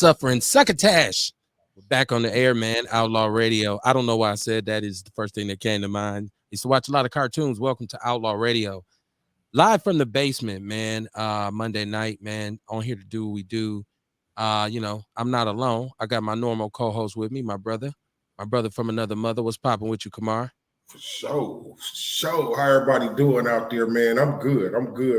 suffering succotash. We're back on the air, man. Outlaw Radio. I don't know why I said that is the first thing that came to mind. Used to watch a lot of cartoons. Welcome to Outlaw Radio. Live from the basement, man. Monday night, man. On here to do what we do. I'm not alone. I got my normal co-host with me, my brother from another mother. What's popping with you, Kamar? For sure. How everybody doing out there, man? I'm good,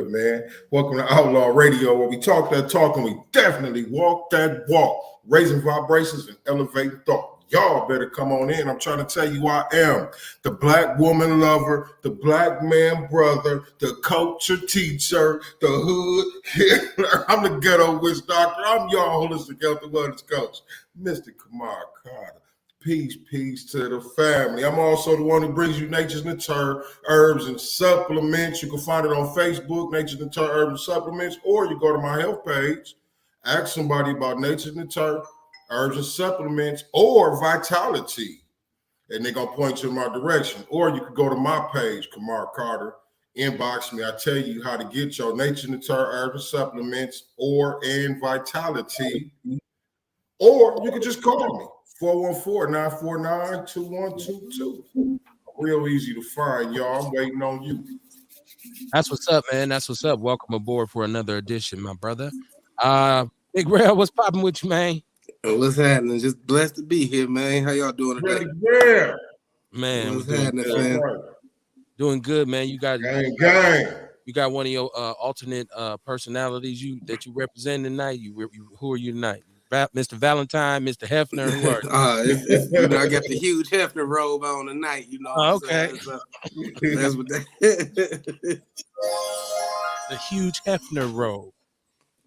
man. Welcome to Outlaw Radio, where we talk that talk and we definitely walk that walk, raising vibrations and elevating thought. Y'all better come on in. I'm trying to tell you I am the black woman lover, the black man brother, the culture teacher, the hood healer. I'm the ghetto witch doctor. I'm your holistic health and wellness coach, Mr. Kamar Carter. Peace to the family. I'm also the one who brings you Nature's Nature Herbs and Supplements. You can find it on Facebook, Nature's Nature Herbs and Supplements, or you go to my health page, ask somebody about Nature's Nature Herbs and Supplements or Vitality, and they're going to point you in my direction. Or you could go to my page, Kamar Carter, inbox me. I tell you how to get your Nature's Nature Herbs and Supplements and Vitality. Or you could just call me. 414-949-2122. Real easy to find, y'all. I'm waiting on you. That's what's up, man. That's what's up. Welcome aboard for another edition, my brother. Big Rail, what's popping with you, man? What's happening? Just blessed to be here, man. How y'all doing today? Yeah. Man, what's happening, fam? Doing good, man. You got one of your alternate personalities that you represent tonight. Who are you tonight? Mr. Valentine, Mr. Hefner, who are you? I got the huge Hefner robe on tonight, you know. Okay. So that's what that the huge Hefner robe.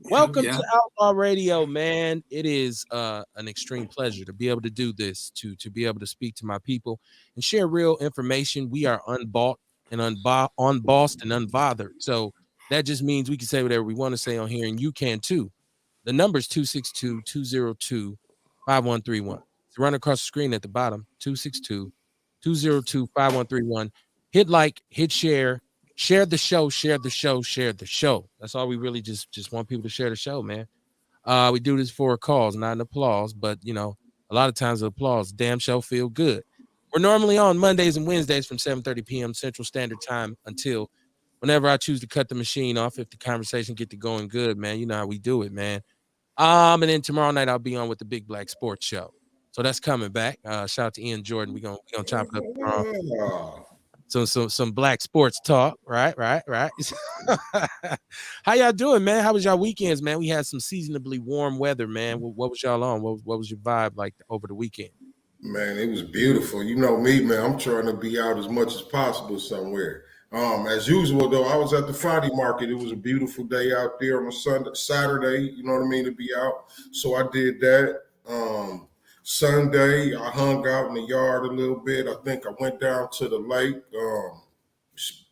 Welcome to Outlaw Radio, man. It is an extreme pleasure to be able to do this, to be able to speak to my people and share real information. We are unbought and unbossed and unbothered. So that just means we can say whatever we want to say on here, and you can too. The number is 262-202-5131. It's run across the screen at the bottom, 262-202-5131. Hit like, hit share the show. That's all we really just want people to share the show, man. We do this for a cause, not an applause, but, a lot of times the applause damn show feel good. We're normally on Mondays and Wednesdays from 7:30 p.m. Central Standard Time until whenever I choose to cut the machine off if the conversation get to going good, man. You know how we do it, man. And then tomorrow night I'll be on with the Big Black Sports Show. So that's coming back. Shout out to Ian Jordan. We're gonna chop it up tomorrow. Some black sports talk. Right. How y'all doing, man? How was y'all weekends, man? We had some seasonably warm weather, man. What was y'all on? What was your vibe like over the weekend? Man, it was beautiful. You know me, man. I'm trying to be out as much as possible somewhere. As usual, though, I was at the Friday market. It was a beautiful day out there on a Saturday, you know what I mean, to be out. So I did that. Sunday, I hung out in the yard a little bit. I think I went down to the lake,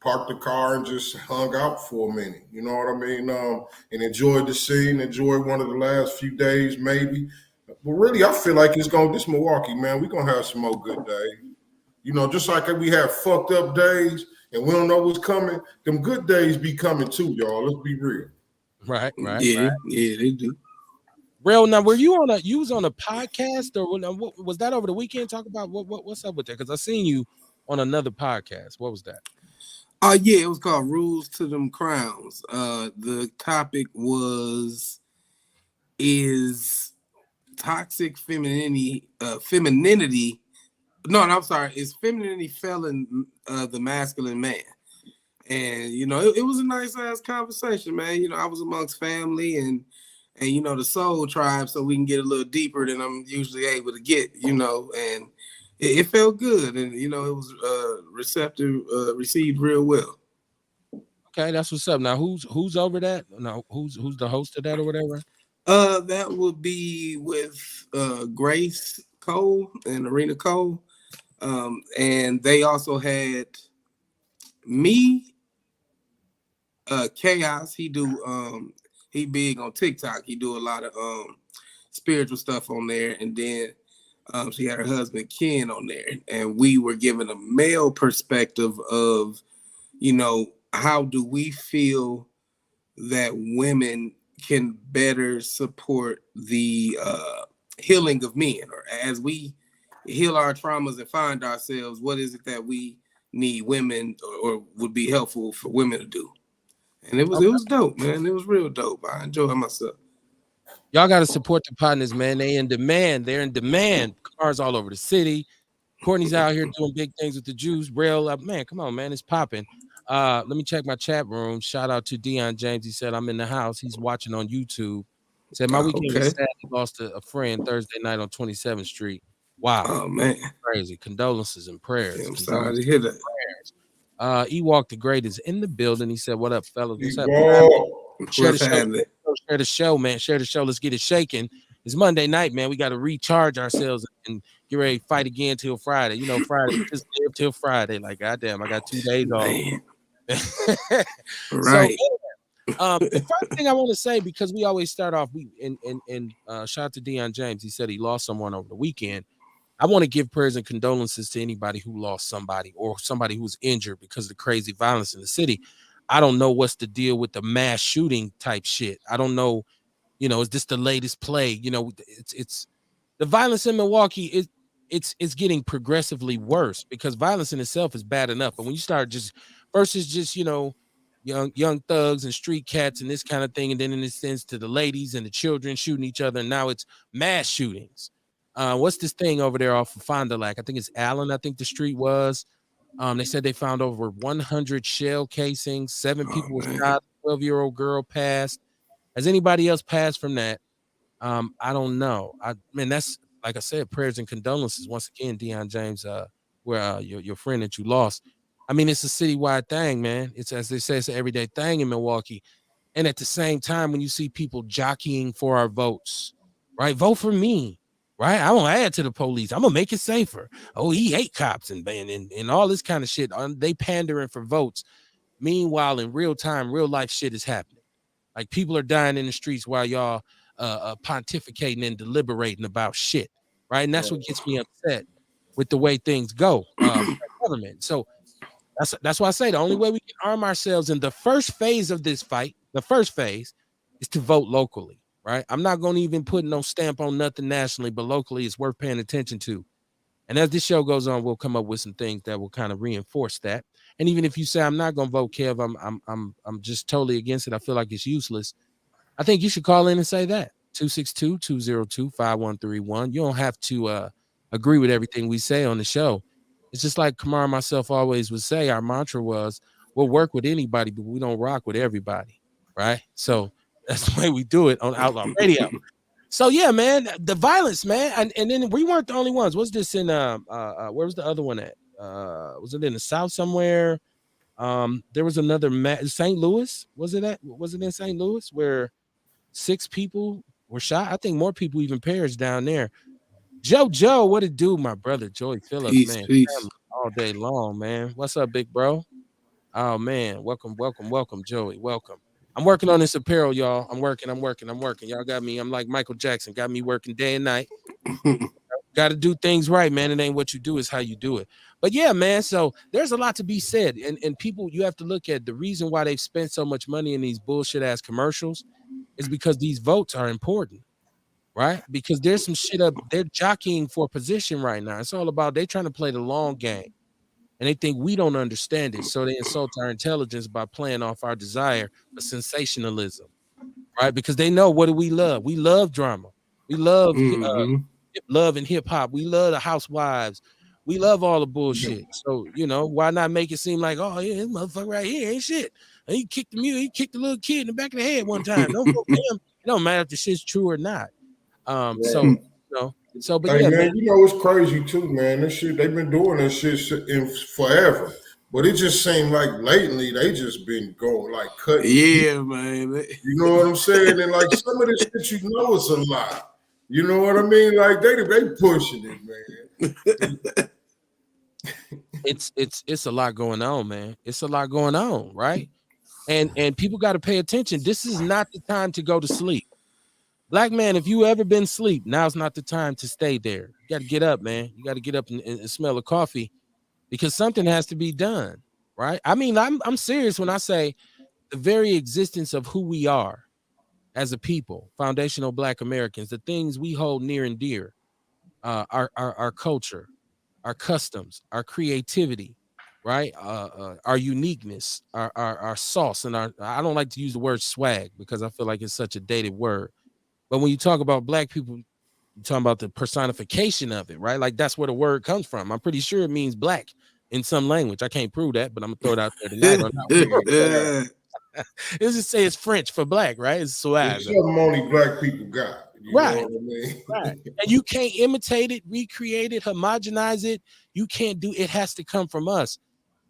parked the car and just hung out for a minute, you know what I mean? And enjoyed the scene, enjoyed one of the last few days maybe. But really, I feel like this Milwaukee, man, we're going to have some more good days. You know, just like we have fucked up days, and we don't know what's coming. Them good days be coming too, y'all. Let's be real. Right. Yeah, they do. Real, now you was on a podcast or what was that over the weekend? Talk about what's up with that? Because I seen you on another podcast. What was that? Yeah, it was called Rules to Them Crowns. The topic is toxic femininity. Is femininity failing the masculine man? And it was a nice ass conversation, man. I was amongst family and the soul tribe, so we can get a little deeper than I'm usually able to get, and it felt good, and it was received real well. Okay, that's what's up. Now who's over that? Now who's the host of that or whatever? That would be with Grace Cole and Arena Cole. And they also had me, Chaos. He big on TikTok. He do a lot of spiritual stuff on there. And then she had her husband Ken on there. And we were given a male perspective of, how do we feel that women can better support the healing of men, or as we heal our traumas and find ourselves, what is it that we need women or would be helpful for women to do? And it was dope, man. It was real dope. I enjoyed myself. Y'all got to support the partners, man. They in demand. They're in demand. Cars all over the city. Courtney's out here doing big things with the Jews. Braille up, man. Come on, man. It's popping. Let me check my chat room. Shout out to Dion James. He said I'm in the house. He's watching on YouTube. Said my weekend was Okay. sad. He lost a friend Thursday night on 27th Street. Wow, Oh man. crazy. Condolences and prayers. Yeah, I'm sorry Condolences to hear and that. prayers. Ewok the Great is in the building. He said, "What up, fellas? What's up? Share the What's show. happening? Share the show, man. Share the show. Let's get it shaking. It's Monday night, man. We got to recharge ourselves and get ready to fight again till Friday. You know, Friday, just live till Friday. Like, goddamn, I got 2 days off. Man. So, Right. the first thing I want to say, because we always start off, shout out to Dion James. He said he lost someone over the weekend. I want to give prayers and condolences to anybody who lost somebody or somebody who's injured because of the crazy violence in the city. I don't know what's the deal with the mass shooting type shit. I don't know, is this the latest play? It's the violence in Milwaukee. It's getting progressively worse because violence in itself is bad enough. But when you start just versus just, young thugs and street cats and this kind of thing, and then in a sense to the ladies and the children shooting each other, and now it's mass shootings. What's this thing over there off of Fond du Lac? I think it's Allen. I think the street was. They said they found over 100 shell casings. 7 people were shot. 12-year-old girl passed. Has anybody else passed from that? I don't know. That's like I said, prayers and condolences once again, Dion James. Where your friend that you lost. I mean, it's a citywide thing, man. It's, as they say, it's an everyday thing in Milwaukee. And at the same time, when you see people jockeying for our votes, right? Vote for me, right? I won't add to the police. I'm gonna make it safer. Oh, he hate cops and all this kind of shit. They pandering for votes. Meanwhile, in real time, real life shit is happening. Like people are dying in the streets while y'all pontificating and deliberating about shit, right? And that's what gets me upset with the way things go with our government. So that's why I say the only way we can arm ourselves in the first phase of this fight, the first phase, is to vote locally, right? I'm not going to even put no stamp on nothing nationally, but locally it's worth paying attention to. And as this show goes on, we'll come up with some things that will kind of reinforce that. And even if you say I'm not going to vote, Kev, I'm just totally against it. I feel like it's useless. I think you should call in and say that 262-202-5131. You don't have to agree with everything we say on the show. It's just like Kamar and myself always would say, our mantra was, we'll work with anybody, but we don't rock with everybody, right? So that's the way we do it on Outlaw Radio. So yeah, man, the violence, man, and then we weren't the only ones. Was this in where was the other one at? Was it in the South somewhere? There was another St. Louis. Was it in St. Louis where 6 people were shot? I think more people even perished down there. Joe, what it do, my brother Joey Phillips, man? Peace. All day long, man. What's up, big bro? Oh man, welcome, Joey. Welcome. I'm working on this apparel, y'all. I'm working. Y'all got me. I'm like Michael Jackson, got me working day and night. Got to do things right, man. It ain't what you do, it's how you do it. But yeah, man. So there's a lot to be said, and people, you have to look at the reason why they've spent so much money in these bullshit ass commercials is because these votes are important, right? Because there's some shit up. They're jockeying for position right now. It's all about they trying to play the long game. And they think we don't understand it. So they insult our intelligence by playing off our desire for sensationalism, right? Because they know, what do we love? We love drama. We love love and hip hop. We love the housewives. We love all the bullshit. So, why not make it seem like, oh, yeah, this motherfucker right here ain't shit. And he kicked the little kid in the back of the head one time. Don't vote for him. It don't matter if the shit's true or not. But hey, yeah, man, it's crazy too, man. This shit, they've been doing this shit in forever. But it just seemed like lately they just been going like cutting. Yeah, man. You know what I'm saying? And like some of this shit, it's a lot. You know what I mean? Like they pushing it, man. It's a lot going on, man. It's a lot going on, right? And people got to pay attention. This is not the time to go to sleep. Black man, if you ever been asleep, now's not the time to stay there. You got to get up, man. You got to get up and smell the coffee because something has to be done, right? I mean, I'm serious when I say the very existence of who we are, as a people, foundational Black Americans, the things we hold near and dear, our culture, our customs, our creativity, right? Our uniqueness, our sauce, and our, I don't like to use the word swag because I feel like it's such a dated word. But when you talk about Black people, you're talking about the personification of it, right? Like that's where the word comes from. I'm pretty sure it means black in some language. I can't prove that, but I'm gonna throw it out there tonight on that one. Yeah. Let's just say it's French for black, right? It's It's swag, something only Black people got. You know right? what I mean? Right. And you can't imitate it, recreate it, homogenize it. You can't do it, has to come from us.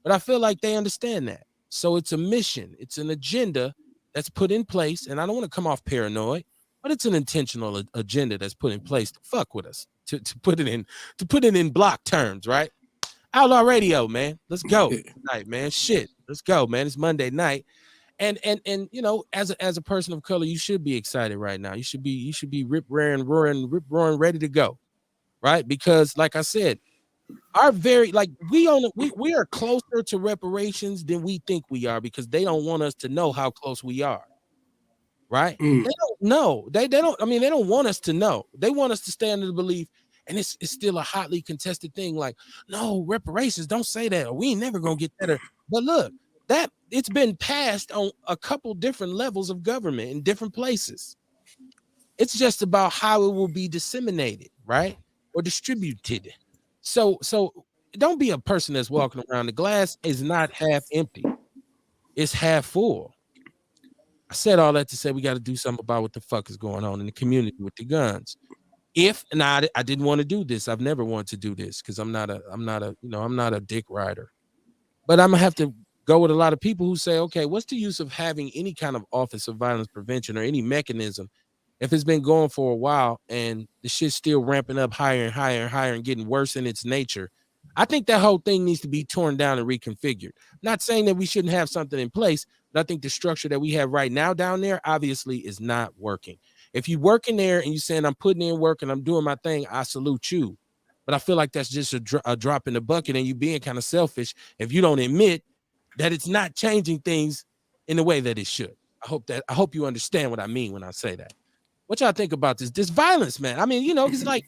But I feel like they understand that. So it's a mission, it's an agenda that's put in place. And I don't want to come off paranoid, but it's an intentional agenda that's put in place to fuck with us, to put it in block terms, right? Outlaw Radio, man. Let's go tonight, man. Shit. Let's go, man. It's Monday night. And you know, as a person of color, you should be excited right now. You should be rip roaring, ready to go, right? Because like I said, our very like we are closer to reparations than we think we are because they don't want us to know how close we are, right? Mm. They don't know. They don't. I mean, they don't want us to know. They want us to stay under the belief, and it's still a hotly contested thing. Like, no reparations. Don't say that. Or we ain't never gonna get that. But look, that it's been passed on a couple different levels of government in different places. It's just about how it will be disseminated, right, or distributed. So don't be a person that's walking around. The glass is not half empty; it's half full. I said all that to say we got to do something about what the fuck is going on in the community with the guns. If and I didn't want to do this. I've never wanted to do this because I'm not a dick rider. But I'm gonna have to go with a lot of people who say, okay, what's the use of having any kind of office of violence prevention or any mechanism if it's been going for a while and the shit's still ramping up higher and higher and higher and getting worse in its nature? I think that whole thing needs to be torn down and reconfigured. Not saying that we shouldn't have something in place, but I think the structure that we have right now down there obviously is not working. If you work in there and you're saying I'm putting in work and I'm doing my thing, I salute you. But I feel like that's just a drop in the bucket and you being kind of selfish if you don't admit that it's not changing things in the way that it should. I hope you understand what I mean when I say that. What y'all think about this violence, man? I mean, you know, because like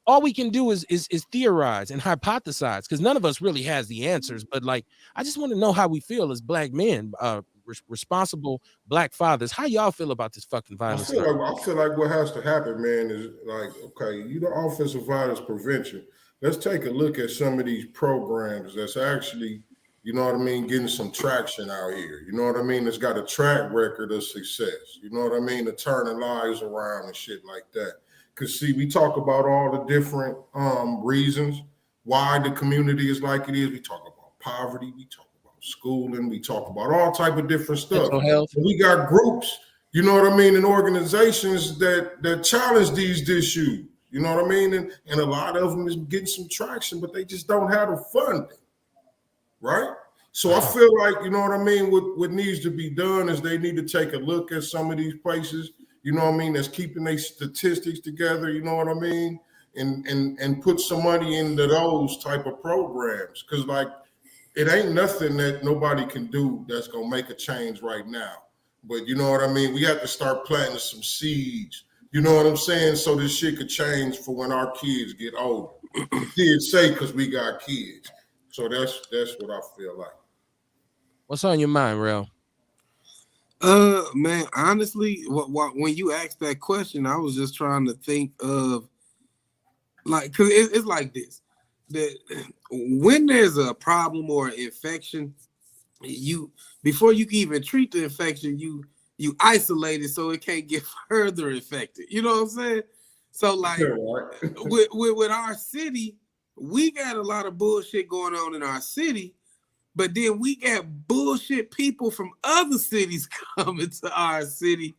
all we can do is theorize and hypothesize because none of us really has the answers. But like, I just want to know how we feel as black men, responsible black fathers. How y'all feel about this fucking violence? I feel like what has to happen, man, is like, okay, you the Office of Violence Prevention. Let's take a look at some of these programs that's actually, you know what I mean, getting some traction out here. You know what I mean? It's got a track record of success. You know what I mean? To turning lives around and shit like that. Because see, we talk about all the different reasons why the community is like it is. We talk about poverty. We talk about schooling. We talk about all type of different stuff. Mental health. And we got groups, you know what I mean, and organizations that challenge these issues. You know what I mean? And a lot of them is getting some traction, but they just don't have the funding, right? So I feel like, you know what I mean, what needs to be done is they need to take a look at some of these places, you know what I mean, that's keeping their statistics together, you know what I mean, and put some money into those type of programs. Because, like, it ain't nothing that nobody can do that's going to make a change right now. But you know what I mean? We have to start planting some seeds, you know what I'm saying, so this shit could change for when our kids get older. Kids say because we got kids. So that's what I feel like. What's on your mind, Rel? Man, honestly, when you asked that question, I was just trying to think of like, because it's like this: that when there's a problem or an infection, you before you can even treat the infection, you isolate it so it can't get further infected. You know what I'm saying? So like with our city, we got a lot of bullshit going on in our city. But then we got bullshit people from other cities coming to our city,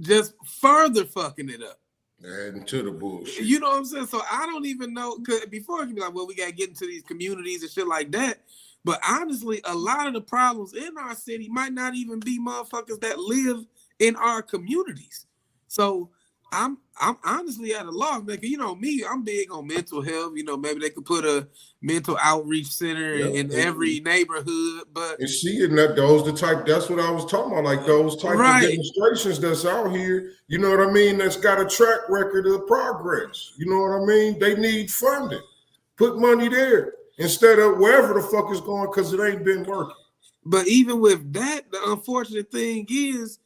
just further fucking it up. Adding to the bullshit. You know what I'm saying? So I don't even know, because before it can be like, well, we got to get into these communities and shit like that. But honestly, a lot of the problems in our city might not even be motherfuckers that live in our communities. So I'm honestly at a loss, man. 'Cause, me, I'm big on mental health. Maybe they could put a mental outreach center Yeah, in every neighborhood. But and see, and those the type. That's what I was talking about. Like those type of right, demonstrations that's out here. You know what I mean? That's got a track record of progress. You know what I mean? They need funding. Put money there instead of wherever the fuck is going because it ain't been working. but even with that, the unfortunate thing is,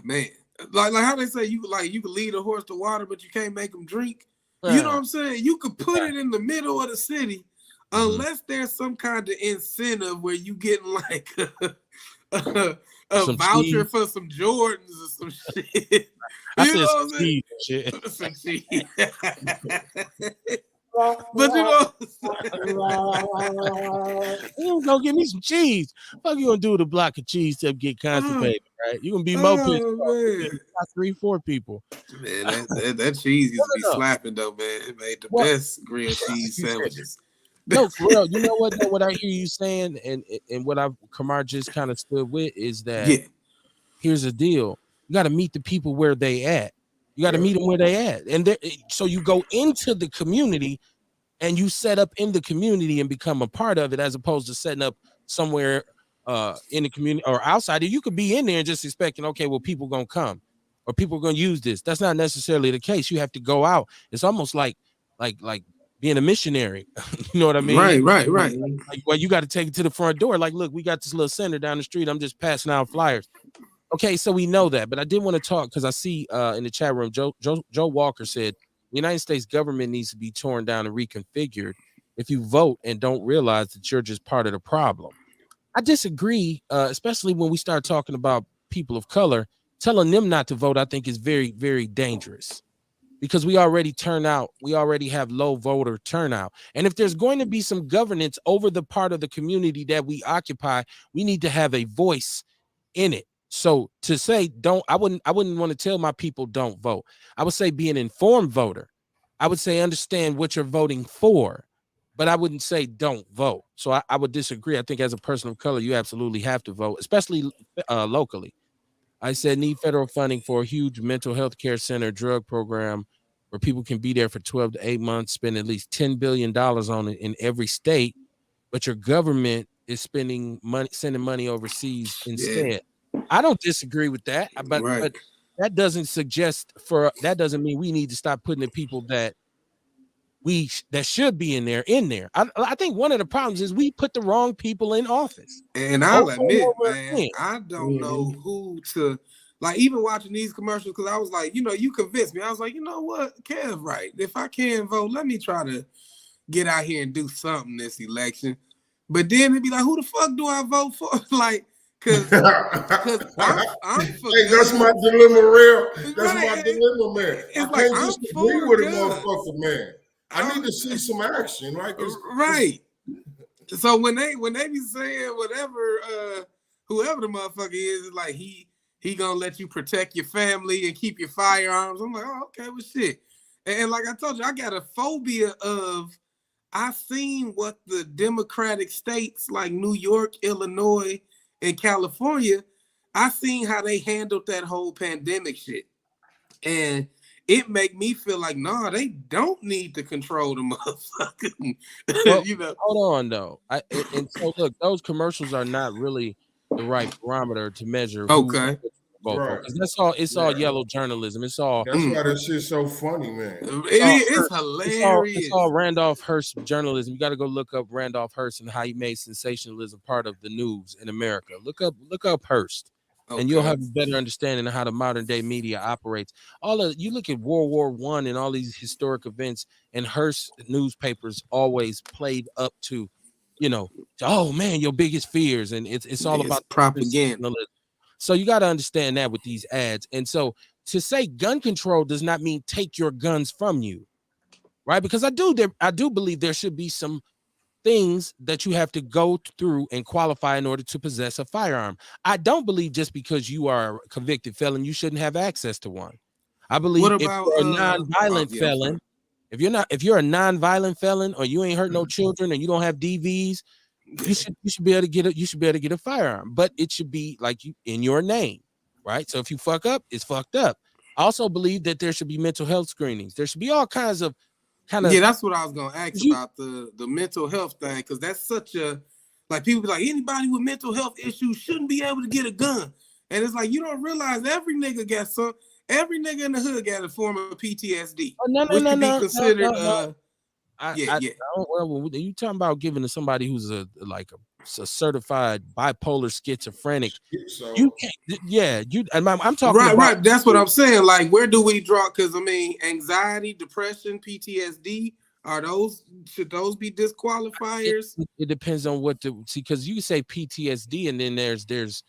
man, like how they say you can lead a horse to water, but you can't make him drink. You know what I'm saying? You could put it in the middle of the city, unless there's some kind of incentive where you getting like a voucher for some Jordans or some shit. I said some cheese shit. Some cheese. But you gonna give me some cheese. Fuck you gonna do with a block of cheese to get constipated, right? You gonna be more pissed off 3-4 people. Man, that cheese used to be slapping though, man. It made the best grilled cheese sandwiches. No, for real. You know what? Though, what I hear you saying, and what Kamar just kind of stood with is that here's the deal: you got to meet the people where they at. You got to meet them where they at, and so you go into the community, and you set up in the community and become a part of it, as opposed to setting up somewhere in the community or outside. You could be in there and just expecting, okay, well, people gonna come or people are gonna use this. That's not necessarily the case. You have to go out. It's almost like being a missionary. You know what I mean? Right. Well, you got to take it to the front door. Like, look, we got this little center down the street. I'm just passing out flyers. Okay, so we know that, but I did want to talk because I see in the chat room, Joe Walker said the United States government needs to be torn down and reconfigured if you vote and don't realize that you're just part of the problem. I disagree, especially when we start talking about people of color. Telling them not to vote, I think, is very, very dangerous because we already have low voter turnout. And if there's going to be some governance over the part of the community that we occupy, we need to have a voice in it. So to say I wouldn't want to tell my people don't vote. I would say be an informed voter. I would say understand what you're voting for, but I wouldn't say don't vote. So I would disagree. I think as a person of color, you absolutely have to vote, especially locally. I said need federal funding for a huge mental health care center drug program where people can be there for 12 to 8 months, spend at least $10 billion on it in every state, but your government is spending money, sending money overseas instead. I don't disagree with that, but that doesn't mean we need to stop putting the people that should be in there. I think one of the problems is we put the wrong people in office. And I'll admit, man, I don't know who to like. Even watching these commercials, because I was like, you convinced me. I was like, you know what, Kev, right? If I can't vote, let me try to get out here and do something this election. But then it'd be like, who the fuck do I vote for? Like. Cause I'm hey, that's my dilemma, real. That's my dilemma, man. I can't disagree with a motherfucker, man. I need to see some action, right? So when they be saying whatever, whoever the motherfucker is like he gonna let you protect your family and keep your firearms. I'm like, oh, okay, well, shit. And like I told you, I got a phobia of. I seen what the Democratic states like New York, Illinois. In California, I seen how they handled that whole pandemic shit. And it make me feel like, nah, they don't need to control the motherfucker. Well, hold on, though. And so, look, those commercials are not really the right barometer to measure okay. That's all. It's all yellow journalism. It's all. That's why that shit's so funny, man. It's hilarious. It's all Randolph Hearst journalism. You got to go look up Randolph Hearst and how he made sensationalism part of the news in America. Look up Hearst, and you'll have a better understanding of how the modern day media operates. You look at World War I and all these historic events, and Hearst newspapers always played up to, oh man, your biggest fears, and it's all about propaganda. So you got to understand that with these ads. And so to say gun control does not mean take your guns from you, right? Because I do believe there should be some things that you have to go through and qualify in order to possess a firearm. I don't believe just because you are a convicted felon, you shouldn't have access to one. I believe if you're a non-violent felon, if you're a non-violent felon or you ain't hurt no children and you don't have DVs, you should be able to get a firearm, but it should be like you in your name, right? So if you fuck up, it's fucked up. I also believe that there should be mental health screenings. There should be all kinds of Yeah, that's what I was gonna ask you, about the mental health thing, because that's such a like people be like anybody with mental health issues shouldn't be able to get a gun, and it's like you don't realize every nigga in the hood got a form of PTSD, oh, no, which could be no, considered no. yeah. Well, you talking about giving to somebody who's a certified bipolar schizophrenic? So You can't. Yeah, I'm talking Right, about. right. That's what I'm saying. Like, where do we draw? Because I mean, anxiety, depression, PTSD, should those be disqualifiers? It depends on what to see, because you say PTSD, and then there's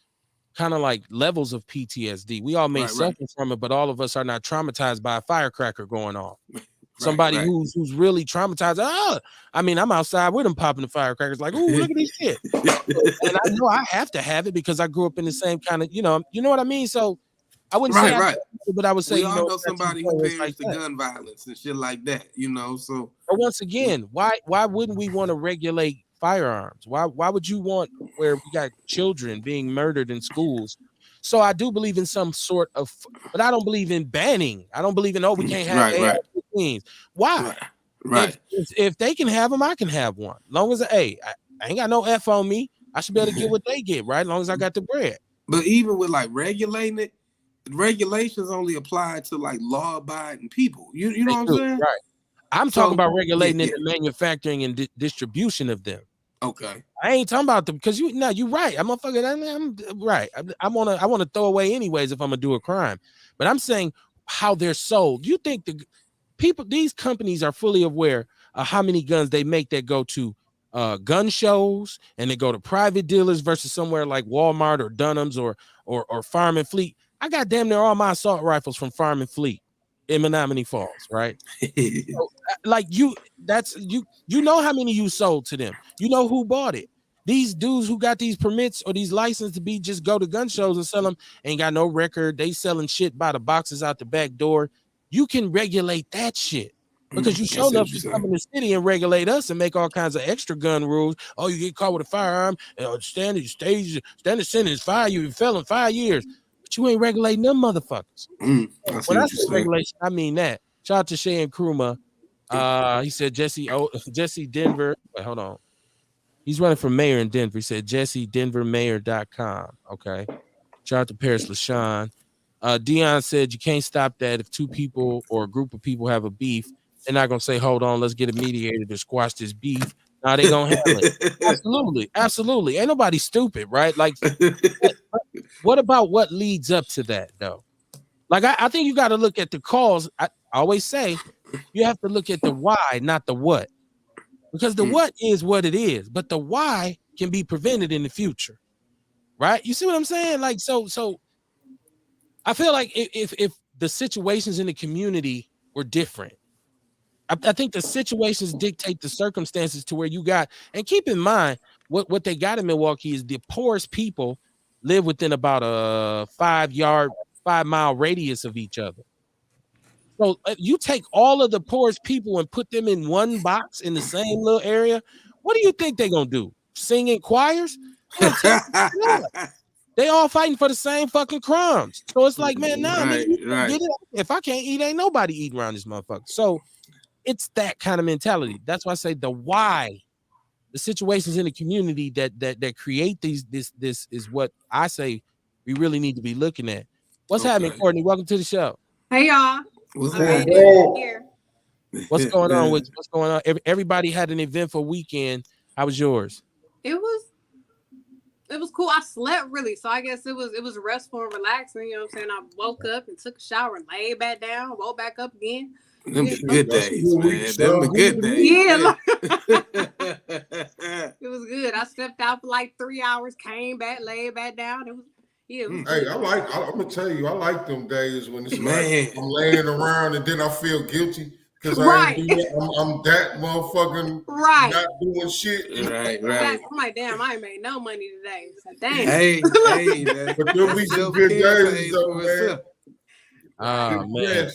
kind of like levels of PTSD. We all may suffer from it, but all of us are not traumatized by a firecracker going off. Somebody who's really traumatized. I mean, I'm outside with them popping the firecrackers, like, ooh, look at this shit. And I know I have to have it because I grew up in the same kind of, you know what I mean? So I wouldn't say but I would say, we all know somebody who experienced like the gun violence and shit like that, so. But once again, why wouldn't we want to regulate firearms? Why would you want where we got children being murdered in schools? So I do believe in some sort of, but I don't believe in banning. I don't believe in, we can't have AR-15s. Why? Right. If they can have them, I can have one. Long as I ain't got no F on me, I should be able to get what they get, right? As long as I got the bread. But even with like regulating it, regulations only apply to like law-abiding people. You know what I'm saying? Right. I'm talking about regulating the manufacturing and distribution of them. Okay. I ain't talking about them because you're right. I'm right. I want to throw away anyways if I'm gonna do a crime. But I'm saying how they're sold. You think these companies are fully aware of how many guns they make that go to gun shows and they go to private dealers versus somewhere like Walmart or Dunham's or Farm and Fleet? I got damn near all my assault rifles from Farm and Fleet in Menominee Falls, right? So, like you know how many you sold to them. You know who bought it. These dudes who got these permits or these licenses to just go to gun shows and sell them ain't got no record. They selling shit by the boxes out the back door. You can regulate that shit because you show enough to come in the city and regulate us and make all kinds of extra gun rules. Oh, you get caught with a firearm, standard sentence, fire you felon 5 years. But you ain't regulating them motherfuckers. When I say regulation, I mean that. Shout out to Shay and Kruma. He said Jesse Denver. Wait, hold on. He's running for mayor in Denver. He said JesseDenverMayor.com. Okay. Shout out to Paris LaShawn. Dion said you can't stop that if two people or a group of people have a beef. They're not gonna say, hold on, let's get a mediator to squash this beef. Now they gonna handle it. Absolutely. Ain't nobody stupid, right? Like, what about what leads up to that though? Like, I think you got to look at the cause. I always say you have to look at the why, not the what. Because the what is what it is, but the why can be prevented in the future. Right? You see what I'm saying? Like, so I feel like if the situations in the community were different, I think the situations dictate the circumstances to where you got, and keep in mind what they got in Milwaukee is the poorest people live within about a 5-mile radius of each other. So you take all of the poorest people and put them in one box in the same little area. What do you think they're gonna do? Sing in choirs? They all fighting for the same fucking crumbs. So it's like, man, get it. If I can't eat, ain't nobody eating around this motherfucker. So it's that kind of mentality. That's why I say the why, the situations in the community that create this is what I say we really need to be looking at. What's happening, Courtney? Welcome to the show. Hey y'all. What's going on? What's going on? Everybody had an eventful weekend. How was yours? It was cool. I slept really, so I guess it was restful and relaxing. You know what I'm saying? I woke up and took a shower, laid back down, woke back up again. Them the good days, man. Them the good days. Yeah. It was good. I stepped out for like 3 hours, came back, laid back down. It was Hey, I'm gonna tell you, I like them days when it's like I'm laying around and then I feel guilty because I'm that motherfucking not doing shit. Right. I'm like, damn, I ain't made no money today. So, damn. Hey, but there'll be some good days though, man. Man.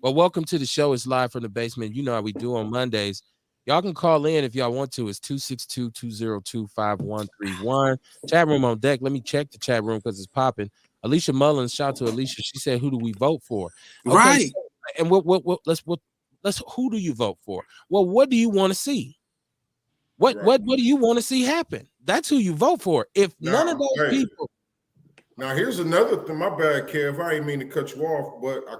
Well, welcome to the show. It's live from the basement. You know how we do on Mondays. Y'all can call in if y'all want to. It's 262-202-5131. Chat room on deck. Let me check the chat room because it's popping. Alicia Mullins, shout out to Alicia. She said, "Who do we vote for?" Okay, Right. so, and let's who do you vote for? Well, what do you want to see? What do you want to see happen? That's who you vote for. If none of those people. Now here's another thing. My bad, Kev. I ain't mean to cut you off, but I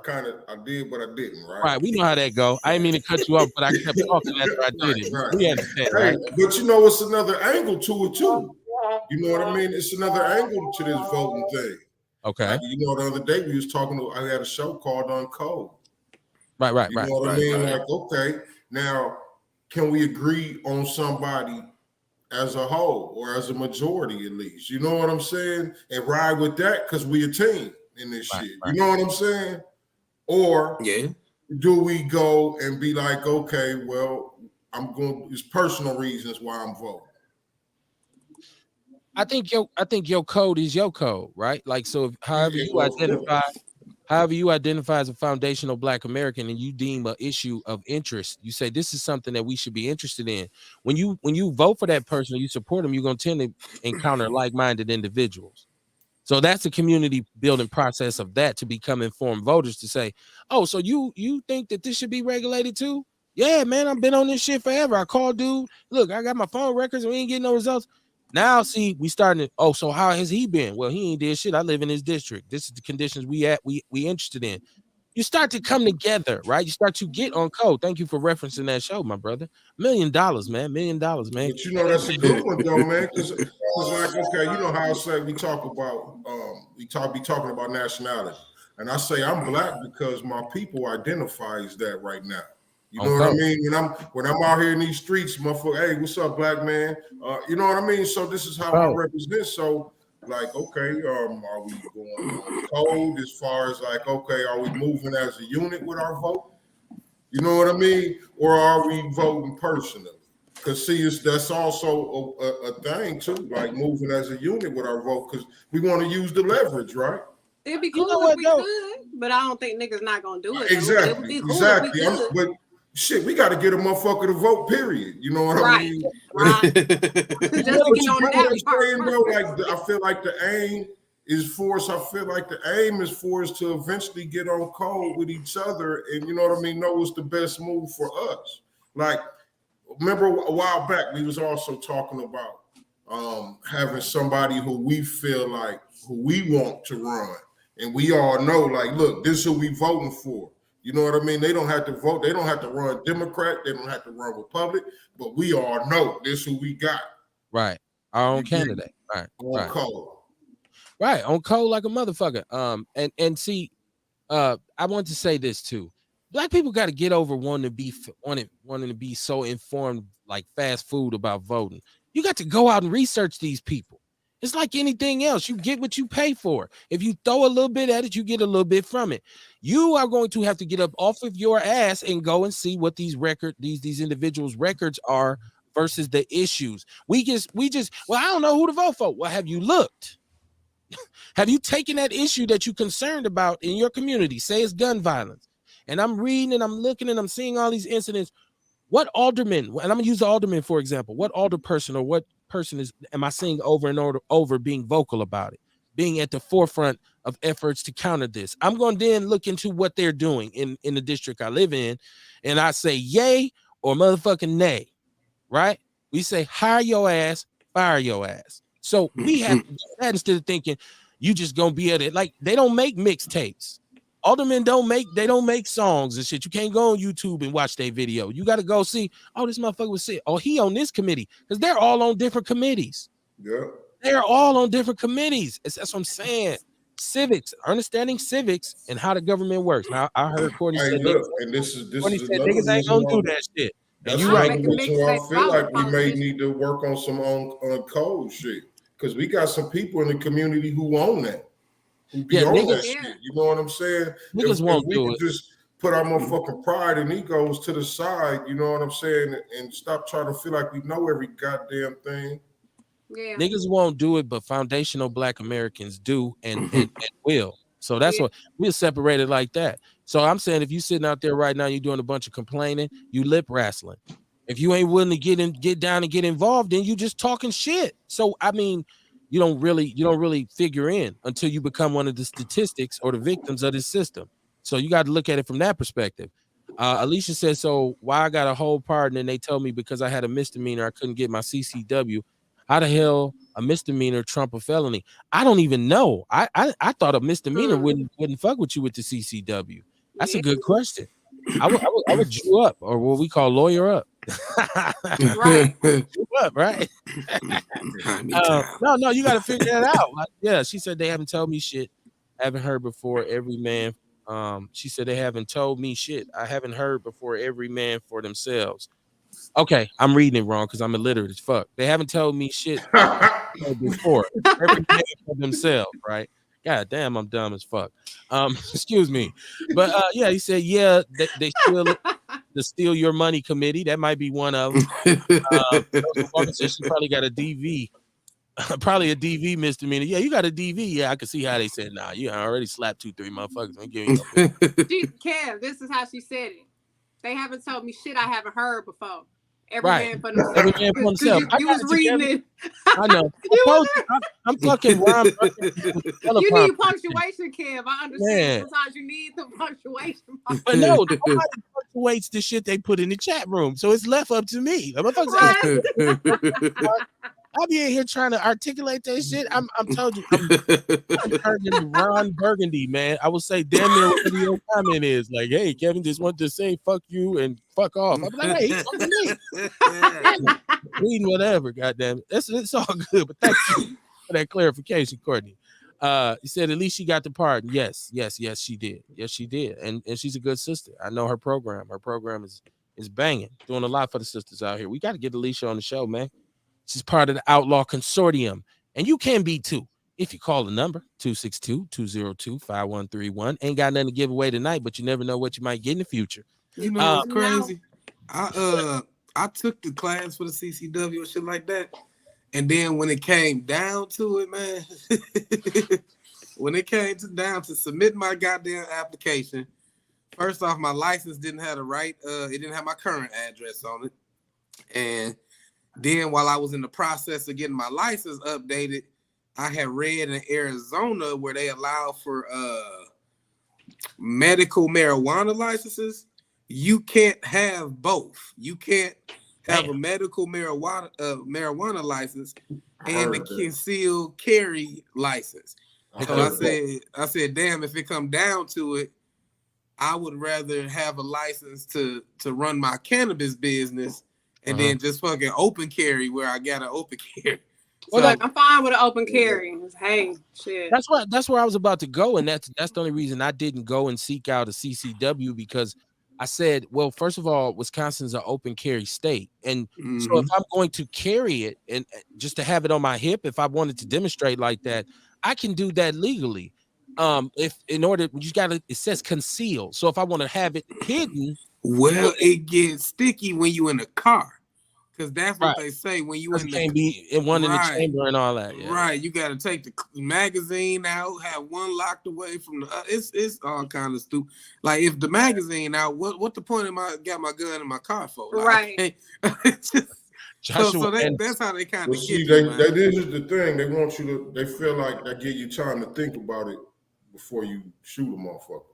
did, but I didn't. Right. Right. We know how that go. I didn't mean to cut you off, but I kept talking after I did it. Right. We understand, hey, right? But you know, it's another angle to it too. You know what I mean? It's another angle to this voting thing. Okay. You know, the other day we was talking to. I had a show called Uncode. Right. You know what I mean? Like, okay, now can we agree on somebody as a whole or as a majority at least? You know what I'm saying? And ride with that because we a team in this shit. You know what I'm saying? Or do we go and be like, okay, well, it's personal reasons why I'm voting. I think your code is your code, right? Like, so however you identify as a foundational Black American and you deem an issue of interest, you say this is something that we should be interested in. When you vote for that person or you support them, you're going to tend to encounter like-minded individuals. So that's the community building process of that, to become informed voters, to say, oh, so you think that this should be regulated too? Yeah, man, I've been on this shit forever. I called dude. Look, I got my phone records and we ain't getting no results. Now, see, we starting to, oh, so how has he been? Well, he ain't did shit. I live in his district. This is the conditions we interested in. You start to come together, right? You start to get on code. Thank you for referencing that show, my brother. $1 million, man. $1 million, man. But you know, that's a good one though, man. Because like, okay, you know how I say we talk about be talking about nationality. And I say I'm Black because my people identifies that right now. You know what I mean? When I'm out here in these streets, motherfucker, hey, what's up, Black man? You know what I mean? So this is how I represent. So, like, okay, are we going on code as far as like, okay, are we moving as a unit with our vote? You know what I mean? Or are we voting personally? Because see, that's also a thing too, like moving as a unit with our vote, because we want to use the leverage, right? It'd be cool if we could, but I don't think niggas not gonna do it. Exactly. It would be cool if we could. But shit, we got to get a motherfucker to vote. Period. You know what I mean? Right. Just to get on that part. Like I feel like the aim is for us. I feel like the aim is for us to eventually get on code with each other, and you know what I mean. Know what's the best move for us. Like, remember a while back we was also talking about having somebody who we feel like who we want to run, and we all know, like, look, this is who we voting for. You know what I mean? They don't have to vote. They don't have to run Democrat. They don't have to run Republic. But we all know this is who we got. Right. Our own candidate. Right. On code. Right. On code like a motherfucker. And see, I want to say this too. Black people got to get over wanting to be so informed, like fast food, about voting. You got to go out and research these people. It's like anything else. You get what you pay for. If you throw a little bit at it, you get a little bit from it. You are going to have to get up off of your ass and go and see what these individuals' records are versus the issues. We just, well, I don't know who to vote for. Well, have you looked? Have you taken that issue that you're concerned about in your community? Say it's gun violence. And I'm reading and I'm looking and I'm seeing all these incidents. What alderman, and I'm going to use the alderman, for example, what alderperson or what person am I seeing over and over being vocal about it, being at the forefront of efforts to counter this? I'm going to then look into what they're doing in the district I live in, and I say yay or motherfucking nay, right? We say hire your ass, fire your ass. So we have to do that instead of thinking you just going to be at it. Like, they don't make mixtapes. Aldermen don't make songs and shit. You can't go on YouTube and watch their video. You got to go see, oh, this motherfucker was sick. Oh, he on this committee. Because they're all on different committees. Yeah. They're all on different committees. That's what I'm saying. Civics, understanding civics and how the government works. Now, I heard Courtney say, and this is niggas ain't gonna do that shit. And you right. I feel like we may need to work on some on code shit. Because we got some people in the community who own that. Niggas, shit, you know what I'm saying? Niggas won't do it. Just put our motherfucking pride and egos to the side, you know what I'm saying, and stop trying to feel like we know every goddamn thing. Yeah. Niggas won't do it, but foundational Black Americans do and will. So that's what we're separated like that. So I'm saying, if you sitting out there right now, you're doing a bunch of complaining, you lip wrestling. If you ain't willing to get down and get involved, then you just talking shit. So I mean, you don't really figure in until you become one of the statistics or the victims of this system. So you got to look at it from that perspective. Alicia says, so why I got a whole pardon and they told me because I had a misdemeanor I couldn't get my CCW. How the hell a misdemeanor trump a felony? I don't even know. I thought a misdemeanor wouldn't fuck with you with the CCW. That's a good question. I would Jew up, or what we call lawyer up. Right. Jew up, right? No, you got to figure that out. Like, yeah, she said they haven't told me shit. I haven't heard before every man. She said they haven't told me shit. I haven't heard before every man for themselves. Okay, I'm reading it wrong because I'm illiterate as fuck. They haven't told me shit before. Every man for themselves, right? God damn, I'm dumb as fuck. Excuse me. But yeah, he said, yeah, they still the Steal Your Money Committee. That might be one of them. Woman said she probably got a DV. Probably a DV misdemeanor. Yeah, you got a DV. Yeah, I can see how they said, nah, you already slapped 2-3 motherfuckers. I'm giving you Kev, this is how she said it. They haven't told me shit I haven't heard before. Every right. man for themselves. Every man for himself. You was reading it. I know. I'm fucking Ron. You need punctuation, Kev. I understand. Man. Sometimes you need the punctuation. But no, nobody punctuates the shit they put in the chat room. So it's left up to me. I'll be in here trying to articulate that shit. I'm told you, I'm turning Ron Burgundy, man. I will say, damn near whatever your comment is. Like, hey, Kevin just wanted to say fuck you and fuck off. I'm like, hey, he's fucking me. Reading whatever, goddamn. It's all good. But thank you for that clarification, Courtney. He said at least she got the pardon. Yes, she did. Yes, she did. And she's a good sister. I know her program. Her program is banging, doing a lot for the sisters out here. We got to get Alicia on the show, man. She's part of the Outlaw Consortium. And you can be too. If you call the number 262-202-5131. Ain't got nothing to give away tonight, but you never know what you might get in the future. You know what's crazy? I took the class for the CCW and shit like that. And then when it came down to it, man, when it came down to submit my goddamn application, first off, my license didn't have the right, it didn't have my current address on it. And then while I was in the process of getting my license updated, I had read in Arizona where they allow for medical marijuana licenses. You can't have both. You can't have a medical marijuana license and a concealed carry license. So I said, damn, if it come down to it, I would rather have a license to run my cannabis business and then just fucking open carry where I got an open carry. Well, like, I'm fine with an open carry. Hey, shit. That's where I was about to go, and that's the only reason I didn't go and seek out a CCW, because I said, well, first of all, Wisconsin's an open carry state, and so if I'm going to carry it and just to have it on my hip, if I wanted to demonstrate like that, I can do that legally. If in order, you got to, it says conceal. So if I want to have it hidden, well, it gets sticky when you in a car, because that's what they say when you in the can't be in one in the chamber and all that. Yeah. Right, you got to take the magazine out, have one locked away from the. It's all kind of stupid. Like if the magazine out, what the point of got my gun in my car for? Like, right. So that's how they kind of get you. That is the thing. They want you to. They feel like they give you time to think about it before you shoot a motherfucker.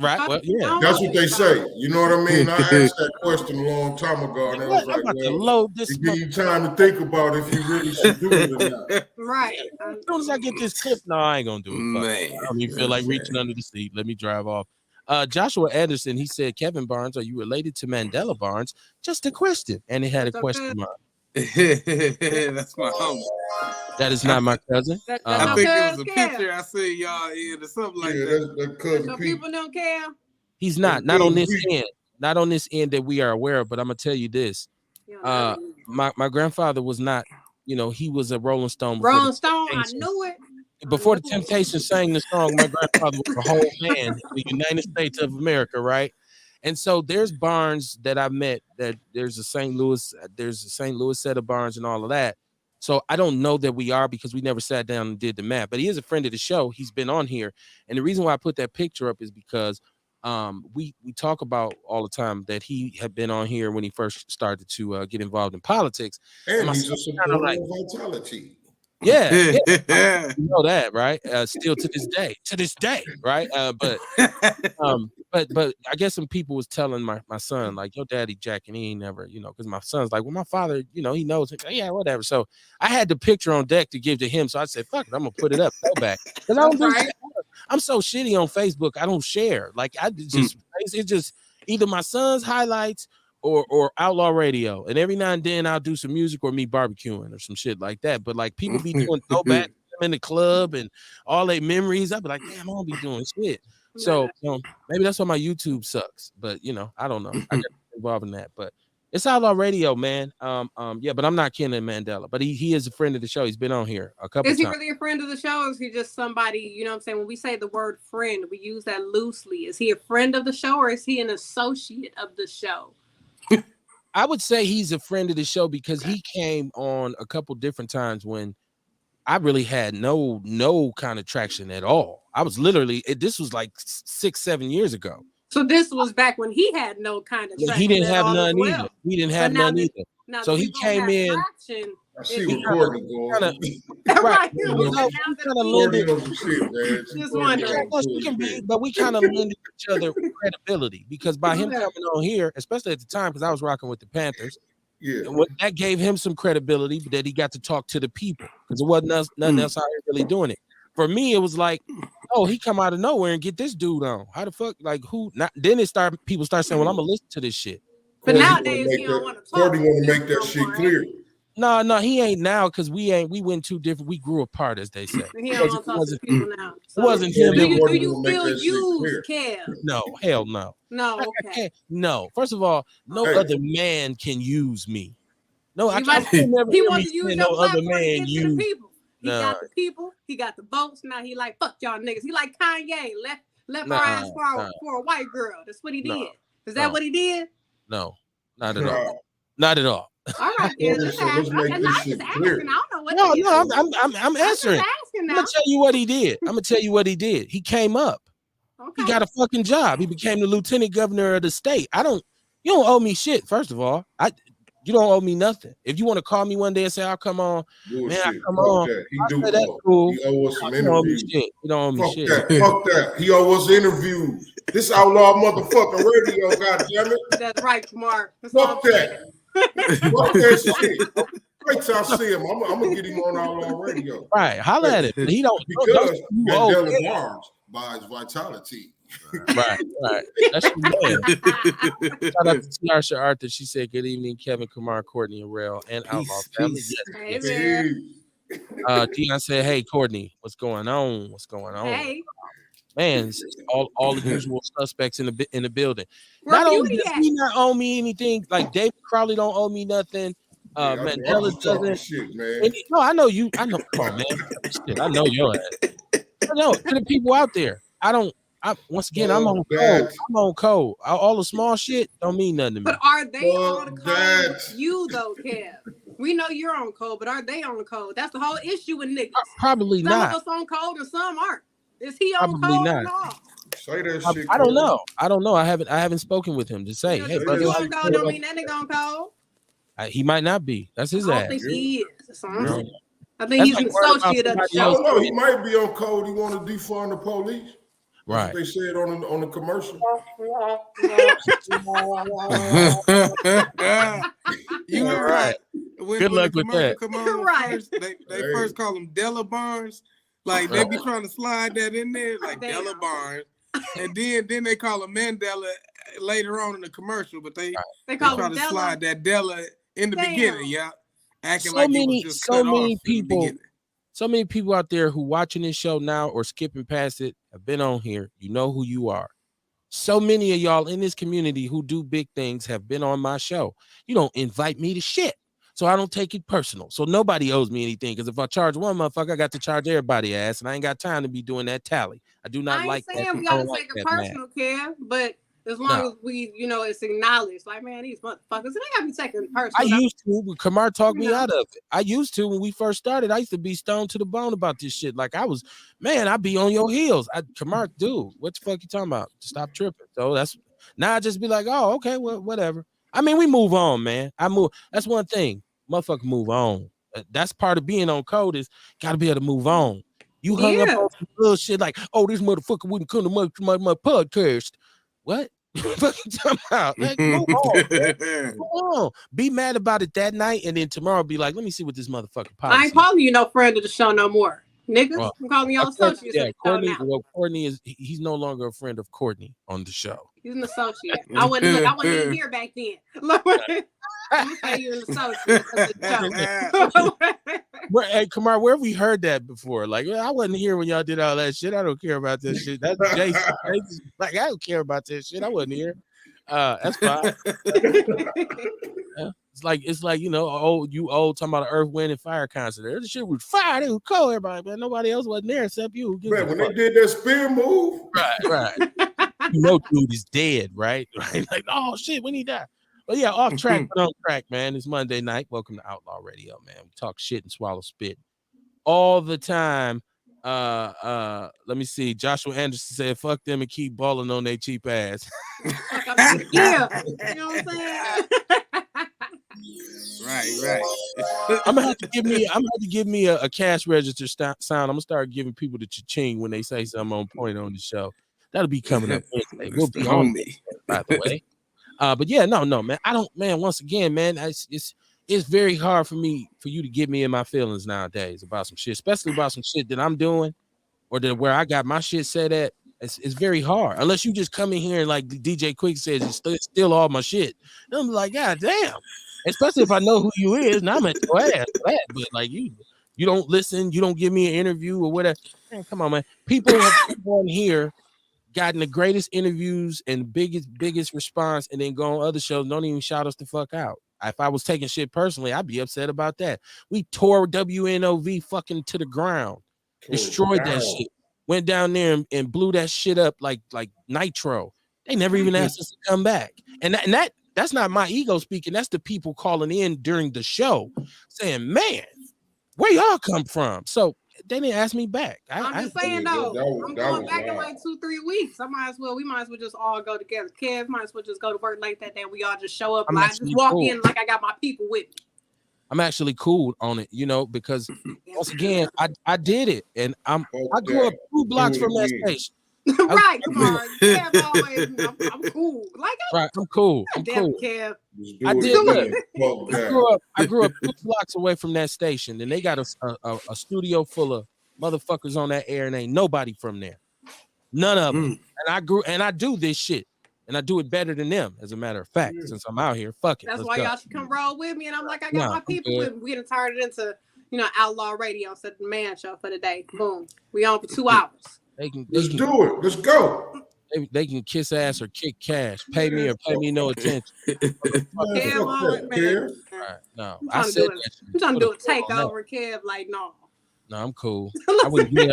Right. Well, yeah. That's what they say. You know what I mean? I asked that question a long time ago, and they was like, well, they give you time to think about if you really should do it or not. Right. As soon as I get this tip, no, I ain't gonna do it. Man, I don't even feel like reaching under the seat. Let me drive off. Joshua Anderson, he said, Kevin Barnes, are you related to Mandela Barnes? Just a question. And it had a question mark. That's my homie. That is not my cousin. I think it was a picture I see y'all in or something like that. So people don't care. He's not on this end. Not on this end that we are aware of, but I'm gonna tell you this. My grandfather was not, he was a Rolling Stone. Rolling Stone, I knew it. Before the Temptations sang the song, my grandfather was a whole man in the United States of America, right? And so there's barns that I met that there's a St. Louis set of barns and all of that. So I don't know that we are, because we never sat down and did the math, but he is a friend of the show. He's been on here. And the reason why I put that picture up is because we talk about all the time that he had been on here when he first started to get involved in politics. And he's a supporter of Vitality. Yeah, yeah. You know that, right? Still to this day, right? But I guess some people was telling my son, like, your daddy Jack, and he ain't never, because my son's like, well, my father, he knows it. Yeah, whatever. So I had the picture on deck to give to him. So I said, fuck it, I'm gonna put it up, go back. Because I don't do Right. I'm so shitty on Facebook. I don't share. Like I just it's just either my son's highlights or Outlaw Radio. And every now and then I'll do some music or me barbecuing or some shit like that. But like people be doing throwback in the club and all their memories. I'll be like, damn, I don't be doing shit. So maybe that's why my YouTube sucks. But I don't know. I get involved in that. But it's Outlaw Radio, man. Yeah, but I'm not Kenan Mandela. But he is a friend of the show. He's been on here a couple times. Is he really a friend of the show? Or is he just somebody, you know what I'm saying? When we say the word friend, we use that loosely. Is he a friend of the show or is he an associate of the show? I would say he's a friend of the show because he came on a couple different times when I really had no kind of traction at all. I was literally, this was like 6-7 years ago. So this was back when he had no kind of traction. He didn't have none well. either. He didn't have none either. So he came in. Traction, I see what Courtney going. Right. But we kind of lended each other credibility because by him coming on here, especially at the time, because I was rocking with the Panthers, that gave him some credibility that he got to talk to the people because it wasn't nothing else out here really doing it. For me, it was like, oh, he come out of nowhere and get this dude on. How the fuck? Like who? Not then people start saying, well, I'm gonna listen to this shit. But nowadays he don't want to talk. Courtney want to make that shit clear. No, he ain't now because we went two different. We grew apart, as they say. He don't want to talk to people now. So it wasn't him. Do you feel used, Kev? No, hell no. No, okay. No. First of all, no other man can use me. No, I can't never. He wants to use no your other platform man to get to the people. He got the people. He got the votes. Now he like fuck y'all niggas. He like Kanye left her ass for a white girl. That's what he did. Is that what he did? No, not at all. Not at all. All right, then. Let's make this shit clear. I don't know what. I'm answering. I'm gonna tell you what he did. He came up. Okay. He got a fucking job. He became the lieutenant governor of the state. You don't owe me shit. First of all, you don't owe me nothing. If you want to call me one day and say I'll come on, man, I'll come on. He do that's cool. He owe us some interviews. You don't owe me shit. Fuck that. He owe us interviews. This Outlaw motherfucking radio, goddammit. That's right, Mark. Fuck that. Fuck that shit. Wait till I see him. I'm gonna get him on Outlaw Radio. Right, holla at it. He don't because Mandela Barnes buys Vitality. Right. That's your man. Shout out to Tarsha Arthur. She said, "Good evening, Kevin, Kamar, Courtney, and Rel, and Outlaw family." Yes. Dion said, "Hey, Courtney, what's going on? What's going on?" Hey. Man, all the usual suspects in the building. Not only does he not owe me anything, like David Crowley don't owe me nothing. Mandela doesn't. Shit, man. No, I know you. I know. Come on, man. Shit, I know your ass. I know to the people out there. Once again, I'm on code. I'm on code. All the small shit don't mean nothing to me. But are they on the code with you though, Kev? We know you're on code, but are they on the code? That's the whole issue with niggas. Probably not. Some of us on code and some aren't. Is he on Probably code not. or not? Say that shit. I don't know. I haven't spoken with him to say, hey, brother. You on code don't mean that nigga on code. He might not be. That's his ass. I don't think he is. I think he's an associate of the show. I don't know. He might be on code. He want to defund the police. Right. They said on the commercial. You were right. Good luck with that. Right. They first call him Della Barnes. Like they be trying to slide that in there, like Della Barnes. And then they call him Mandela later on in the commercial, but they call try him to Della. slide that Della in the beginning, yeah. Acting So like many, it was just so many people out there who watching this show now or skipping past it have been on here. You know who you are. So many of y'all in this community who do big things have been on my show. You don't invite me to shit. So I don't take it personal. So nobody owes me anything. Because if I charge one motherfucker, I got to charge everybody ass. And I ain't got time to be doing that tally. I do not like that. I ain't saying we got to take it personal, Kev, but as long as we, it's acknowledged, like, man, these motherfuckers, they got to be taken personal. I used to, but Kamar talked me out of it. I used to when we first started. I used to be stoned to the bone about this shit. Like I'd be on your heels. Kamar, dude, what the fuck you talking about? Stop tripping. So now I just be like, oh, okay, well, whatever. I mean, we move on, man. That's one thing. Motherfucker move on. That's part of being on code is got to be able to move on. You hung up Yeah. on some little shit like, oh, this motherfucker wouldn't come to my podcast. What? What you talking about? Like, move on, man. Move on. Be mad about it that night, and then tomorrow be like, let me see what this motherfucker policy. I ain't calling you no friend of the show no more. Niggas, Well, I'm calling y'all associates of the show Courtney. now. Well, Courtney he's no longer a friend of Courtney on the show. He's an associate. I wasn't even here back then. I'm gonna say you're an associate of the show. Hey, Kamar, where have we heard that before? Like, I wasn't here when y'all did all that shit. I don't care about that shit. That's Jason. Like, I don't care about that shit. I wasn't here. That's fine. Yeah. It's like you know, talking about an Earth, Wind, and Fire concert. The shit was fire. It was cold, everybody, man. Nobody else wasn't there except you. Man, when they did that spin move, right. You know, dude is dead, right? Like, oh shit, when he died. But yeah, off track, but on track, man. It's Monday night. Welcome to Outlaw Radio, man. We talk shit and swallow spit all the time. Let me see. Joshua Anderson said, "Fuck them and keep balling on their cheap ass." Yeah, you know what I'm saying. Right. I'm gonna have to give me a cash register sound. I'm gonna start giving people the cha-ching when they say something on point on the show. That'll be coming up Wednesday. We'll be on it, by the way. But yeah, no, man. I don't, man. Once again, man, it's very hard for you to get me in my feelings nowadays about some shit, especially about some shit that I'm doing or that where I got my shit set at. It's very hard unless you just come in here and like DJ Quick says, you steal all my shit. And I'm like, God damn. Especially if I know who you is, and I'm at your ass for that. But like you don't listen, you don't give me an interview or whatever. Man, come on, man. People have on here gotten the greatest interviews and biggest response, and then go on other shows, don't even shout us the fuck out. If I was taking shit personally, I'd be upset about that. We tore WNOV fucking to the ground, destroyed that shit, went down there and blew that shit up like nitro. They never even asked us to come back, and that's not my ego speaking. That's the people calling in during the show saying, "Man, where y'all come from?" So they didn't ask me back. I'm just saying though, I'm going back in like 2-3 weeks. We might as well just all go together. Kev might as well just go to work like that. Then we all just show up. I just walk in like I got my people with me. I'm actually cool on it, because once again, I did it, and I grew up 2 blocks from that station. Right, come on. Kev always, I'm cool. Like I'm cool. Kev. I did. I grew up 2 blocks away from that station, and they got a studio full of motherfuckers on that air, and ain't nobody from there. None of them. And I do this shit, and I do it better than them. As a matter of fact, since I'm out here, fuck it. That's why y'all should come roll with me. And I'm like, I got my people with me. We done turned it into, Outlaw Radio instead of the man show for the day. Boom. We on for 2 hours. Let's do it. Let's go. They can kiss ass or kick cash. Pay me or pay me no attention. Kev, no, I'm trying to do a takeover, Kev. Like, no. No, I'm cool. I wouldn't give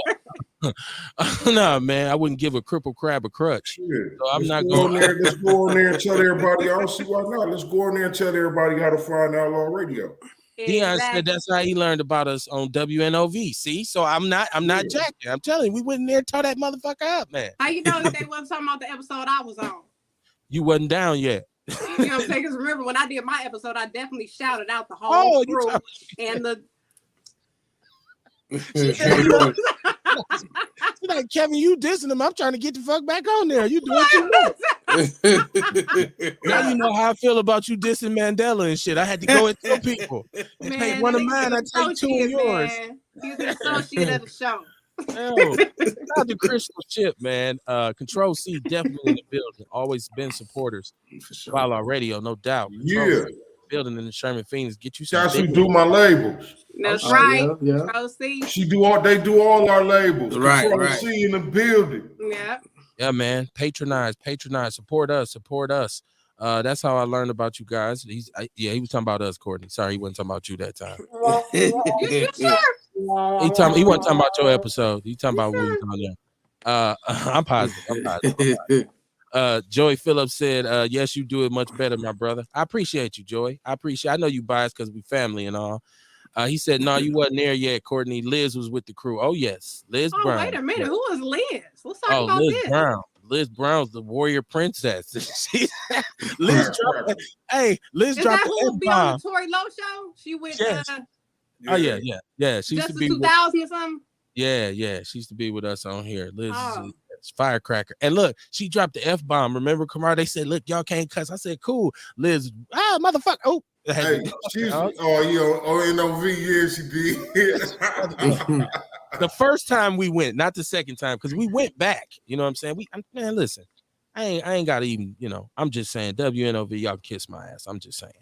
no, man. I wouldn't give a cripple crab a crutch. So I'm not going there. Let's go in there and tell everybody. I don't see why not. Let's go in there and tell everybody how to find Outlaw Radio. Dion said that's how he learned about us on WNOV. See, so I'm not jacking. I'm telling you, we went in there and tore that motherfucker up, man. How you know if they wasn't talking about the episode I was on? You wasn't down yet. You know what I'm saying? Because remember when I did my episode, I definitely shouted out the whole crew and the. Like, Kevin, you dissing him. I'm trying to get the fuck back on there. You doing too much. Now you know how I feel about you dissing Mandela and shit. I had to go and tell people. Man, take one of mine, I take 2 of yours. Man. He's an associate of the show. Shout to Crystal Chip, man. Control C definitely in the building. Always been supporters. For Outlaw Radio, no doubt. Control C, building in the Sherman Phoenix. Get you some. That's who do my labels. That's right. Yeah. They do all our labels. Right. See in the building. Yeah, man. Patronize. Support us. That's how I learned about you guys. He was talking about us, Courtney. Sorry, he wasn't talking about you that time. You sure? He wasn't talking about your episode. He talking about what we was on there. I'm positive. Joey Phillips said, yes, you do it much better, my brother. I appreciate you, Joey. I know you biased because we family and all. He said, no, you wasn't there yet, Courtney. Liz was with the crew. Oh, yes. Liz Brown. Wait a minute. Who was Liz? Let's talk about Liz this. Brown. Liz Brown's the warrior princess. Liz dropped Is that who will be on the Tori Lowe show? She went Oh yeah. She used Just to the be 2000 or something. Yeah. She used to be with us on here. Liz Oh. is firecracker. And look, she dropped the F-bomb. Remember, Kamar? They said, look, y'all can't cuss. I said, cool. Liz, motherfucker. Oh, Hey, she's NOV, yeah, she did. the first time we went, not the second time, because we went back. You know what I'm saying? Man, listen, I ain't gotta even, I'm just saying, WNOV, y'all kiss my ass. I'm just saying.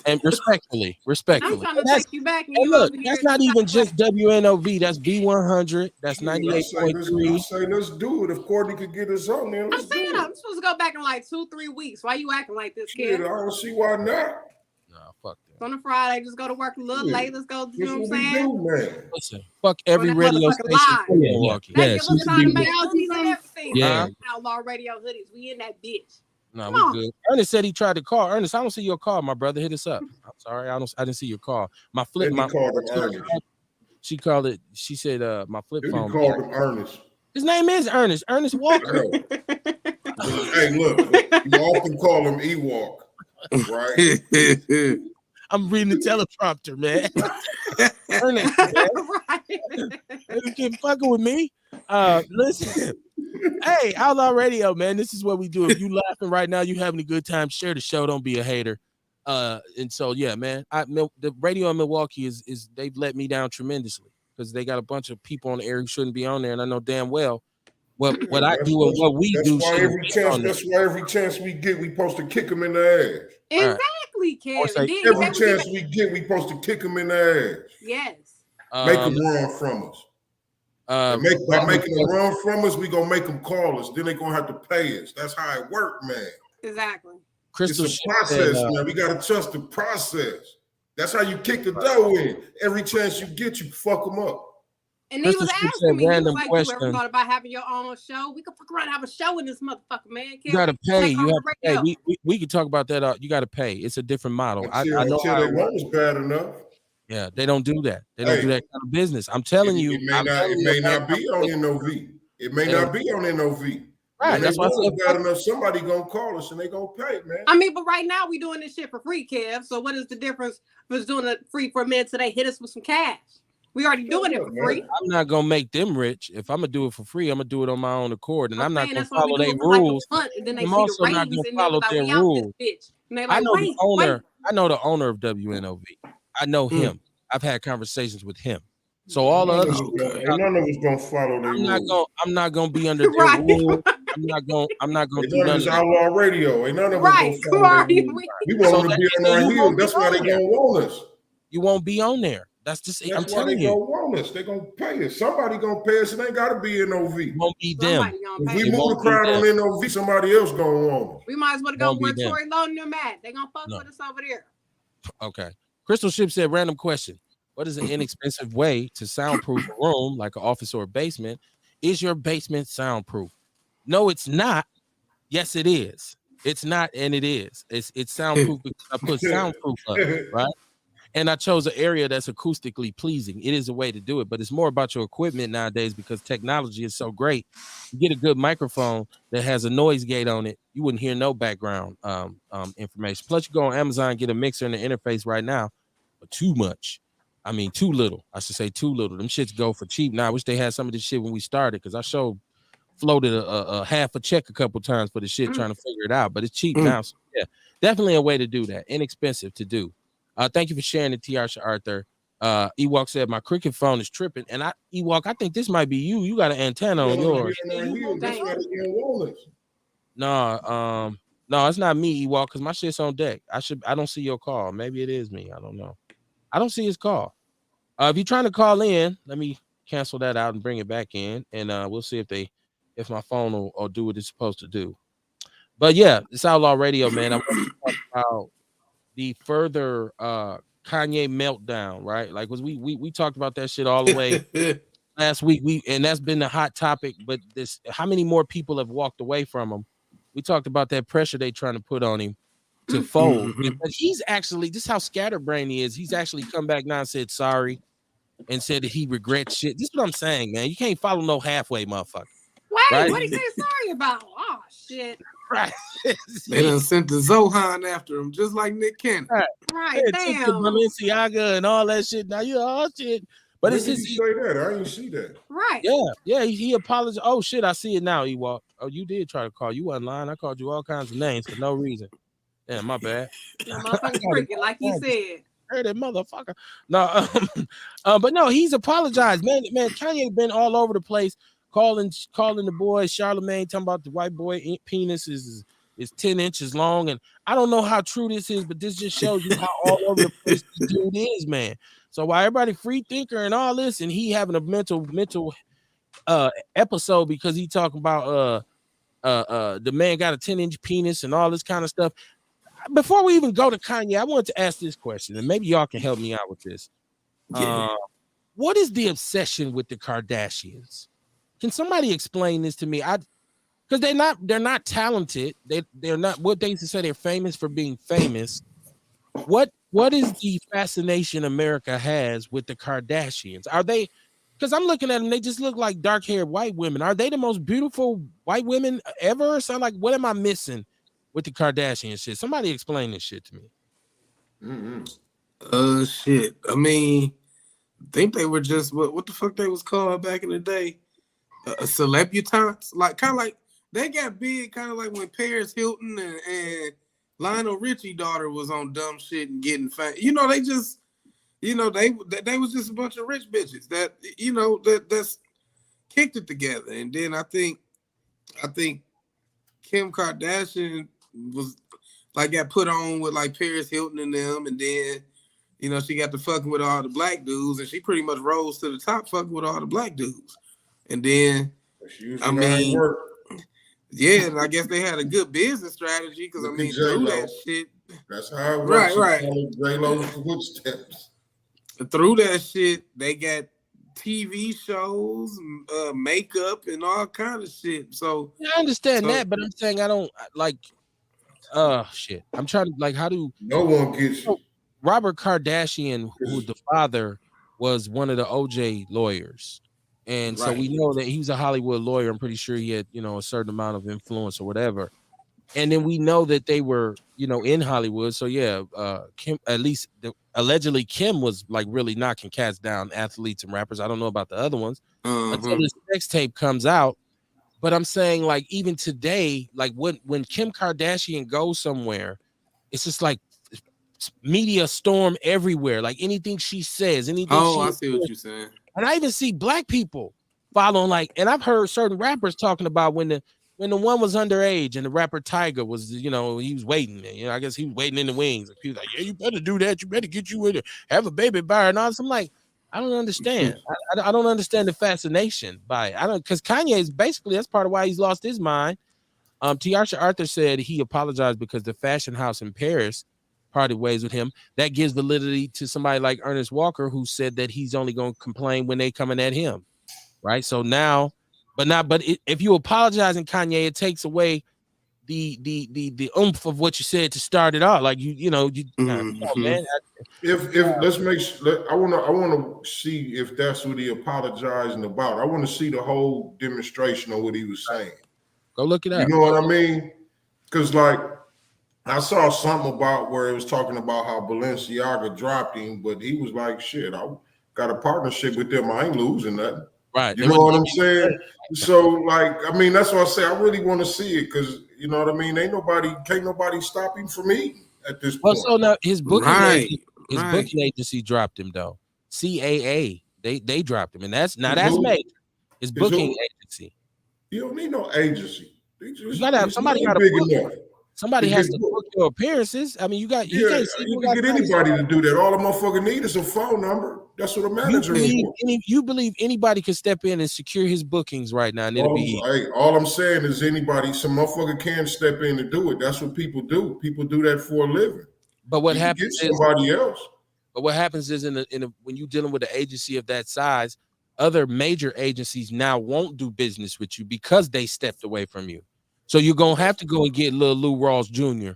And respectfully. I'm trying to take you back, and you look, over here. that's not even just WNOV. That's B100. That's 98.3. I say, let's do it. If Courtney could get us on there, let's do it. I'm supposed to go back in like 2-3 weeks. Why you acting like this, kid? I don't see why not. Nah, fuck that. On a Friday, just go to work a little late. Let's go. You know what I'm saying? Man. Listen, fuck every radio station in Milwaukee. Thank you. Look, time to make hoodies and everything. Yeah. Outlaw Radio hoodies. We in that bitch. No, we good. Ernest said he tried to call. Ernest, I don't see your call, my brother. Hit us up. I'm sorry, I didn't see your call. My flip, she called it. She said, my flip phone. Called him Ernest. His name is Ernest. Ernest Walker. Hey, look, you often call him Ewok, right? I'm reading the teleprompter, man. Ernest, man. You keep fucking with me. Listen. Hey, Outlaw Radio, man. This is what we do. If you laughing right now, you having a good time, share the show. Don't be a hater. And so yeah, man. The radio in Milwaukee is they've let me down tremendously because they got a bunch of people on the air who shouldn't be on there, and I know damn well what I do and what we do. That's why every chance we get, we supposed to kick them in the ass. Exactly, Kevin. Every chance we get, we supposed to kick them in the ass. Yes. Make them run from us. By making them run from us, we gonna make them call us. Then they gonna have to pay us. That's how it work, man. Exactly. It's a process, man. We gotta trust the process. That's how you kick the dough in. Every chance you get, you fuck them up. And he was asking me, he was like, you ever thought about having your own show? We could fuck around and have a show in this motherfucker, man. You gotta pay. You have to pay. We can talk about that. You gotta pay. It's a different model. I know until they want us bad enough. Yeah, they don't do that. They don't do that kind of business. I'm telling you. It may not be on NOV. It may not be on NOV. Right. That's why I said bad enough. Somebody gonna call us and they gonna pay, man. I mean, but right now we doing this shit for free, Kev. So what is the difference between doing it free for a minute today? Hit us with some cash. We already doing it for free. I'm not gonna make them rich. If I'm gonna do it for free, I'm gonna do it on my own accord, and I'm not gonna follow their rules. I'm also not gonna follow their rules. I know the owner. I know the owner of WNOV. I know him. I've had conversations with him. So all the other none of us gonna follow their rules. I'm not gonna be under their rules. I'm not gonna do none of Outlaw Radio. Ain't none of us gonna follow their rules. We want them to be on our heels. That's why they gonna want us. You won't be on there. That's just I'm telling you. They gonna want us. They gonna pay us. Somebody gonna pay us. It ain't gotta be NOV. It won't be them. If we move the crowd on NOV, somebody else gonna want us. We might as well go where Tory Lowe and them at. They gonna fuck with us over there. Okay. Crystal Ship said, random question. What is an inexpensive way to soundproof a room like an office or a basement? Is your basement soundproof? No, it's not. Yes, it is. It's not, and it is. It's soundproof because I put soundproof up, right? And I chose an area that's acoustically pleasing. It is a way to do it, but it's more about your equipment nowadays because technology is so great. You get a good microphone that has a noise gate on it, you wouldn't hear no background information. Plus, you go on Amazon and get a mixer and the interface right now, but too much. I mean, too little. I should say too little. Them shits go for cheap now. I wish they had some of this shit when we started because I floated a half a check a couple times for the shit trying to figure it out, but it's cheap now. So yeah, definitely a way to do that. Inexpensive to do. Thank you for sharing the TR Arthur. Ewok said my cricket phone is tripping, and Ewok, I think this might be you. You got an antenna on yours. No, it's not me, Ewok, because my shit's on deck. I don't see your call. Maybe it is me. I don't know. I don't see his call. If you're trying to call in, let me cancel that out and bring it back in, and we'll see if my phone will do what it's supposed to do. But yeah, it's Outlaw Radio, man. I want to talk about the further Kanye meltdown, right? Like we talked about that shit all the way last week. And that's been the hot topic. But how many more people have walked away from him? We talked about that pressure they trying to put on him to fold. But he's actually, this is how scatterbrained he is. He's actually come back now and said sorry and said that he regrets shit. This is what I'm saying, man. You can't follow no halfway, motherfucker. Wait, right? what did he say sorry about? Oh shit. Right. They done sent the Zohan after him, just like Nick Cannon. Right, Took the damn. Balenciaga and all that shit. Now you all shit. But When it's did his. he say that? I didn't see that. Right. Yeah. He apologized. Oh shit, I see it now. Ewok. Oh, you did try to call. You wasn't lying. I called you all kinds of names for no reason. Yeah, my bad. Yeah, motherfucking cricket, like he said. Heard that motherfucker. No, but no, he's apologized, man. Kanye been all over the place, calling the boy Charlemagne, talking about the white boy penis is 10 inches long, and I don't know how true this is, but this just shows you how all over the place this dude is, man. So while everybody free thinker and all this, and he having a mental episode because he talking about the man got a 10-inch penis and all this kind of stuff. Before we even go to Kanye, I want to ask this question, and maybe y'all can help me out with this. What is the obsession with the Kardashians? Can somebody explain this to me? Because they're not talented. They're not what they used to say. They're famous for being famous. What is the fascination America has with the Kardashians? Are they? Because I'm looking at them, they just look like dark-haired white women. Are they the most beautiful white women ever? So like, what am I missing with the Kardashian shit? Somebody explain this shit to me. Shit. I mean, I think they were just what the fuck they was called back in the day? Celebutants, like kind of like they got big, kind of like when Paris Hilton and Lionel Richie daughter was on dumb shit and getting fat. You know, they just, you know, they was just a bunch of rich bitches that, you know, that's kicked it together. And then I think Kim Kardashian was like got put on with like Paris Hilton and them, and then, you know, she got to fucking with all the black dudes, and she pretty much rose to the top fucking with all the black dudes. And then, I mean, yeah, and I guess they had a good business strategy because I mean, through that shit, that's how it works. Right. J-Lo's footsteps. Through that shit, they got TV shows, makeup, and all kind of shit. So yeah, I understand that, but I'm saying I don't like. Shit. I'm trying to like. How do no one gets you? Robert Kardashian, who's the father, was one of the OJ lawyers. And so we know that he was a Hollywood lawyer. I'm pretty sure he had, you know, a certain amount of influence or whatever. And then we know that they were, you know, in Hollywood. So yeah, Kim, at least allegedly Kim was like really knocking cats down, athletes and rappers. I don't know about the other ones until this sex tape comes out. But I'm saying like even today, like when Kim Kardashian goes somewhere, it's just like media storm everywhere. Like anything she says, anything. I see what you're saying. And I even see black people following, like, and I've heard certain rappers talking about when the one was underage and the rapper Tiger was, you know, he was waiting. You know, I guess he was waiting in the wings. Like, he was like, yeah, you better do that. You better get you with her, have a baby by her and all this. I'm like, I don't understand. I don't understand the fascination by it. I don't, because Kanye is basically, that's part of why he's lost his mind. Tiasha Arthur said he apologized because the fashion house in Paris parted ways with him. That gives validity to somebody like Ernest Walker, who said that he's only going to complain when they coming at him, right? So now, if you apologize in Kanye, it takes away the oomph of what you said to start it off. Like man. If let's make sure, I want to see if that's what he apologizing about. I want to see the whole demonstration of what he was saying. Go look it up. You know what I mean? Because like I saw something about where it was talking about how Balenciaga dropped him, but he was like, shit, I got a partnership with them. I ain't losing nothing. Right. You know what I'm saying? So, like, I mean, that's why I say I really want to see it because, you know what I mean? Can't nobody stop him from eating at this point. Well, so now his booking agency dropped him, though. CAA, they dropped him. And that's major. His booking agency. You don't need no agency. You gotta have somebody got to book enough. Somebody has to book your appearances. I mean, you can't you can get anybody to do that. All a motherfucker need is a phone number. That's what a manager is for. You believe anybody can step in and secure his bookings right now, and it'll be easy. Hey, all I'm saying is some motherfucker can step in and do it. That's what people do. People do that for a living. But what happens is somebody else. But what happens is when you're dealing with an agency of that size, other major agencies now won't do business with you because they stepped away from you. So you're gonna have to go and get little Lou Rawls Jr.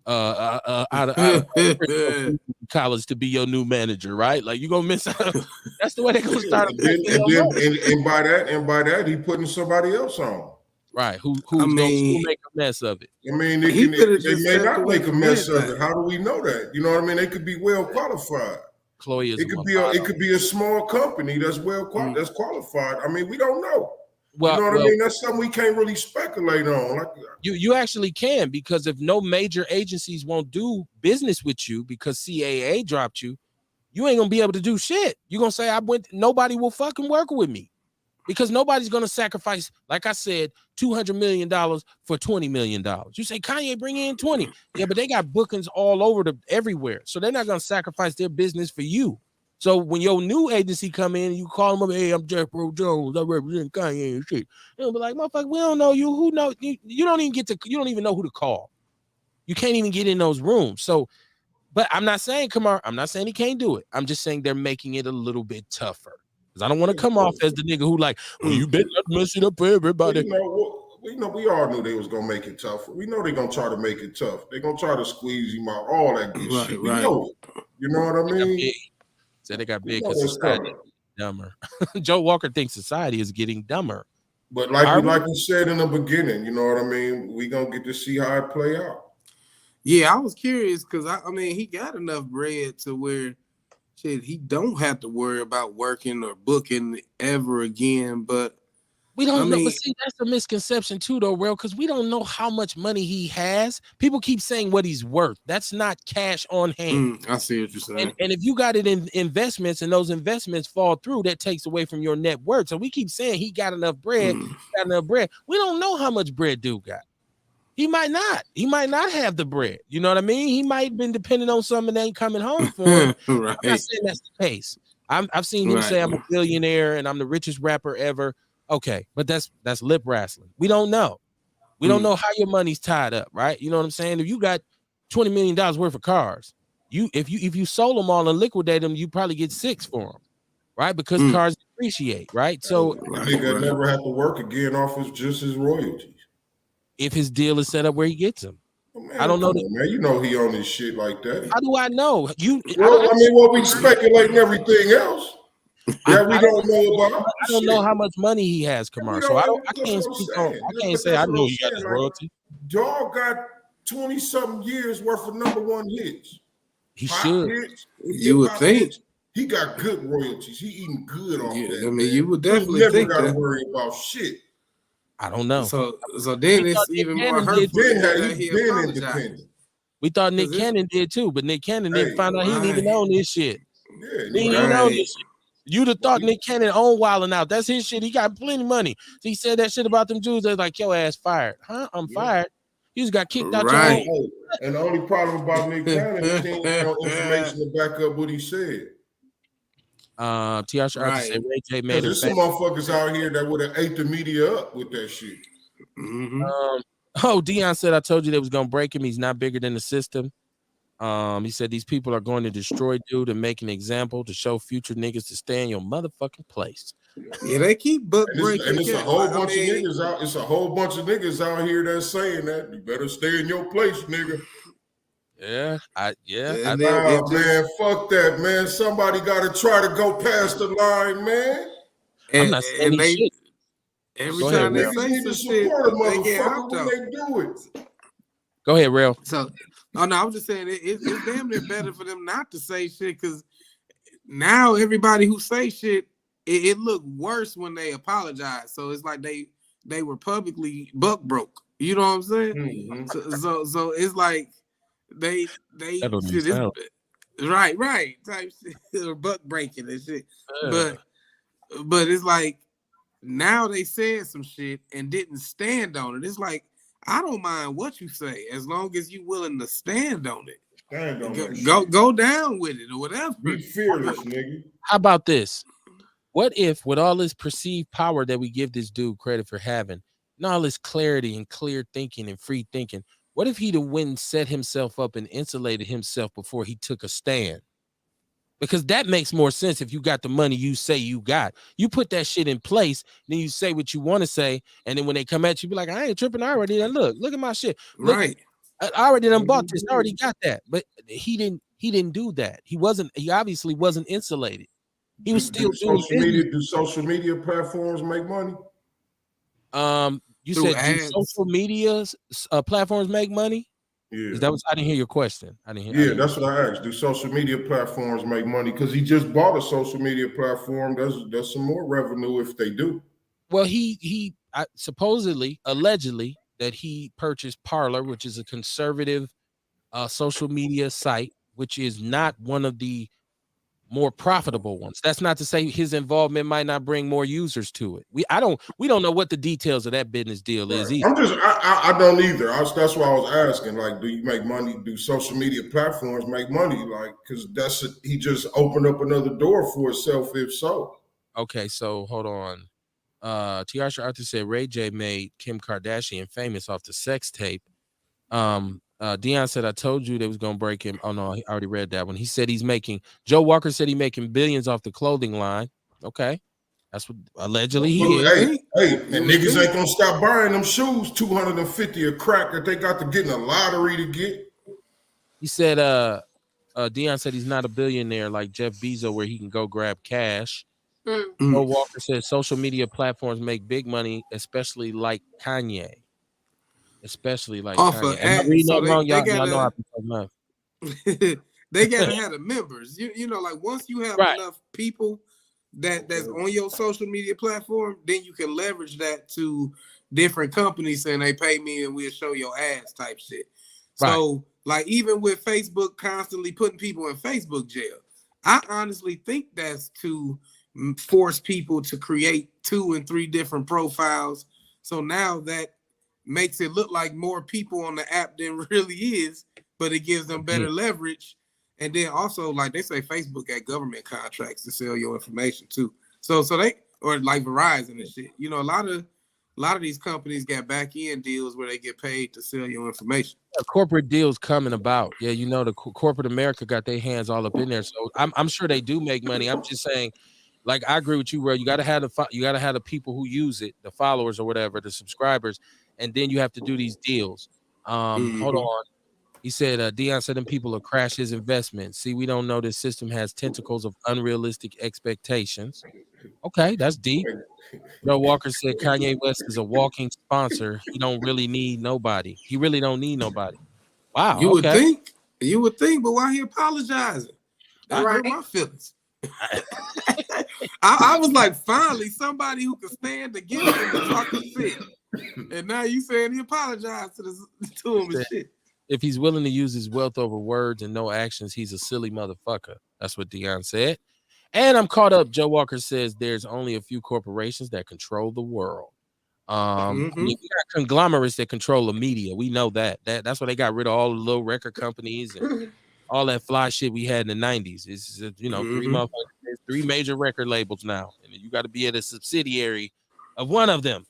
Out of college to be your new manager, right? Like you're gonna miss out. That's the way they're gonna start. And by that, he putting somebody else on. Right. Who's I gonna mean, make a mess of it? I mean, he could have they just may stepped not away make a from mess of it. everything. How do we know that? You know what I mean? They could be well qualified. Chloe is It could be a small company that's that's qualified. I mean, we don't know. You know what I mean? That's something we can't really speculate on. Like you actually can, because if no major agencies won't do business with you because CAA dropped you, you ain't gonna be able to do shit. You're gonna say nobody will fucking work with me. Because nobody's gonna sacrifice, like I said, $200 million for $20 million. You say Kanye bring in 20. Yeah, but they got bookings all over everywhere. So they're not gonna sacrifice their business for you. So when your new agency come in, you call them up, hey, I'm Jeff Bro Jones, I represent Kanye and shit. They'll be like, motherfucker, we don't know you. Who know you don't even know who to call. You can't even get in those rooms. So, but I'm not saying Kamar, I'm not saying he can't do it. I'm just saying they're making it a little bit tougher. I don't want to come off as the nigga who like, well, you better not mess it up for everybody. We all knew they was gonna make it tough. We know they're gonna try to make it tough. They're gonna try to squeeze him out, all that good shit. We know it. You know what I mean? Said they got big because society is dumber. Joe Walker thinks society is getting dumber. But like we said in the beginning, you know what I mean? We gonna get to see how it play out. Yeah, I was curious because I mean he got enough bread to where shit, he don't have to worry about working or booking ever again. But we don't know. But see, that's a misconception too, though, Real, because we don't know how much money he has. People keep saying what he's worth. That's not cash on hand. I see what you're saying. And if you got it in investments and those investments fall through, that takes away from your net worth. So we keep saying he got enough bread. Got enough bread. We don't know how much bread dude got. He might not. He might not have the bread. You know what I mean? He might have been depending on something that ain't coming home for him. Right. I'm not saying that's the case. I've seen him say I'm a billionaire and I'm the richest rapper ever. Okay, but that's lip wrestling. We don't know. We don't know how your money's tied up, right? You know what I'm saying? If you got $20 million worth of cars, if you sold them all and liquidate them, you probably get 6 for them, right? Because cars depreciate, right? So nigga never have to work again off of just his royalties. If his deal is set up where he gets them. Man, I don't know that. Man, you know he on his shit like that. How do I know? We speculating everything else. That we don't know about. I don't know how much money he has, Kamar. So I can't speak on. I can't say I know he got his royalty. Dog got 20-something years worth of #1 hits. He should. You would think he got good royalties. He eating good off that. I mean, you would definitely think never got to worry about shit. I don't know. So then it's even more hurtful. He's been independent. We thought Nick Cannon did too, but Nick Cannon didn't find out he didn't even own this shit. Yeah, he didn't even own this shit. You'd have thought Nick Cannon owned Wild 'N Out. That's his shit. He got plenty of money. So he said that shit about them Jews. They're like, your ass fired. Huh? I'm fired. You just got kicked out your home. And the only problem about Nick Cannon is he ain't no information to back up what he said. T.R. said Ray J made there's some motherfuckers out here that would have ate the media up with that shit. Dion said, I told you they was gonna break him. He's not bigger than the system. He said these people are going to destroy dude and make an example to show future niggas to stay in your motherfucking place. Yeah, they keep book breaking. And it's a whole bunch of niggas out. It's a whole bunch of niggas out here that's saying that you better stay in your place, nigga. Yeah, man, fuck that, man. Somebody got to try to go past the line, man. I'm not saying shit. Every time they say some shit, they get out when they do it. Go ahead, Real. So, I was just saying it's damn near better for them not to say shit because now everybody who say shit, it look worse when they apologize. So it's like they were publicly buck broke. You know what I'm saying? Mm-hmm. So it's like they right type shit or buck breaking and shit. But it's like now they said some shit and didn't stand on it. It's like I don't mind what you say as long as you willing to stand on it. Stand on go down with it or whatever. Be fearless, nigga. How about this? What if, with all this perceived power that we give this dude credit for having, and all this clarity and clear thinking and free thinking, what if he'd have went and set himself up and insulated himself before he took a stand? Because that makes more sense if you got the money you say you got. You put that shit in place, then you say what you want to say, and then when they come at you, be like, I ain't tripping. I already done. Look at my shit. Look, right. I already done bought this. I already got that. But he didn't do that. He obviously wasn't insulated. He was still doing social media. Do social media platforms make money? You through said do ads. social media platforms make money? Yeah. Is that what I didn't hear your question? I didn't hear. Yeah, that's what I asked. Do social media platforms make money? Because he just bought a social media platform. There's some more revenue if they do. Well, he supposedly, allegedly, that he purchased Parler, which is a conservative social media site, which is not one of the more profitable ones. That's not to say his involvement might not bring more users to it. We don't know what the details of that business deal is Right. either. I don't either. That's why I was asking. Like, do you make money? Do social media platforms make money? Like, because he just opened up another door for himself. If so, Okay, so hold on. Tiasha Arthur said Ray J made Kim Kardashian famous off the sex tape. Dion said, I told you they was gonna break him. Oh no, I already read that one. He said Joe Walker said he's making billions off the clothing line. Okay. That's what allegedly he You is. would think. and You would niggas think. ain't gonna stop buying them shoes. 250 a crack that they got to get in a lottery to get. He said, Dion said he's not a billionaire like Jeff Bezos where he can go grab cash. Joe Walker said social media platforms make big money, especially like Kanye. Especially like Off Kanye. of Am I ad, reading so that wrong? they Y'all know gotta I be talking about. they gotta have the members. You know, like once you have Right. enough people that's on your social media platform, then you can leverage that to different companies saying they pay me and we'll show your ads type shit. So like even with Facebook constantly putting people in Facebook jail, I honestly think that's to force people to create 2 and 3 different profiles. So now that makes it look like more people on the app than really is, but it gives them better leverage. And then also, like they say, Facebook got government contracts to sell your information too. So they, or like Verizon and shit. You know, a lot of these companies got back end deals where they get paid to sell your information. Corporate deals coming about. Yeah, you know, the corporate America got their hands all up in there. So I'm sure they do make money. I'm just saying, like I agree with you, bro. You gotta have the people who use it, the followers or whatever, the subscribers, and then you have to do these deals. Hold on. He said, Dion said them people will crash his investment. See, we don't know this system has tentacles of unrealistic expectations. Okay, that's deep. Joe Walker said Kanye West is a walking sponsor. He don't really need nobody. He really don't need nobody. Wow. You Okay. would think, but why he apologizing? That hurt my feelings. I was like, finally, somebody who can stand against him and talk his shit. And now you saying he apologized to him and shit. If he's willing to use his wealth over words and no actions, he's a silly motherfucker. That's what Dion said. And I'm caught up. Joe Walker says there's only a few corporations that control the world. I mean, we got conglomerates that control the media. We know that. That's why they got rid of all the little record companies and all that fly shit we had in the 90s. It's three major record labels now, and you got to be at a subsidiary of one of them.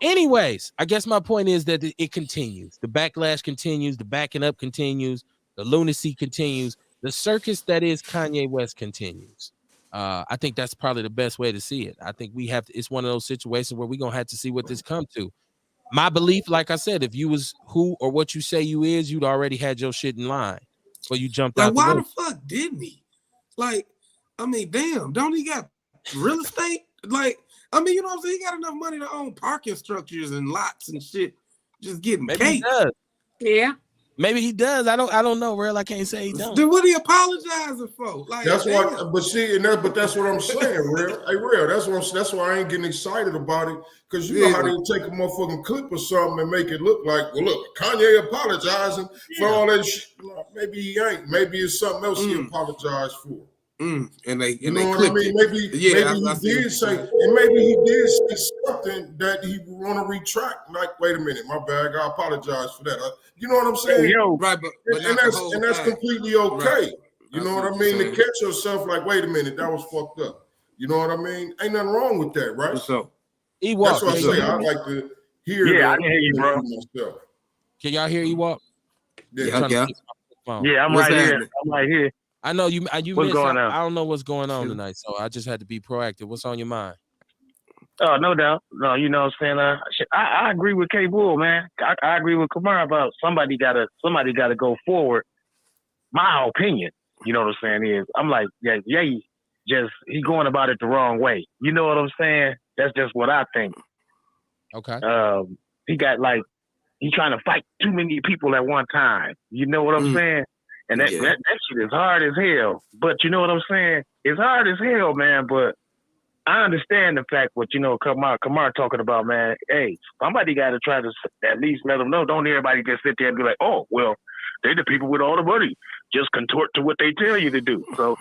Anyways, I guess my point is that it continues. The backlash continues. The backing up continues. The lunacy continues. The circus that is Kanye West continues. I think that's probably the best way to see it. I think it's one of those situations where we're going to have to see what this come to. My belief, like I said, if you was who or what you say you is, you'd already had your shit in line. But you jumped out. Why the fuck didn't he? Like, I mean, damn, don't he got real estate? Like, I mean, you know what I'm saying? He got enough money to own parking structures and lots and shit. Just getting Maybe cake. he does. Yeah. Maybe he does. I don't know, real. I can't say he don't. Then what are you apologizing for? Like that's why, but that's what I'm saying, real. Hey, real. That's why I ain't getting excited about it. Because you know how they take a motherfucking clip or something and make it look like, well, look, Kanye apologizing for all that shit. Maybe he ain't. Maybe it's something else he apologized for. And they what I mean? Maybe he did say something that he want to retract. Like, wait a minute, my bad. I apologize for that. You know what I'm saying? Right, and that's completely okay. Right. You know what I mean? To catch yourself, like, wait a minute, that was fucked up. You know what I mean? Ain't nothing wrong with that, right? So Ewok, that's what I say. I like to hear. Yeah, I can hear you, bro. Myself. Can y'all hear Ewok? Yeah. I'm right here. I'm right here. I know you What's missed. going on? I don't know what's going on tonight, so I just had to be proactive. What's on your mind? Oh, no doubt. No, you know what I'm saying? I agree with K Bull, man. I agree with Kamar about somebody gotta go forward. My opinion, you know what I'm saying, is I'm like, he going about it the wrong way. You know what I'm saying? That's just what I think. Okay. He got like he's trying to fight too many people at one time. You know what I'm saying? And that shit is hard as hell. But you know what I'm saying? It's hard as hell, man. But I understand the fact what Kamar talking about, man. Hey, somebody got to try to at least let them know. Don't everybody just sit there and be like, oh, well, they the people with all the money. Just contort to what they tell you to do. So,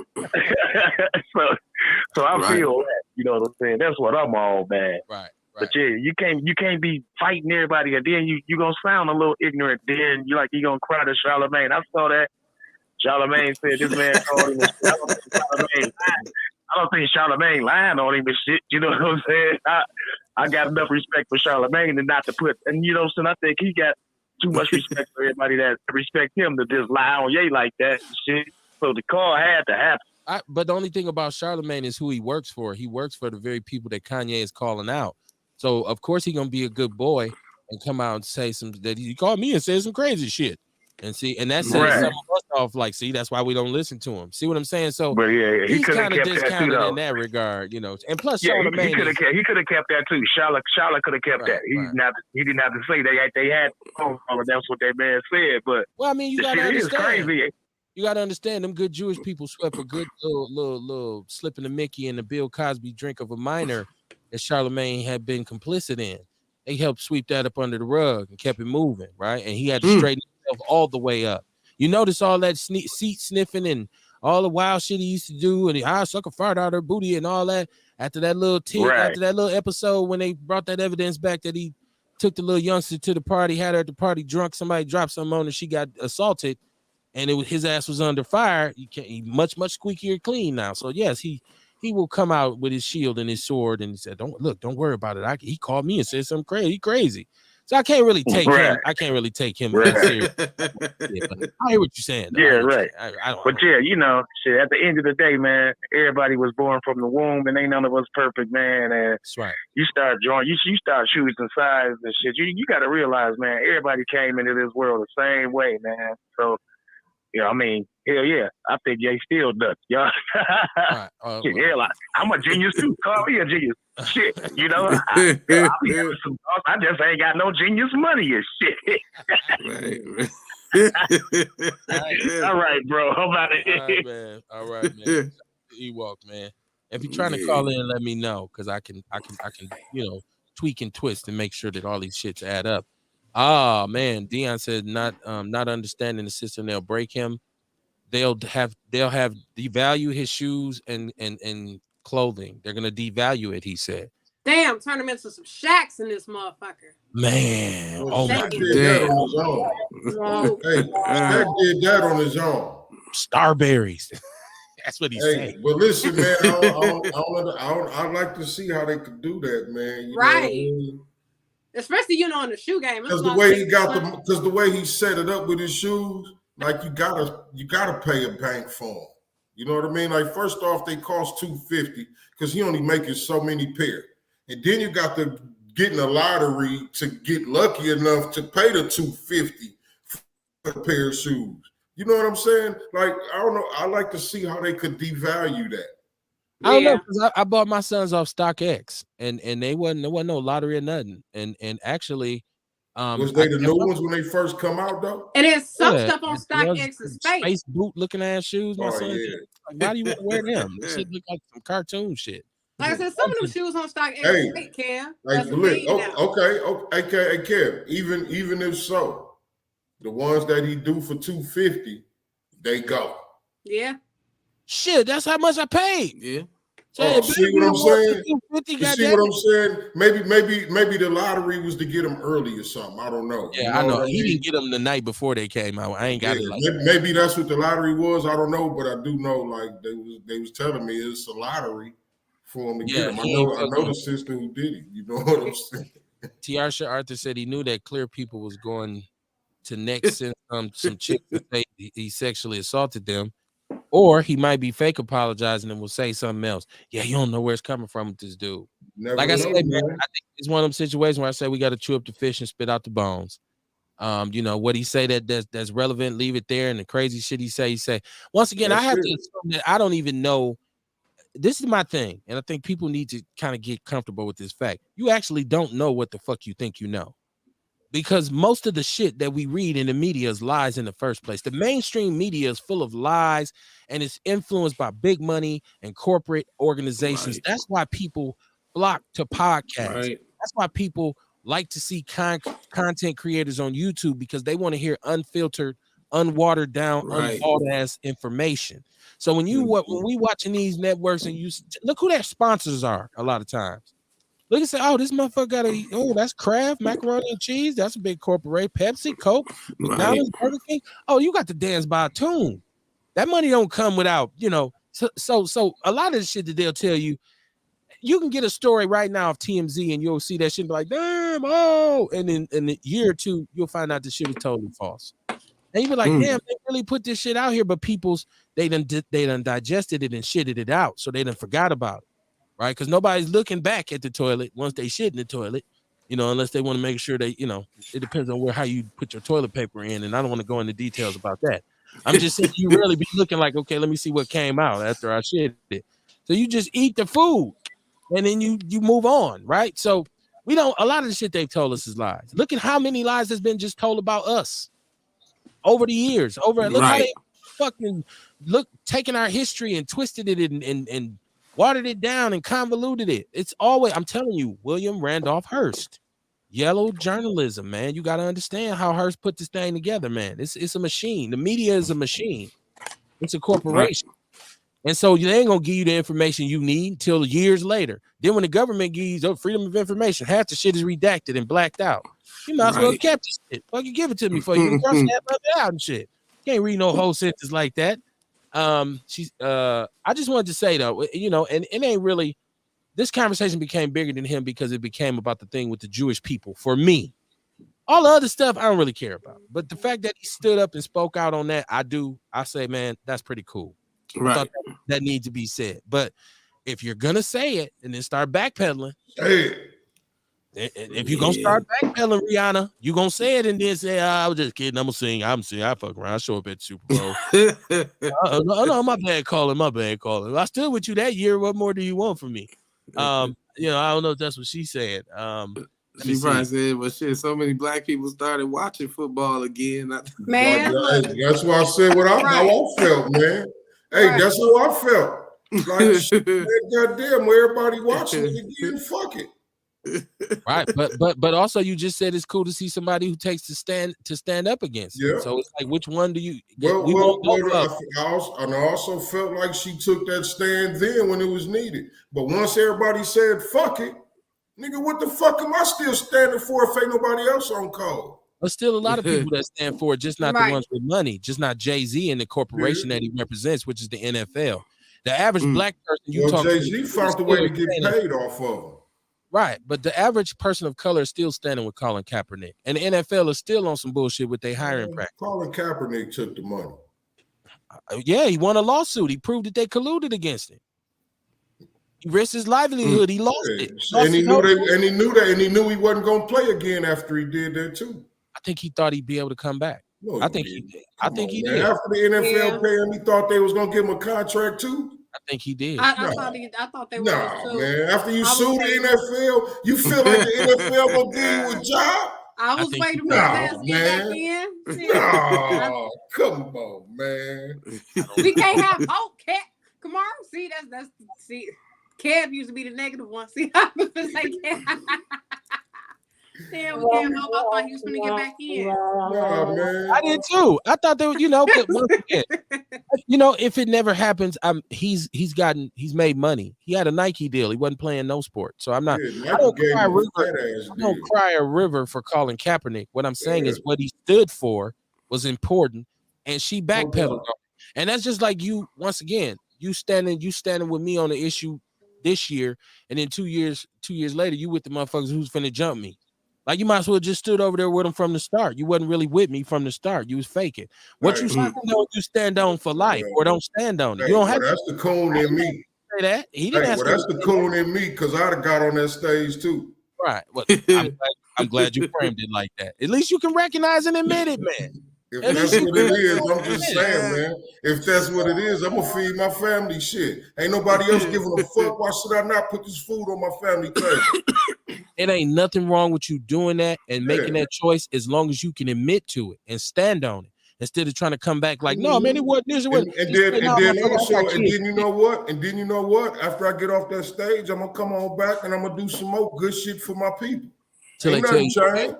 so I feel that. You know what I'm saying? That's what I'm all bad. Right. But yeah, you can't be fighting everybody, and then you gonna sound a little ignorant. Then you gonna cry to Charlamagne. I saw that. Charlamagne said this man called him. I don't think Charlamagne lying on him and shit. You know what I'm saying? I got enough respect for Charlamagne and not to put. And you know, so I think he got too much respect for everybody that respect him to just lie on Ye like that and shit. So the call had to happen. But the only thing about Charlamagne is who he works for. He works for the very people that Kanye is calling out. So of course he's gonna be a good boy and come out and say that he called me and said some crazy shit. And see, and that sets some of us off. Like, see, that's why we don't listen to him. See what I'm saying? So, but yeah, he's kind of discounted in that regard, you know. And plus, Charlamagne, he could have kept that too. Charlotte could have kept that. He didn't have to say they had. That's what that man said. But well, I mean, you gotta understand. Crazy. You gotta understand. Them good Jewish people swept a good little slipping the Mickey in the Bill Cosby drink of a minor that Charlamagne had been complicit in. They helped sweep that up under the rug and kept it moving, right? And he had to straighten himself all the way up. You notice all that seat sniffing and all the wild shit he used to do, and I suck a fart out of her booty and all that. After that little after that little episode when they brought that evidence back that he took the little youngster to the party, had her at the party drunk, somebody dropped something on her, she got assaulted, and his ass was under fire. He much squeakier clean now. So yes, he will come out with his shield and his sword and he said, don't worry about it. He called me and said something crazy. He crazy. So I can't really take him. I can't really take him serious. Yeah, I hear what you're saying. Though. Yeah, right. Yeah, you know, shit. At the end of the day, man, everybody was born from the womb, and ain't none of us perfect, man. And that's right. You start drawing, you start choosing sides and shit. You got to realize, man, everybody came into this world the same way, man. So, you know, I mean, hell yeah, I think Ye still nuts, y'all. Right. Shit, hell, I'm a genius too. Call me a genius. Shit, you know, I just ain't got no genius money and shit. All right, bro. How about it? All right, man. Ewok, man. If you're trying to call in, let me know because I can, you know, tweak and twist and make sure that all these shits add up. Ah, man. Dion said not understanding the system. They'll break him. They'll have devalue his shoes and clothing. They're gonna devalue it. He said. Damn, turn him into some shacks in this motherfucker. Man, oh my God. Hey, Shaq did that on his own. Starberries. That's what he said. But listen, man, I'd like to see how they could do that, man. You right. know what I mean? Especially, you know, in the shoe game. Because the way the way he set it up with his shoes, like you gotta pay a bank for them. You know what I mean? Like first off, they cost $250 because he only making so many pair, and then you got to get in a lottery to get lucky enough to pay the $250 for a pair of shoes. You know what I'm saying? Like I don't know. I like to see how they could devalue that. I don't know because I bought my sons off StockX, and there wasn't no lottery or nothing, and actually. Was they the new ones when they first come out though? And there's some stuff on StockX's space boot looking ass shoes. My son, yeah. like, why do you want to wear them? This shit look like some cartoon shit. Like I said, some of them shoes on StockX fake, Cam. Okay, Kev. Even if so, the ones that he do for $250, they go. Yeah. Shit, that's how much I paid. Yeah. So see what I'm saying? You see what I'm saying? Maybe the lottery was to get them early or something. I don't know. Yeah, I know. He didn't get them the night before they came out. I ain't got it like that. Maybe that's what the lottery was. I don't know, but I do know like they was telling me it's a lottery for him to get them. I know the sister who did it. You know what I'm saying? Tiarsha Arthur said he knew that clear people was going to next send some chicks to say he sexually assaulted them. Or he might be fake apologizing and will say something else. Yeah, you don't know where it's coming from with this dude. Like I said, man, I think it's one of them situations where I say we got to chew up the fish and spit out the bones. You know, what he say that's relevant, leave it there. And the crazy shit he say. Once again, I have to assume that I don't even know this is my thing, and I think people need to kind of get comfortable with this fact. You actually don't know what the fuck you think you know. Because most of the shit that we read in the media is lies in the first place. The mainstream media is full of lies and it's influenced by big money and corporate organizations. Right. That's why people flock to podcasts. Right. That's why people like to see content creators on YouTube, because they want to hear unfiltered, unwatered down, Right. unthought ass information. So when we watching these networks and you look who their sponsors are a lot of times. Look and say, oh, this motherfucker got that's Kraft macaroni and cheese. That's a big corporate. Pepsi, Coke, McDonald's, Burger King. Oh, you got to dance by a tune. That money don't come without, So a lot of the shit that they'll tell you, you can get a story right now of TMZ and you'll see that shit and be like, damn, and then in a year or two, you'll find out the shit was totally false. And you be like, damn, they really put this shit out here, but they done digested it and shitted it out, so they done forgot about it. Right, because nobody's looking back at the toilet once they shit in the toilet, unless they want to make sure they, it depends on how you put your toilet paper in, and I don't want to go into details about that. I'm just saying you really be looking like, okay, let me see what came out after I shit it. So you just eat the food, and then you move on, right? So a lot of the shit they've told us is lies. Look at how many lies has been just told about us over the years. Look how they fucking taking our history and twisted it and watered it down and convoluted it. It's always, I'm telling you, William Randolph Hearst, yellow journalism, man. You got to understand how Hearst put this thing together, man. It's a machine. The media is a machine. It's a corporation. Right. And so they ain't going to give you the information you need until years later. Then when the government gives you freedom of information, half the shit is redacted and blacked out. You might as well have kept this shit. Fucking give it to me before you can out and shit. You can't read no whole sentence like that. I just wanted to say though, and it ain't really, this conversation became bigger than him because it became about the thing with the Jewish people. For me, all the other stuff I don't really care about, but the fact that he stood up and spoke out on that, I say, man, that's pretty cool. Right. I thought that needs to be said. But if you're gonna say it and then start backpedaling, if you're gonna start backpedaling, Rihanna, you're gonna say it and then say, I was just kidding. I'm saying, I fuck around. I show up at the Super Bowl. No, my bad calling. I stood with you that year. What more do you want from me? I don't know if that's what she said. She probably said, well, shit, so many black people started watching football again. Man, that's why I said how I felt, man. Hey, that's how I felt. Like, shit, man, goddamn, everybody watching it again, fuck it. Right, but also you just said it's cool to see somebody who takes to stand up against it. So it's like, which one do you get? I also felt like she took that stand then when it was needed. But once everybody said fuck it, nigga, what the fuck am I still standing for if ain't nobody else on call? There's still a lot of people that stand for it, just not the ones with money, just not Jay-Z and the corporation that he represents, which is the NFL. The average black person Jay-Z found a way to get paid off of him. Right, but the average person of color is still standing with Colin Kaepernick, and the NFL is still on some bullshit with their hiring practice. Colin Kaepernick took the money. Yeah, he won a lawsuit. He proved that they colluded against him. He risked his livelihood. He lost it. And he knew he wasn't going to play again after he did that too. I think he thought he'd be able to come back. No, I think he did. After the NFL paid him, he thought they was going to give him a contract too. I think he did. I thought they were. Nah, man. After you sue the NFL, you feel like the NFL gonna give you a job? I was waiting for that to get back in. No, come on, man. We can't have hope, Kev. Come on, see that's Kev used to be the negative one. See, I was like, damn, we can't hope. I thought he was gonna get back in. Nah, man. I did too. I thought they were, but once again, if it never happens, he's made money. He had a Nike deal. He wasn't playing no sport. So I'm not. I don't cry a river for Colin Kaepernick. What I'm saying is what he stood for was important, and she backpedaled. And that's just like you. Once again, you standing with me on the issue this year, and then 2 years later, you with the motherfuckers who's finna jump me. Like, you might as well just stood over there with him from the start. You wasn't really with me from the start. You was faking. What you supposed to know, you stand on for life or don't stand on it. You don't have that's the coon in me. Say that. He didn't that's the coon in me, because I'd have got on that stage too. Right. Well, I'm glad you framed it like that. At least you can recognize and admit it, man. If At that's least what it is, I'm just saying, man. If that's what it is, I'm gonna feed my family shit. Ain't nobody else giving a fuck. Why should I not put this food on my family table? it ain't nothing wrong with you doing that and making Yeah. that choice as long as you can admit to it and stand on it instead of trying to come back like, no, man, it wasn't this. It wasn't. And Just say, no, then motherfucker, I also, got and kids. then you know what? And then you know what? After I get off that stage, I'm gonna come on back and I'm gonna do some more good shit for my people. Until Ain't they tell nothing you changed.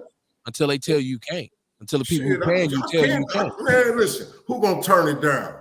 until they tell you can't. Until the people Shit, who paying you I tell you can't. can't. Man, listen, who gonna turn it down?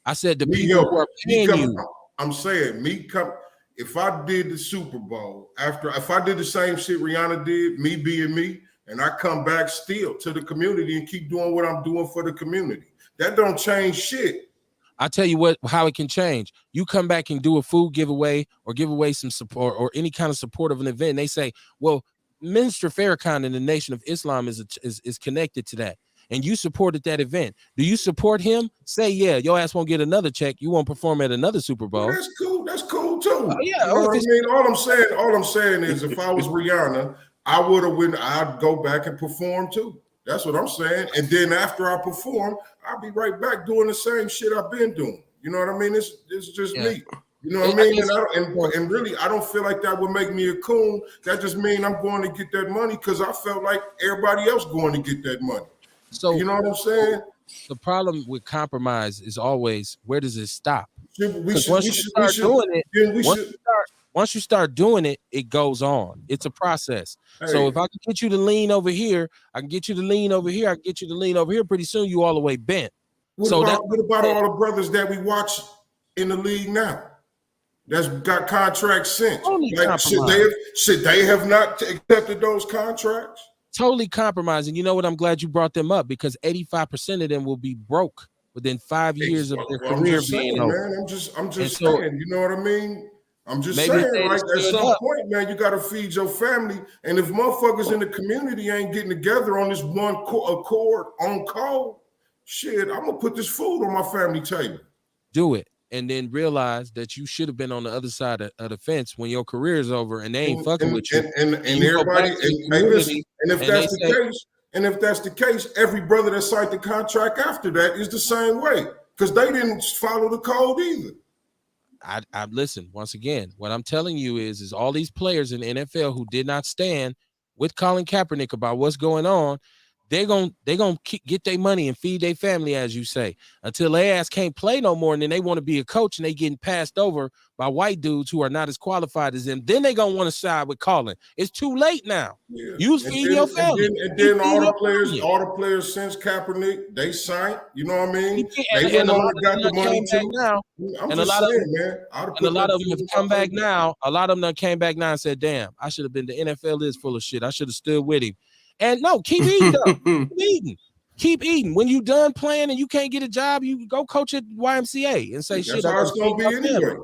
I said the Me, people who are me paying come, you. I'm saying me come. If I did the Super Bowl if I did the same shit Rihanna did, me being me, and I come back still to the community and keep doing what I'm doing for the community, that don't change shit. I tell you what, how it can change. You come back and do a food giveaway or give away some support or any kind of support of an event. And they say, well, Minister Farrakhan in the Nation of Islam is connected to that. And you supported that event. Do you support him? Say, yeah, your ass won't get another check. You won't perform at another Super Bowl. Well, that's cool. That's cool too. Yeah. You know what I mean? All I'm saying is if I was Rihanna, I would have went, I'd go back and perform too. That's what I'm saying. And then after I perform, I'll be right back doing the same shit I've been doing. You know what I mean? It's just me. You know what I mean? And really, I don't feel like that would make me a coon. That just means I'm going to get that money because I felt like everybody else going to get that money. So you know what I'm saying? The problem with compromise is always, where does it stop? Once you start doing it, it goes on. It's a process. Hey. So if I can get you to lean over here, I can get you to lean over here, I can get you to lean over here. Pretty soon you all the way bent. What about all the brothers that we watch in the league now? That's got contracts since. Like, should they have not accepted those contracts? Totally compromising. You know what? I'm glad you brought them up because 85% of them will be broke within 5 years of their career being over. Man, I'm just saying. You know what I mean? I'm just saying, like at some point, man, you got to feed your family. And if motherfuckers in the community ain't getting together on this one accord on call, shit, I'm gonna put this food on my family table. Do it. And then realize that you should have been on the other side of the fence when your career is over and they ain't fucking with you. And everybody, and if that's the case, every brother that signed the contract after that is the same way because they didn't follow the code either. I listen, once again, what I'm telling you is all these players in the NFL who did not stand with Colin Kaepernick about what's going on, they're gonna get their money and feed their family, as you say, until their ass can't play no more, and then they want to be a coach and they getting passed over by white dudes who are not as qualified as them. Then they gonna want to side with Colin. It's too late now. Yeah. You feed your family. And then all the players since Kaepernick, they signed. You know what I mean? They went on and got the money too. Now, and a lot of them have come back now. A lot of them came back now and said, "Damn, I should have been. The NFL is full of shit. I should have stood with him." And no, keep eating though. Keep eating. When you done playing and you can't get a job, you go coach at YMCA and say, "Shit, that's how it's gonna be anyway."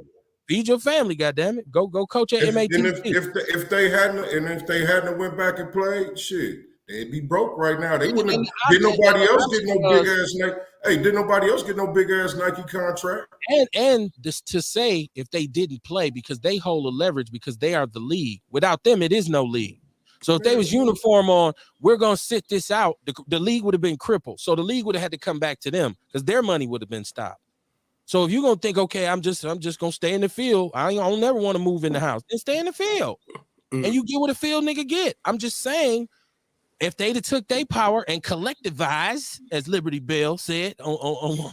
Feed your family, goddammit. Go coach at MAT. If they hadn't went back and played, shit, they'd be broke right now. They wouldn't have. Did nobody else get no big ass Nike? Hey, did nobody else get no big ass Nike contract? And this to say if they didn't play because they hold a leverage because they are the league. Without them, it is no league. So if they was uniform on, we're gonna sit this out. The league would have been crippled. So the league would have had to come back to them because their money would have been stopped. So if you're gonna think, okay, I'm just gonna stay in the field. I don't never want to move in the house. Then stay in the field, and you get what a field nigga get. I'm just saying, if they'd have took their power and collectivized, as Liberty Bell said on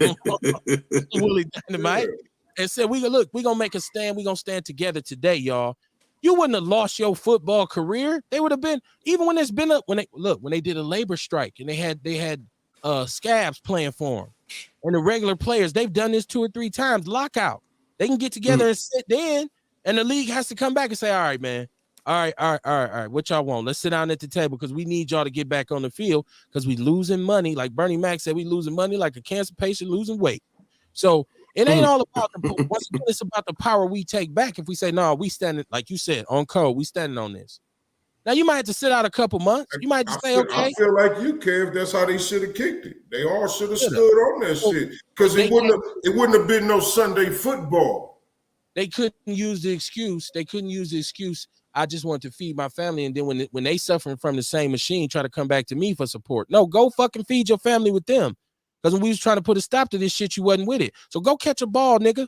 Willie Dynamite, and said, we gonna make a stand. We gonna stand together today, y'all. You wouldn't have lost your football career. They would have been, even when when they did a labor strike and they had scabs playing for them. And the regular players, they've done this 2 or 3 times, lockout. They can get together and sit in, and the league has to come back and say, all right, man. All right. What y'all want? Let's sit down at the table because we need y'all to get back on the field because we losing money. Like Bernie Mac said, we losing money like a cancer patient losing weight. So it ain't all about once again, it's about the power we take back. If we say, no, we standing, like you said, on code, we standing on this. Now you might have to sit out a couple months. You might just say, okay. I feel like you, Kev, that's how they should have kicked it. They all should have stood on that shit. Because it wouldn't have been no Sunday football. They couldn't use the excuse. I just want to feed my family, and then when they suffering from the same machine, try to come back to me for support. No, go fucking feed your family with them. Because when we was trying to put a stop to this shit, you wasn't with it. So go catch a ball, nigga.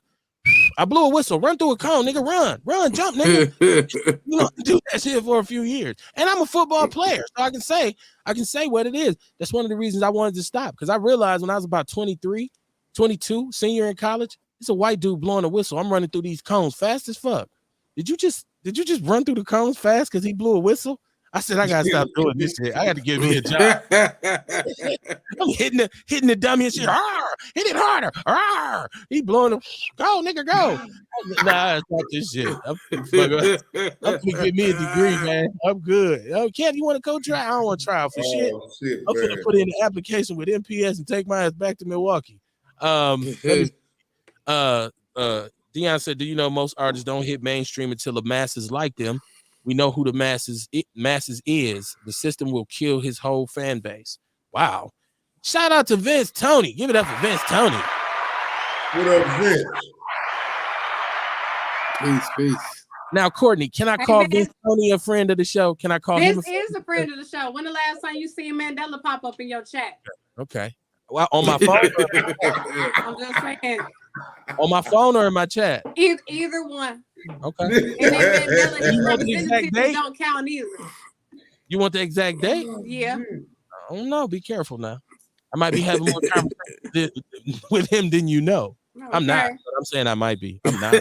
I blew a whistle. Run through a cone, nigga. Run, jump, nigga. You know, do that shit for a few years. And I'm a football player, so I can say what it is. That's one of the reasons I wanted to stop. Because I realized when I was about 23, 22, senior in college, it's a white dude blowing a whistle. I'm running through these cones fast as fuck. Did you just run through the cones fast because he blew a whistle? I said, I gotta stop doing this shit. I got to give me a job. I'm hitting the dummy and shit. Hit it harder. He blowing them. Go, nigga, go. Nah, it's not this shit. I'm gonna get me a degree, man. I'm good. Oh, Kev, you want to co try? I don't want to try out for shit. I'm gonna put in an application with MPS and take my ass back to Milwaukee. Dion said, do you know most artists don't hit mainstream until the masses like them? We know who the masses is. The system will kill his whole fan base. Wow. Shout out to Vince Tony. Give it up for Vince Tony. What up, Vince? Peace. Now, Courtney, can I call Vince Tony a friend of the show? Can I call him? Vince is a friend of the show. When the last time you seen Mandela pop up in your chat? Okay. Well, on my phone. I'm just saying. On my phone or in my chat? Either one. Okay. And then Mandela, You want the exact date? Don't count either. You want the exact date? Yeah. I don't know. Be careful now. I might be having more conversation with him than you know. Okay. I'm not. But I'm saying I might be. I'm not.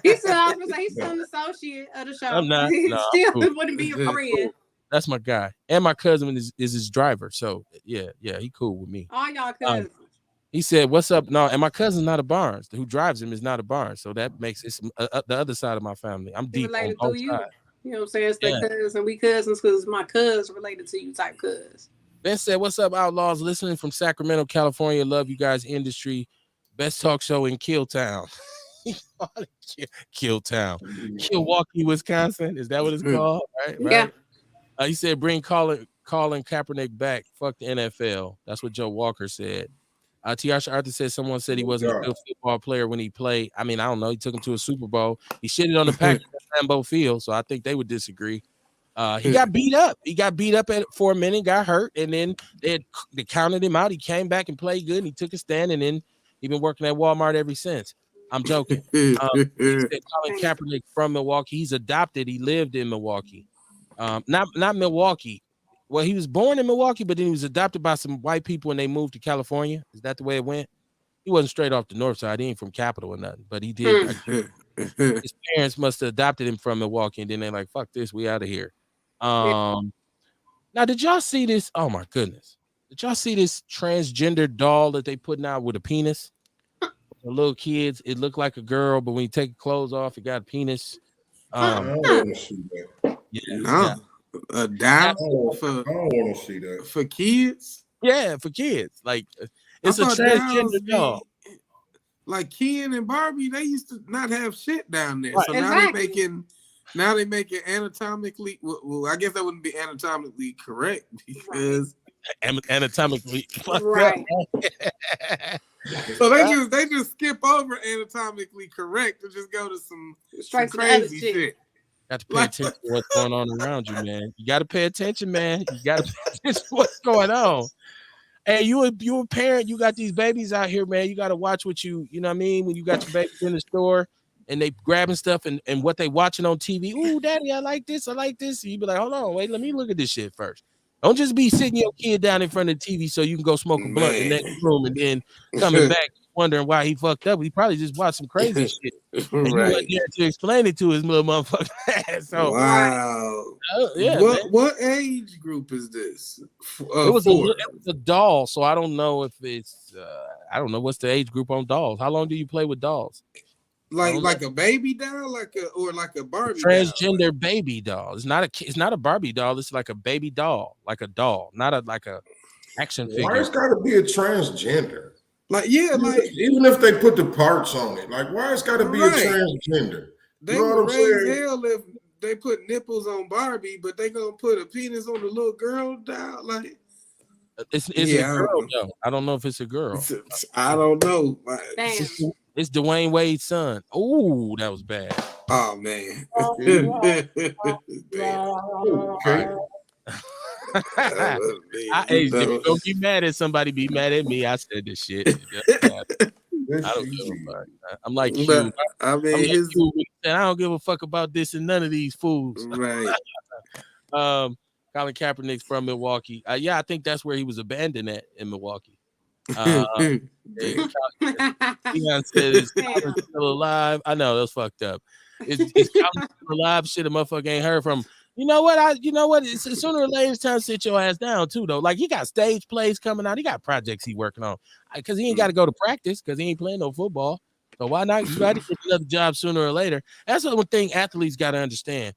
He's still an associate of the show. I'm not. No, Still cool. wouldn't be a friend. That's my guy. And my cousin is his driver. So yeah, he cool with me. All y'all cousins. He said, "What's up?" No, and my cousin's not a Barnes. Who drives him is not a Barnes. So that makes it the other side of my family. I'm deep on both sides. You know what I'm saying? It's their cousins and we cousins because my cuz related to you type cuz. Ben said, "What's up, Outlaws? Listening from Sacramento, California. Love you guys. Industry best talk show in Killtown." Killtown, Milwaukee, Wisconsin. Is that what it's called? Right? Yeah. He said, "Bring Colin Kaepernick back. Fuck the NFL." That's what Joe Walker said. Tiasha Arthur said someone said he wasn't a good football player when he played. I mean, I don't know. He took him to a Super Bowl. He shitted on the Packers at Lambeau Field, so I think they would disagree. He got beat up. He got beat up for a minute, got hurt, and then they counted him out. He came back and played good, and he took a stand, and then he's been working at Walmart ever since. I'm joking. He said Colin Kaepernick from Milwaukee. He's adopted. He lived in Milwaukee. Not Milwaukee. Well, he was born in Milwaukee, but then he was adopted by some white people and they moved to California. Is that the way it went? He wasn't straight off the north side. He ain't from Capital or nothing, but he did. His parents must have adopted him from Milwaukee, and then they're like, fuck this, we out of here. Now, did y'all see this? Oh, my goodness. Did y'all see this transgender doll that they putting out with a penis? The little kids, it looked like a girl, but when you take clothes off, it got a penis. I don't want to see that. Yeah. A doll for I don't want to see that for kids. Yeah, for kids. Like it's a transgender doll. Like Ken and Barbie, they used to not have shit down there. Right. So now they making anatomically. Well, I guess that wouldn't be anatomically correct because anatomically right. So they just skip over anatomically correct and just go to some crazy shit. Got to pay attention to what's going on around you, man. You got to pay attention, man. You got to pay attention to what's going on. Hey, you a parent, you got these babies out here, man. You got to watch what you know what I mean? When you got your babies in the store and they grabbing stuff and what they watching on TV. Ooh, daddy, I like this. And you be like, hold on, wait, let me look at this shit first. Don't just be sitting your kid down in front of the TV so you can go smoke a blunt in the next room and then coming back wondering why he fucked up. He probably just watched some crazy shit. And you wasn't there to explain it to his little motherfucking ass. So, wow. Yeah. What age group is this? It was a doll, so I don't know if it's I don't know what's the age group on dolls. How long do you play with dolls? Like a baby doll, like a Barbie transgender doll. Baby doll. It's not a Barbie doll. It's like a baby doll, like a doll, not a action figure. Why it's got to be a transgender? Even if they put the parts on it, why it's got to be a transgender? They would raise hell if they put nipples on Barbie, but they gonna put a penis on the little girl doll. It's a girl though. I don't know if it's a girl. I don't know. It's Dwayne Wade's son. Oh, that was bad. Oh man. Damn. Okay. Hey, if you gonna be mad at somebody, be mad at me. I said this shit. I don't give a fuck. I'm like you. But, I I'm mean, like his you. And I don't give a fuck about this and none of these fools. right. Colin Kaepernick's from Milwaukee. Yeah, I think that's where he was abandoned at in Milwaukee. Deion said, "Is Colin still alive?" I know that's fucked up. Is Colin still alive? Shit, a motherfucker ain't heard from. You know what? It's sooner or later it's time to sit your ass down too, though. Like he got stage plays coming out. He got projects he working on. Because he ain't got to go to practice because he ain't playing no football. So why not? You got to get another job sooner or later. That's the one thing athletes got to understand.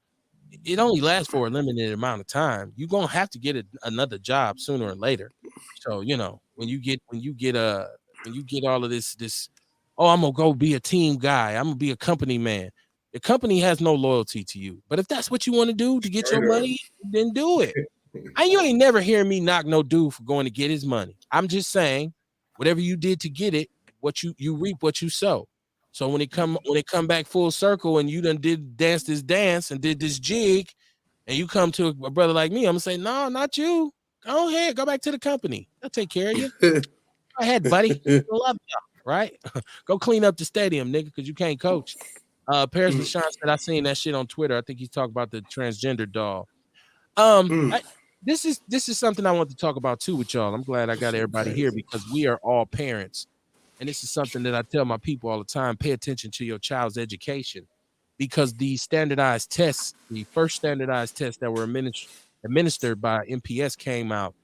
It only lasts for a limited amount of time. You're gonna have to get another job sooner or later. So when you get all of this, oh, I'm gonna go be a team guy. I'm gonna be a company man. The company has no loyalty to you. But if that's what you want to do to get your money, then do it. You ain't never hear me knock no dude for going to get his money. I'm just saying, whatever you did to get it, what you reap what you sow. So when it come back full circle and you done dance this dance and did this jig, and you come to a brother like me, I'm gonna say, no, not you. Go ahead, go back to the company. They'll take care of you. Go ahead, buddy. Love you, right? Go clean up the stadium, nigga, because you can't coach. Paris LaShawn said, I seen that shit on Twitter. I think he's talking about the transgender doll. This is something I want to talk about too with y'all. I'm glad I got everybody here because we are all parents. And this is something that I tell my people all the time. Pay attention to your child's education because the standardized tests, the first standardized tests that were administered by MPS came out.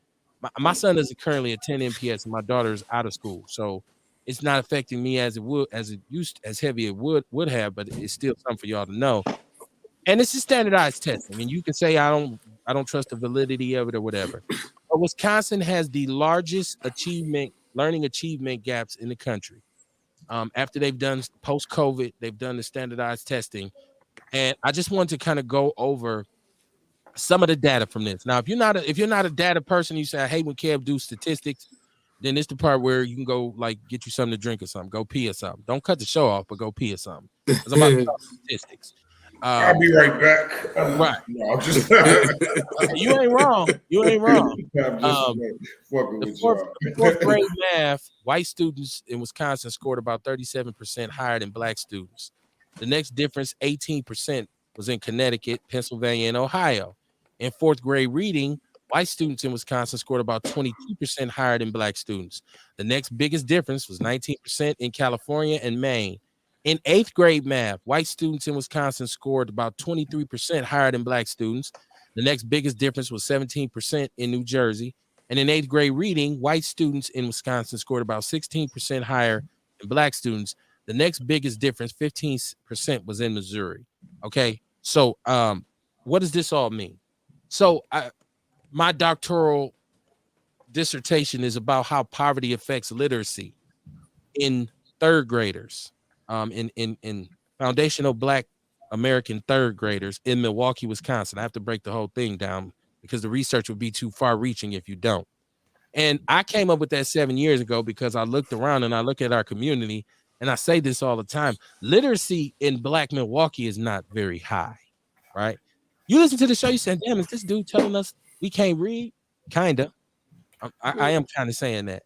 My son doesn't currently attend MPS and my daughter is out of school. So it's not affecting me as heavy it would have, but it's still something for y'all to know. And this is standardized testing. And you can say I don't trust the validity of it or whatever. But Wisconsin has the largest learning achievement gaps in the country. After they've done post-COVID, they've done the standardized testing. And I just want to kind of go over some of the data from this. Now, if you're not a data person, you say I hate when Kev do statistics, then it's the part where you can go like get you something to drink or something, go pee or something. Don't cut the show off, but go pee or something. Because I'm about to talk statistics. I'll be right back. Right. No, I'm just You ain't wrong. You ain't wrong. I'm just fucking with y'all. Fourth grade math, white students in Wisconsin scored about 37% higher than black students. The next difference, 18%, was in Connecticut, Pennsylvania, and Ohio. In fourth grade reading, white students in Wisconsin scored about 22% higher than black students. The next biggest difference was 19% in California and Maine. In eighth grade math, white students in Wisconsin scored about 23% higher than black students. The next biggest difference was 17% in New Jersey. And in eighth grade reading, white students in Wisconsin scored about 16% higher than black students. The next biggest difference, 15%, was in Missouri. Okay, so what does this all mean? So my doctoral dissertation is about how poverty affects literacy in third graders. In foundational Black American third graders in Milwaukee, Wisconsin. I have to break the whole thing down because the research would be too far reaching if you don't. And I came up with that 7 years ago because I looked around and I look at our community and I say this all the time. Literacy in Black Milwaukee is not very high, right? You listen to the show, you say, damn, is this dude telling us we can't read? Kinda. I am kind of saying that.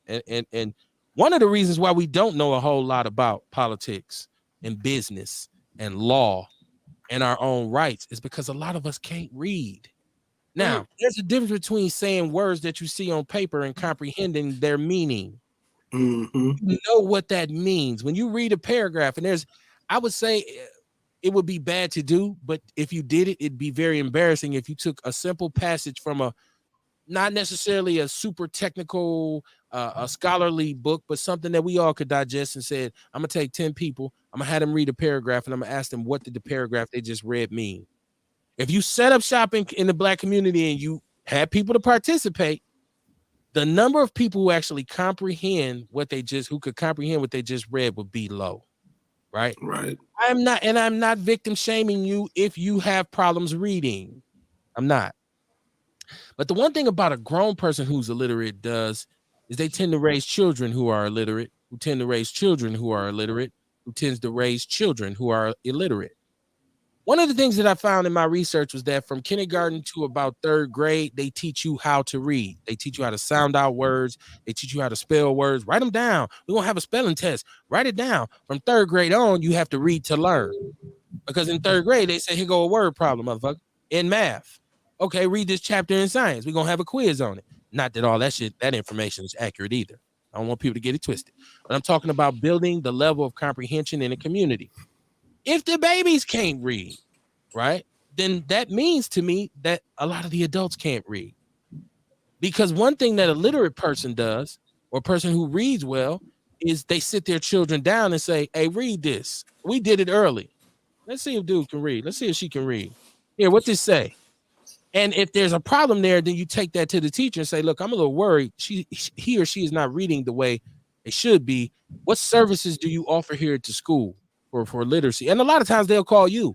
And one of the reasons why we don't know a whole lot about politics and business and law and our own rights is because a lot of us can't read. Now, there's a difference between saying words that you see on paper and comprehending their meaning. You know what that means. When you read a paragraph, and I would say it would be bad to do, but if you did it, it'd be very embarrassing if you took a simple passage from not necessarily a super technical, a scholarly book, but something that we all could digest and said, I'm going to take 10 people, I'm going to have them read a paragraph, and I'm going to ask them what did the paragraph they just read mean. If you set up shop in the Black community and you had people to participate, the number of people who actually comprehend who could comprehend what they just read would be low, right? Right. I'm not victim shaming you if you have problems reading. I'm not. But the one thing about a grown person who's illiterate does is they tend to raise children who are illiterate, who tend to raise children who are illiterate, who tends to raise children who are illiterate. One of the things that I found in my research was that from kindergarten to about third grade, they teach you how to read. They teach you how to sound out words. They teach you how to spell words. Write them down. We're going to have a spelling test. Write it down. From third grade on, you have to read to learn. Because in third grade, they say, here go a word problem, motherfucker, in math. Okay, read this chapter in science. We're going to have a quiz on it. Not that all that information is accurate either. I don't want people to get it twisted. But I'm talking about building the level of comprehension in a community. If the babies can't read, right, then that means to me that a lot of the adults can't read. Because one thing that a literate person does, or a person who reads well, is they sit their children down and say, hey, read this. We did it early. Let's see if dude can read. Let's see if she can read. Here, what this say? And if there's a problem there, then you take that to the teacher and say, look, I'm a little worried. He or she is not reading the way it should be. What services do you offer here at the school for literacy? And a lot of times they'll call you.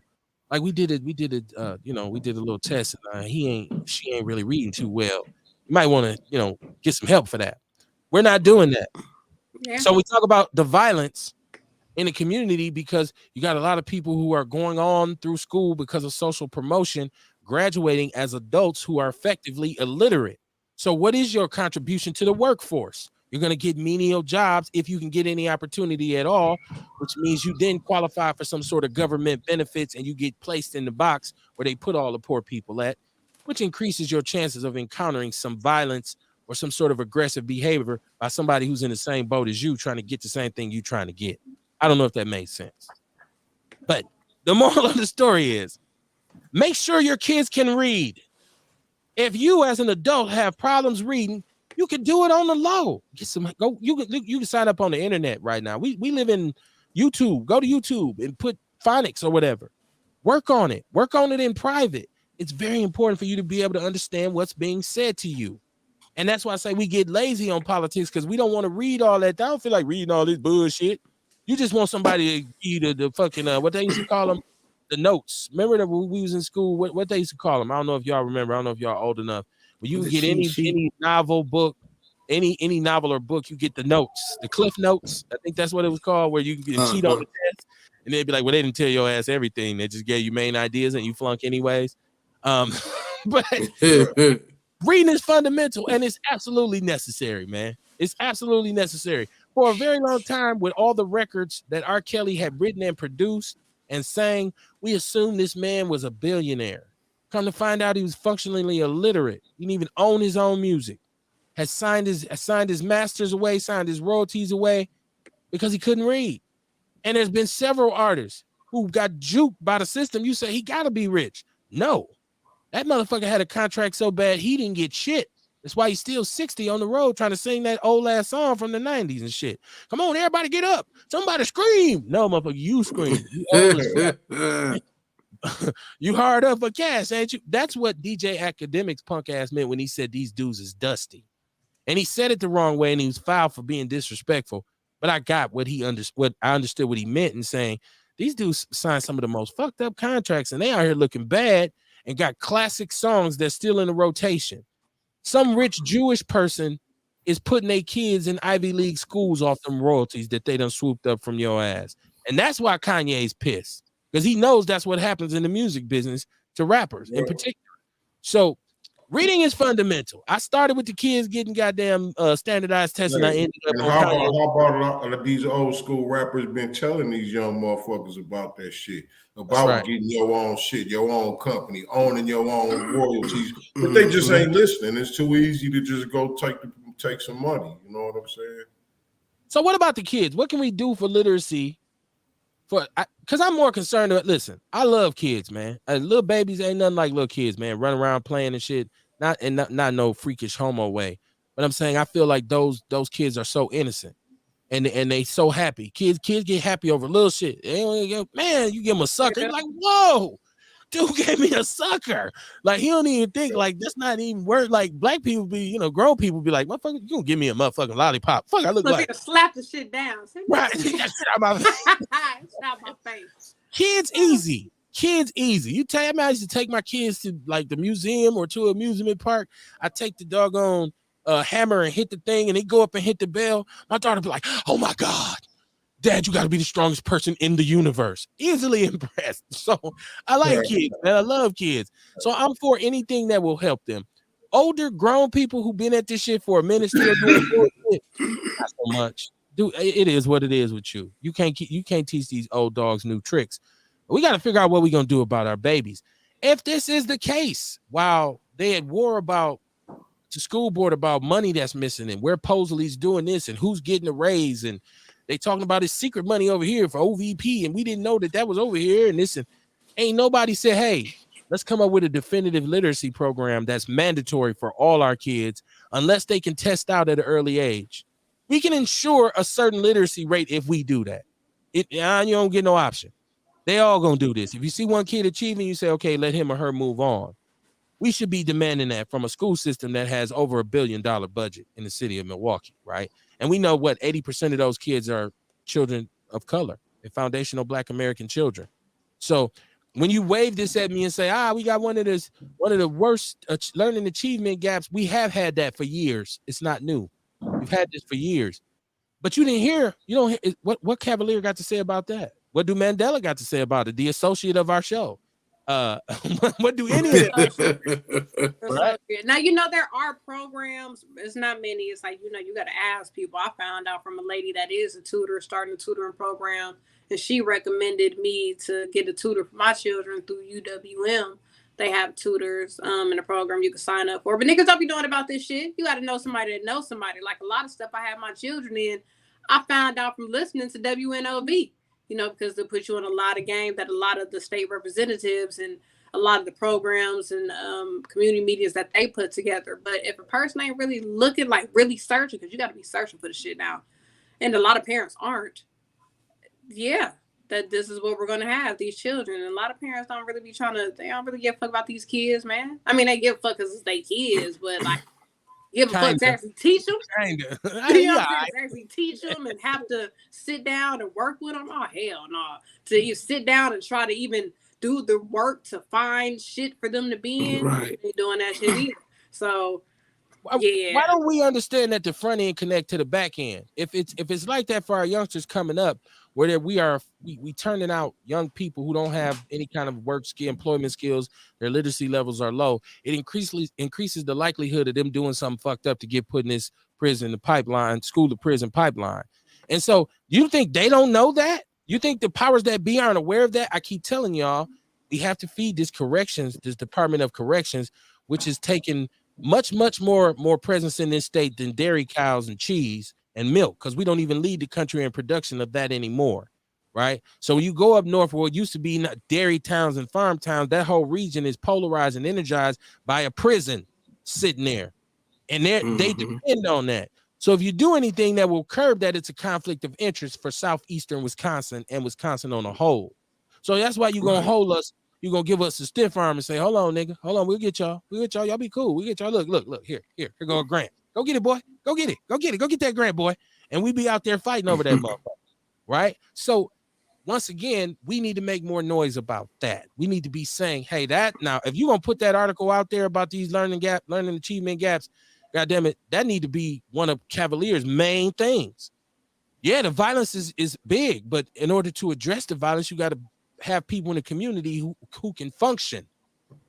Like we did it, we did a little test, and she ain't really reading too well. You might want to, get some help for that. We're not doing that. Yeah. So we talk about the violence in the community because you got a lot of people who are going on through school because of social promotion, graduating as adults who are effectively illiterate. So what is your contribution to the workforce? You're going to get menial jobs if you can get any opportunity at all, which means you then qualify for some sort of government benefits and you get placed in the box where they put all the poor people at, which increases your chances of encountering some violence or some sort of aggressive behavior by somebody who's in the same boat as you trying to get the same thing you're trying to get. I don't know if that made sense. But the moral of the story is make sure your kids can read. If you as an adult have problems reading, you can do it on the low. You can sign up on the internet right now. We live in YouTube. Go to YouTube and put phonics or whatever. Work on it. Work on it in private. It's very important for you to be able to understand what's being said to you. And that's why I say we get lazy on politics because we don't want to read all that. I don't feel like reading all this bullshit. You just want somebody to read the fucking what they used to call them, the notes. Remember that when we was in school, what they used to call them? I don't know if y'all remember. I don't know if y'all old enough. But you can get any novel book, any novel or book, you get the notes, the Cliff Notes. I think that's what it was called, where you can get a cheat on the test. And they'd be like, well, they didn't tell your ass everything. They just gave you main ideas and you flunk anyways. But reading is fundamental and it's absolutely necessary, man. It's absolutely necessary. For a very long time, with all the records that R. Kelly had written and produced and sang, we assumed this man was a billionaire. Come to find out he was functionally illiterate. He didn't even own his own music. Has signed his masters away, signed his royalties away because he couldn't read. And there's been several artists who got juked by the system. You say he got to be rich. No. That motherfucker had a contract so bad he didn't get shit. That's why he's still 60 on the road trying to sing that old ass song from the 90s and shit. Come on, everybody get up. Somebody scream. No, motherfucker, you scream. You hard up for cash, ain't you? That's what DJ Academic's punk ass meant when he said these dudes is dusty. And he said it the wrong way and he was fouled for being disrespectful. But I got I understood what he meant in saying these dudes signed some of the most fucked up contracts and they out here looking bad and got classic songs that's still in the rotation. Some rich Jewish person is putting their kids in Ivy League schools off them royalties that they done swooped up from your ass. And that's why Kanye's pissed. Because he knows that's what happens in the music business to rappers in particular. So reading is fundamental. I started with the kids getting goddamn standardized tests, and I ended up on how about a lot of these old school rappers been telling these young motherfuckers about that shit, about getting your own shit, your own company, owning your own royalties, but they just ain't listening. It's too easy to just go take some money. You know what I'm saying? So what about the kids? What can we do for literacy? Because I'm more concerned with, listen, I love kids, man. Little babies ain't nothing like little kids, man. Running around playing and shit, not no freakish homo way. But I'm saying I feel like those kids are so innocent and they so happy. Kids get happy over little shit. Man, you give them a sucker. You're like, whoa, dude gave me a sucker. Like he don't even think like that's not even worth. Like black people be, grown people be like, motherfucker, you gonna give me a motherfucking lollipop? Fuck, I look like slap the shit down. Right, that shit out my face. It's out my face. Kids easy. You tell me I used to take my kids to like the museum or to a amusement park. I take the doggone hammer and hit the thing, and they go up and hit the bell. My daughter be like, "Oh my god, Dad, you got to be the strongest person in the universe. Easily impressed. So I like kids, man. I love kids. So I'm for anything that will help them. Older, grown people who've been at this shit for a minute still doing bullshit, not so much. Dude, it is what it is with you. You can't teach these old dogs new tricks. We got to figure out what we're gonna do about our babies. If this is the case, while they had war about the school board about money that's missing and where Posley's doing this and who's getting a raise, and they talking about his secret money over here for OVP, and we didn't know that was over here, and this, and ain't nobody said, hey, let's come up with a definitive literacy program that's mandatory for all our kids unless they can test out at an early age. We can ensure a certain literacy rate if we do that. You don't get no option. They all gonna do this. If you see one kid achieving, you say, okay, let him or her move on. We should be demanding that from a school system that has over $1 billion budget in the city of Milwaukee, right? And we know what 80% of those kids are children of color and foundational Black American children. So when you wave this at me and say, we got one of the worst learning achievement gaps, we have had that for years. It's not new. We've had this for years. But you didn't hear, what Cavalier got to say about that? What do Mandela got to say about it? The associate of our show. What do any of that? Right? Now, there are programs. It's not many. It's like, you got to ask people. I found out from a lady that is a tutor, starting a tutoring program, and she recommended me to get a tutor for my children through UWM. They have tutors in a program you can sign up for. But niggas don't be doing about this shit. You got to know somebody that knows somebody. Like a lot of stuff I have my children in, I found out from listening to WNOV. Because they put you on a lot of games that a lot of the state representatives and a lot of the programs and community medias that they put together. But if a person ain't really looking, like really searching, because you got to be searching for the shit now, and a lot of parents aren't, that this is what we're going to have, these children. And a lot of parents don't really they don't really give a fuck about these kids, man. I mean, they give a fuck because it's their kids, but like, give a fuck to actually teach them. Kinda. Actually teach them and have to sit down and work with them. Oh, hell no. To you sit down and try to even do the work to find shit for them to be in. Right. Ain't doing that shit either. So, yeah. Why don't we understand that the front end connect to the back end? If it's like that for our youngsters coming up, where we turning out young people who don't have any kind of employment skills, their literacy levels are low, it increases the likelihood of them doing something fucked up to get put in this school to prison pipeline. And so you think they don't know that? You think the powers that be aren't aware of that? I keep telling y'all, we have to feed this Department of Corrections, which is taking much more presence in this state than dairy cows and cheese and milk, because we don't even lead the country in production of that anymore, right? So when you go up north where it used to be dairy towns and farm towns, that whole region is polarized and energized by a prison sitting there, and they depend on that. So if you do anything that will curb that, it's a conflict of interest for southeastern Wisconsin and Wisconsin on a whole. So that's why you're going to hold us. You're going to give us a stiff arm and say, hold on, nigga. Hold on. We'll get y'all. Y'all be cool. We'll get y'all. Look. Here go a grant. Go get it, boy. Go get it. Go get that grant, boy. And we be out there fighting over that motherfucker. Right? So once again, we need to make more noise about that. We need to be saying, hey, now, if you're going to put that article out there about these learning achievement gaps, goddamn it, that need to be one of Cavalier's main things. Yeah, the violence is big, but in order to address the violence, you got to have people in the community who can function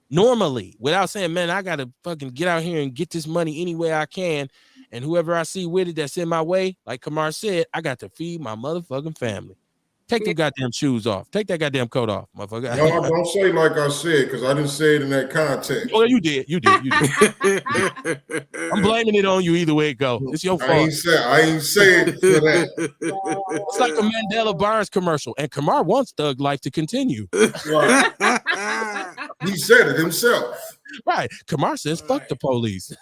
normally without saying, man, I got to fucking get out here and get this money any way I can. And whoever I see with it that's in my way, like Kamar said, I got to feed my motherfucking family. Take them goddamn shoes off. Take that goddamn coat off, motherfucker. No, don't say like I said, because I didn't say it in that context. Oh, you did. I'm blaming it on you either way it go. It's your fault. I ain't saying it for that. It's like a Mandela Barnes commercial. And Kamar wants thug life to continue. Right. He said it himself. Right. Kamar says, fuck the police.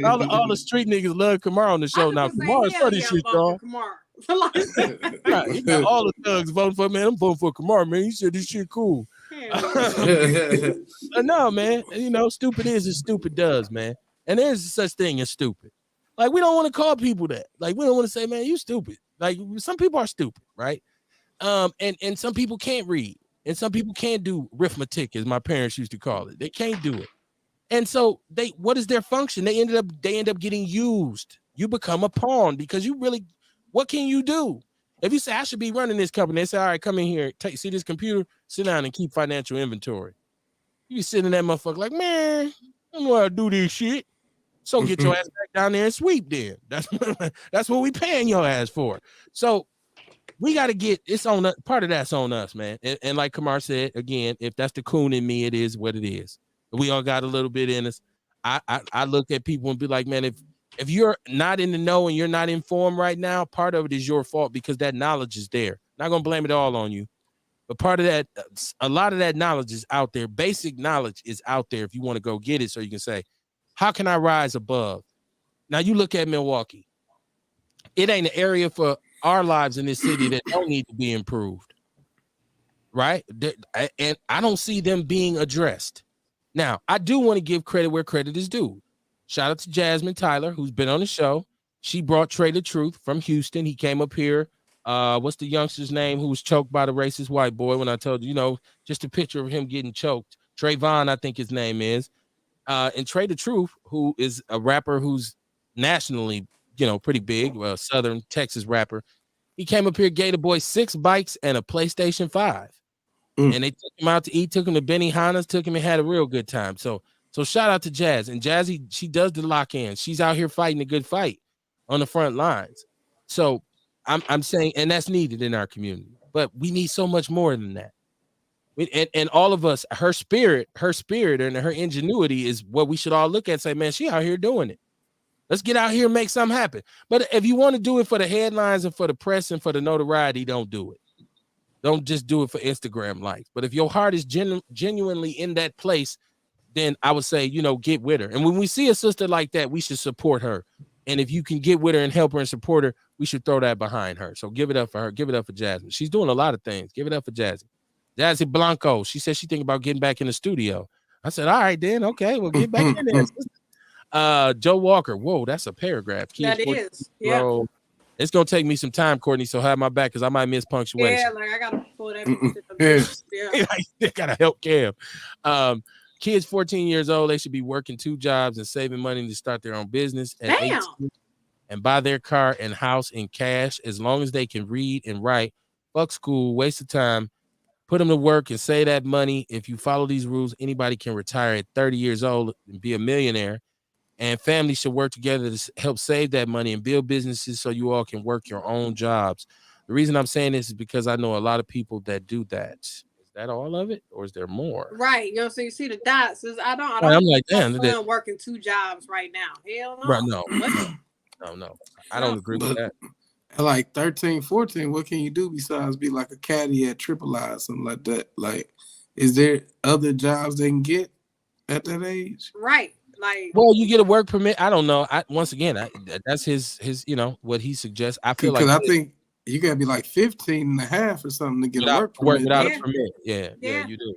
all the street niggas love Kamar on the show now. Kamar's for this shit, y'all. Right. He got all the thugs voting for, man. I'm voting for Kamar, man. He said this shit cool. No, man. Stupid is as stupid does, man. And there's such thing as stupid. Like, we don't want to call people that. Like, we don't want to say, man, you stupid. Like, some people are stupid, right? And some people can't read. And some people can't do arithmetic, as my parents used to call it. They can't do it. And so what is their function? They end up getting used you become a pawn because you really, what can you do? If you say I should be running this company, they say, all right, come in here, see this computer, sit down and keep financial inventory. You be sitting in that motherfucker like, man, I don't know how to do this shit. So get your ass back down there and sweep then. That's what we paying your ass for. So we got to get, it's on part of that's on us, man. And like Kamar said, again, if that's the coon in me, it is what it is. We all got a little bit in us. I look at people and be like, man, if you're not in the know and you're not informed right now, part of it is your fault because that knowledge is there. Not gonna blame it all on you, but part of that, a lot of that knowledge is out there. Basic knowledge is out there if you want to go get it, so you can say, how can I rise above? Now you look at Milwaukee. It ain't an area for our lives in this city that don't need to be improved, right? And I don't see them being addressed. Now, I do want to give credit where credit is due. Shout out to Jasmine Tyler, who's been on the show. She brought Trey the Truth from Houston. He came up here. What's the youngster's name who was choked by the racist white boy? When I told you, just a picture of him getting choked. Trayvon, I think his name is. And Trey the Truth, who is a rapper who's nationally, pretty big, Southern Texas rapper. He came up here, gave the boy 6 bikes and a PlayStation 5. And they took him out to eat, took him to Benihana's, took him and had a real good time. So shout out to Jazz. And Jazzy, she does the lock-in. She's out here fighting a good fight on the front lines. So I'm saying, and that's needed in our community. But we need so much more than that. And all of us, her spirit and her ingenuity is what we should all look at and say, man, she out here doing it. Let's get out here and make something happen. But if you want to do it for the headlines and for the press and for the notoriety, don't do it. Don't just do it for Instagram likes. But if your heart is genuinely in that place, then I would say, get with her. And when we see a sister like that, we should support her. And if you can get with her and help her and support her, we should throw that behind her. So give it up for her. Give it up for Jasmine. She's doing a lot of things. Give it up for Jasmine. Jazzy Blanco. She said she thinking about getting back in the studio. I said, all right, then. Okay, well, get back in there. Joe Walker. Whoa, that's a paragraph. That is. Yeah. Bro. It's gonna take me some time, Courtney. So have my back because I might miss punctuation. Yeah, like I gotta pull that. Yeah, I gotta help Cam. Kids 14 years old, they should be working 2 jobs and saving money to start their own business at 18 and buy their car and house in cash as long as they can read and write. Fuck school, waste of time. Put them to work and save that money. If you follow these rules, anybody can retire at 30 years old and be a millionaire. And families should work together to help save that money and build businesses so you all can work your own jobs. The reason I'm saying this is because I know a lot of people that do that. Is that all of it, or is there more? Right. So you see the dots. I don't. I'm like, damn, I'm working 2 jobs right now. Hell no. Right, no. I don't agree with that. At like 13, 14, what can you do besides be like a caddy at Triple I or something like that? Like, is there other jobs they can get at that age? Right. Like, well, you get a work permit. I don't know. Once again, that's his what he suggests. I feel like, because I think you gotta be like 15 and a half or something to get a work permit. Without a permit. Yeah, you do.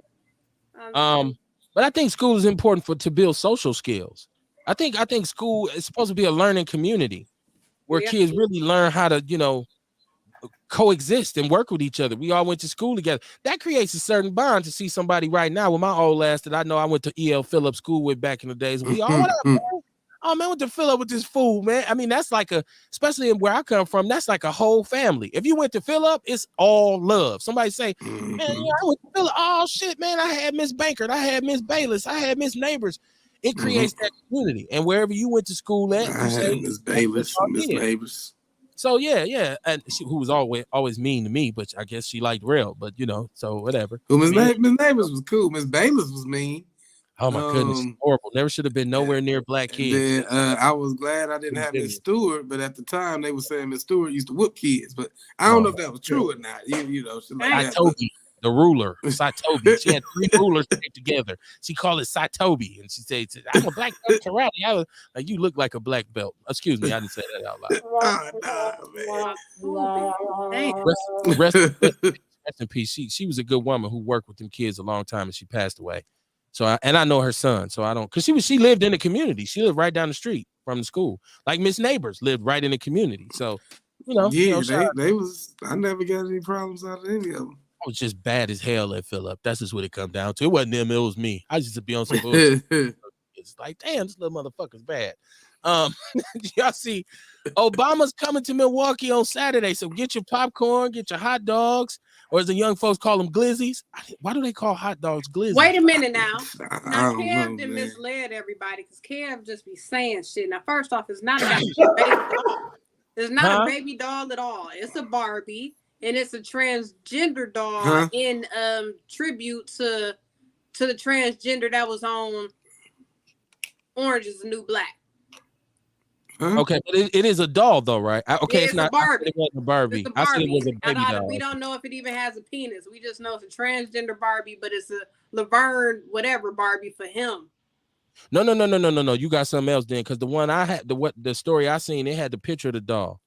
But I think school is important to build social skills. I think school is supposed to be a learning community where kids really learn how to, coexist and work with each other. We all went to school together. That creates a certain bond to see somebody right now with my old ass that I know I went to E.L. Phillips school with back in the days. We all, what up, man? Oh man, went to Phillip with this fool, man. I mean, that's like especially where I come from, that's like a whole family. If you went to Phillip, it's all love. Somebody say, man, I went to Phillip. Oh shit, man, I had Miss Bankert, I had Miss Bayless, I had Miss Neighbors. It creates that community. And wherever you went to school at, I had Miss Bayless, Miss Neighbors. So yeah, and who was always mean to me, but I guess she liked real. But so whatever. Well, Miss Neighbors was cool. Miss Bayless was mean. Oh my goodness, horrible. Never should have been nowhere near black kids. Then, I was glad I didn't have Miss Stewart, but at the time they were saying Miss Stewart used to whoop kids. But I don't know if that was true or not. Saitobi, the ruler, Saitobi. She had 3 rulers put together. She called it Saitobi, and she said, "I'm a black belt karate." I was like, "You look like a black belt." Excuse me, I didn't say that out loud. Rest in peace. She was a good woman who worked with them kids a long time, and she passed away. So I know her son, so I don't, because she lived in the community. She lived right down the street from the school. Like Miss Neighbors lived right in the community. So they was. I never got any problems out of any of them. I was just bad as hell at Phillip. That's just what it come down to. It wasn't them, it was me. I used to be on some bullshit. It's like, damn, this little motherfucker's bad. Y'all see, Obama's coming to Milwaukee on Saturday, so get your popcorn, get your hot dogs, or as the young folks call them, glizzies. Why do they call hot dogs glizzies? Wait a minute now. I Now don't Kev know, done man. misled everybody because Kev just be saying shit. Now, first off, it's not a goddamn baby doll. It's not a baby doll at all. It's a Barbie, and it's a transgender doll in tribute to the transgender that was on Orange is the New Black. Okay, but it is a doll though, right? Okay, Yeah, it's not. a Barbie. It wasn't a Barbie. It's a I said Barbie. it was a baby doll. We don't know if it even has a penis. We just know it's a transgender Barbie, but it's a Laverne whatever Barbie for him. No. You got something else then, because the one I had, the story I seen, it had the picture of the doll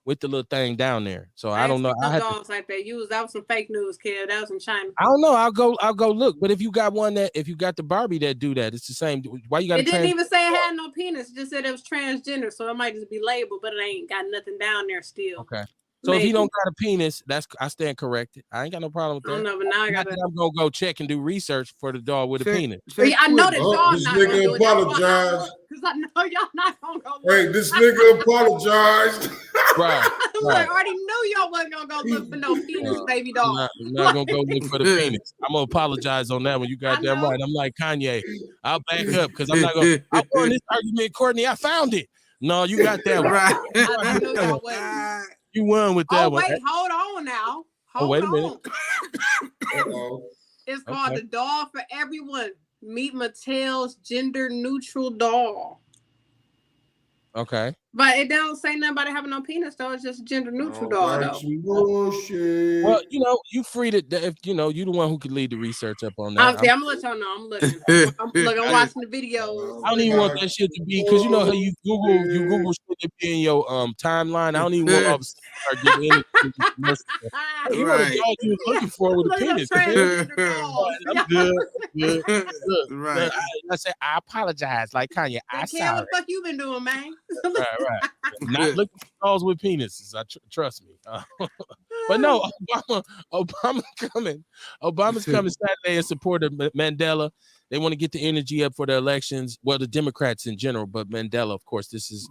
with the little thing down there. So I don't know. I had dolls like that. That was some fake news, kid. That was in China. I don't know. I'll go look. But if you got the Barbie that do that, it's the same. Why you got? It didn't even say it had no penis. It just said it was transgender, so it might just be labeled, but it ain't got nothing down there still. Okay. So if he don't got a penis, I stand corrected. I ain't got no problem with that. I don't know, but now I'm gonna go check and do research for the doll with a penis. I know that y'all this not gonna nigga do it. apologized. Because I know y'all not gonna go look. Hey, this nigga apologized. Right. I already knew y'all wasn't gonna go look for no penis, baby doll. I'm not gonna go look for the penis. I'm gonna apologize on that one. You got that right. I'm like Kanye. I'll back up because I'm not gonna. I won this argument, Courtney. I found it. No, you got that right. I know y'all wasn't. You won with that one. Oh wait, hold on now. Wait a minute. It's called the Doll for Everyone. Meet Mattel's gender neutral doll. Okay. But it don't say nothing about it having no penis, though. It's just a gender neutral doll, though. Bullshit. Well, you free to if you the one who could lead the research up on that. I'm gonna let y'all know. I'm looking. I'm watching the videos. I don't even want that shit to be because you know how you Google shit to be in your timeline. I don't even want all of a sudden start getting into you know the dog you was looking for with a penis. I'm good. Right. I say I apologize, like Kanye. I sorry. What the fuck you been doing, man? Right. Not looking for dolls with penises. Trust me. But no, Obama's coming Saturday in support of Mandela. They want to get the energy up for the elections. Well, the Democrats in general, but Mandela, of course, this is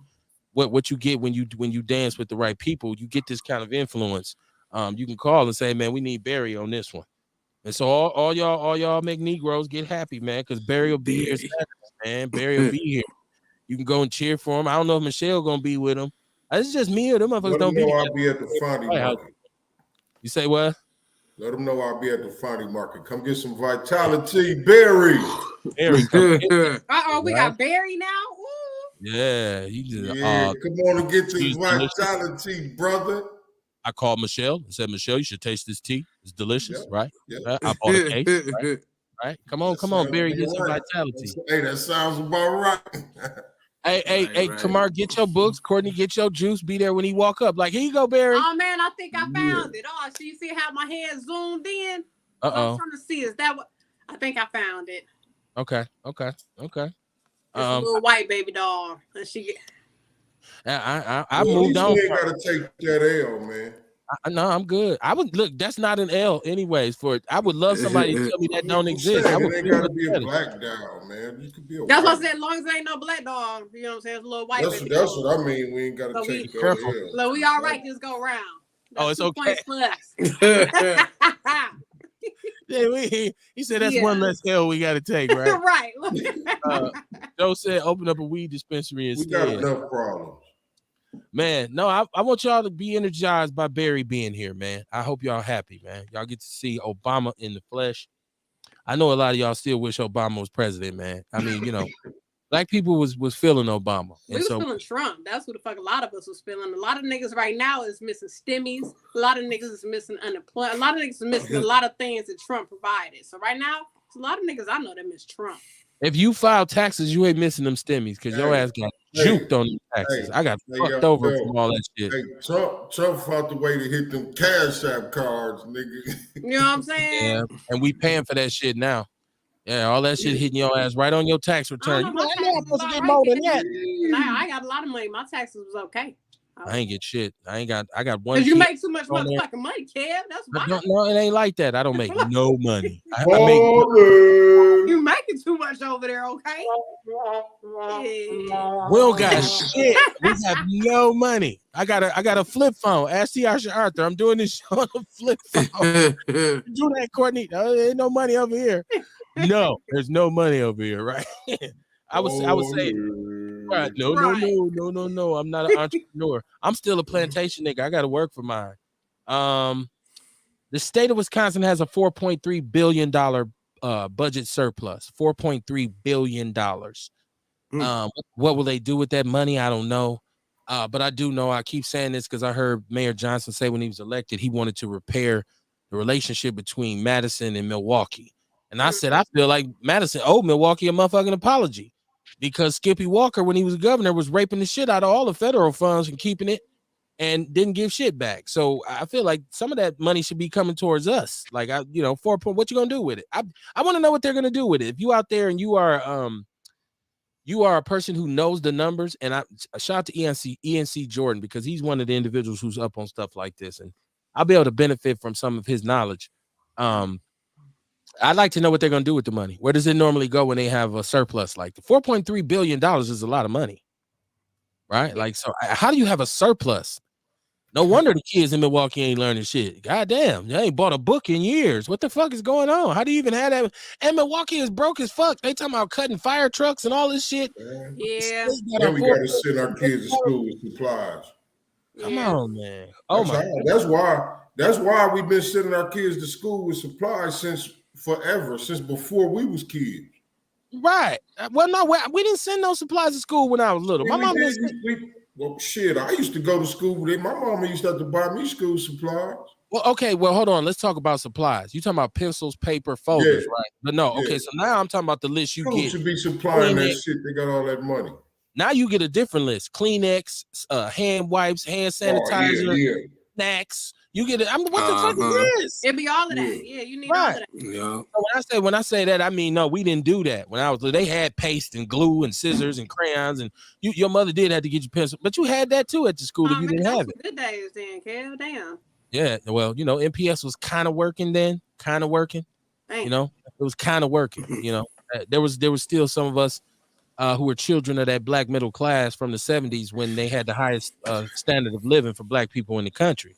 what you get when you dance with the right people. You get this kind of influence. You can call and say, man, we need Barry on this one. And so all y'all make Negroes get happy, man, because Barry will be here Saturday, man. Barry will be here. You can go and cheer for him. I don't know if Michelle gonna be with him. It's just me or them motherfuckers don't be. I'll be at the Fondy Market. You say what? Let them know I'll be at the Fondy Market. Come get some Vitality Barry. Barry. We got Barry now. Ooh. Yeah, he just come on and get the Vitality, brother. I called Michelle and said, Michelle, you should taste this tea. It's delicious, right? Yeah. I bought a case, right? Come on, Barry, get some Vitality. Hey, that sounds about right. Hey, Kamar, get your books. Courtney, get your juice. Be there when he walk up. Like, here you go, Barry. Oh man, I think I found it. Oh, so you see how my head zoomed in? What I'm trying to see is that what I think I found it. Okay. It's a little white baby doll, and she get. I moved on. You ain't gotta take that L, man. No, I'm good. I would look. That's not an L, anyways. I would love somebody to tell me that don't exist. I would. It ain't gotta be a black doll, man. You could be a. That's what I said. As long as there ain't no black dog, you know what I'm saying. It's a little white. That's what I mean. We ain't gotta take that L. Look, we all right. Just go round. That's it's okay. For us. Yeah, he said that's one less L we got to take, right? Right. Joe said open up a weed dispensary instead. We got enough problems. Man, no, I want y'all to be energized by Barry being here, man. I hope y'all happy, man. Y'all get to see Obama in the flesh. I know a lot of y'all still wish Obama was president, man. I mean, black people was feeling Obama. We was feeling Trump. That's what the fuck a lot of us was feeling. A lot of niggas right now is missing stimmies. A lot of niggas is missing unemployment. A lot of niggas is missing a lot of things that Trump provided. So right now, there's a lot of niggas I know that miss Trump. If you file taxes, you ain't missing them stimmies because your ass got juked on the taxes. I got fucked over from all that shit. Hey, Trump found the way to hit them Cash App cards, nigga. You know what I'm saying? Yeah, and we paying for that shit now. Yeah, all that shit hitting your ass right on your tax return. I'm supposed to get more than that. I got a lot of money. My taxes was okay. I ain't get shit. I got one. Cause you make too much motherfucking money, Kev. That's why. No, it ain't like that. I don't make no money. You making too much over there, okay? Yeah. We don't got shit. We have no money. I got a flip phone. Ask T. Arthur. I'm doing this show on a flip phone. Do that, Courtney. There ain't no money over here. No, there's no money over here, right? I would say, right? No. I'm not an entrepreneur. I'm still a plantation nigga. I got to work for mine. The state of Wisconsin has a $4.3 billion budget surplus. $4.3 billion. What will they do with that money? I don't know. But I do know, I keep saying this because I heard Mayor Johnson say when he was elected, he wanted to repair the relationship between Madison and Milwaukee. And I said, I feel like Madison owed Milwaukee a motherfucking apology because Skippy Walker, when he was governor, was raping the shit out of all the federal funds and keeping it and didn't give shit back. So I feel like some of that money should be coming towards us. Like, 4 point, what you gonna do with it? I want to know what they're gonna do with it. If you out there and you are a person who knows the numbers, and I shout out to ENC Jordan because he's one of the individuals who's up on stuff like this, and I'll be able to benefit from some of his knowledge. I'd like to know what they're going to do with the money. Where does it normally go when they have a surplus? Like the $4.3 billion is a lot of money, right? Like, so how do you have a surplus? No wonder the kids in Milwaukee ain't learning shit. God damn, they ain't bought a book in years. What the fuck is going on? How do you even have that? And Milwaukee is broke as fuck. They talking about cutting fire trucks and all this shit. Yeah. And we got to send our kids to school with supplies. Come on, man. That's why we've been sending our kids to school with supplies since forever, since before we was kids. Right. Well, no, we didn't send no supplies to school when I was little. My mom didn't. Well, shit, I used to go to school with it. My mama used to have to buy me school supplies. Well, okay, well, hold on. Let's talk about supplies. You talking about pencils, paper, folders, right? But no, okay, so now I'm talking about the list you get. Should be supplying that shit. They got all that money. Now you get a different list: Kleenex, hand wipes, hand sanitizer, snacks. You get it. I mean, what the fuck is this? It be all of that. Yeah, you need all of that. Yeah. So when I say that, I mean no, we didn't do that. When I was little, they had paste and glue and scissors and crayons, and your mother did have to get you pencil, but you had that too at the school if you didn't have it. Good days then, Kev. Damn. Yeah, well, MPS was kind of working then, kind of working. Thanks. It was kind of working. There was still some of us who were children of that black middle class from the 70s when they had the highest standard of living for black people in the country.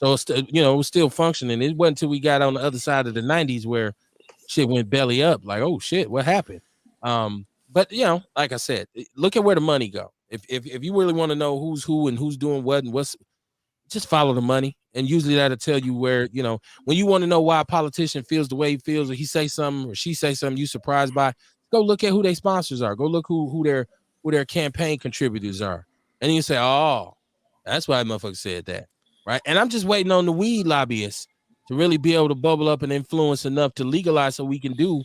So, it was still functioning. It wasn't until we got on the other side of the 90s where shit went belly up. Like, oh, shit, what happened? But, like I said, look at where the money go. If you really want to know who's who and who's doing what and what's, just follow the money. And usually that'll tell you where, when you want to know why a politician feels the way he feels, or he say something or she say something you surprised by, go look at who their sponsors are. Go look who their campaign contributors are. And you say, oh, that's why motherfucker said that. Right. And I'm just waiting on the weed lobbyists to really be able to bubble up and influence enough to legalize so we can do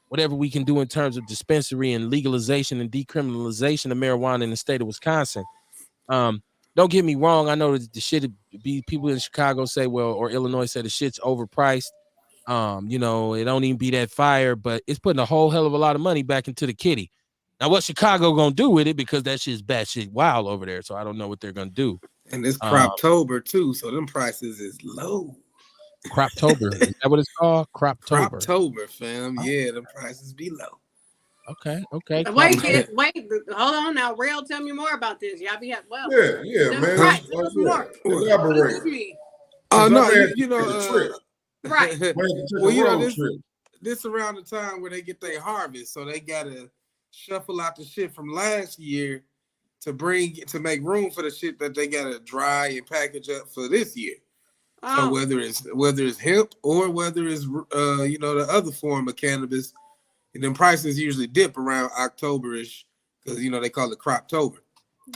whatever we can do in terms of dispensary and legalization and decriminalization of marijuana in the state of Wisconsin. Don't get me wrong. I know that the shit be people in Chicago say, or Illinois say the shit's overpriced. It don't even be that fire, but it's putting a whole hell of a lot of money back into the kitty. Now, what Chicago gonna do with it? Because that shit's batshit wild over there. So I don't know what they're gonna do. And it's Croptober too, so them prices is low. Croptober, is that what it's called? Croptober, fam. Yeah, the prices be low. Okay. Wait, hold on now. Rail, tell me more about this. Y'all be well. Yeah, man. Right. Elaborate. What does this mean? Oh no, right. Well, this around the time where they get their harvest, so they gotta shuffle out the shit from last year to make room for the shit that they gotta dry and package up for this year. So whether it's hemp or whether it's the other form of cannabis, and then prices usually dip around October-ish because they call it Croptober.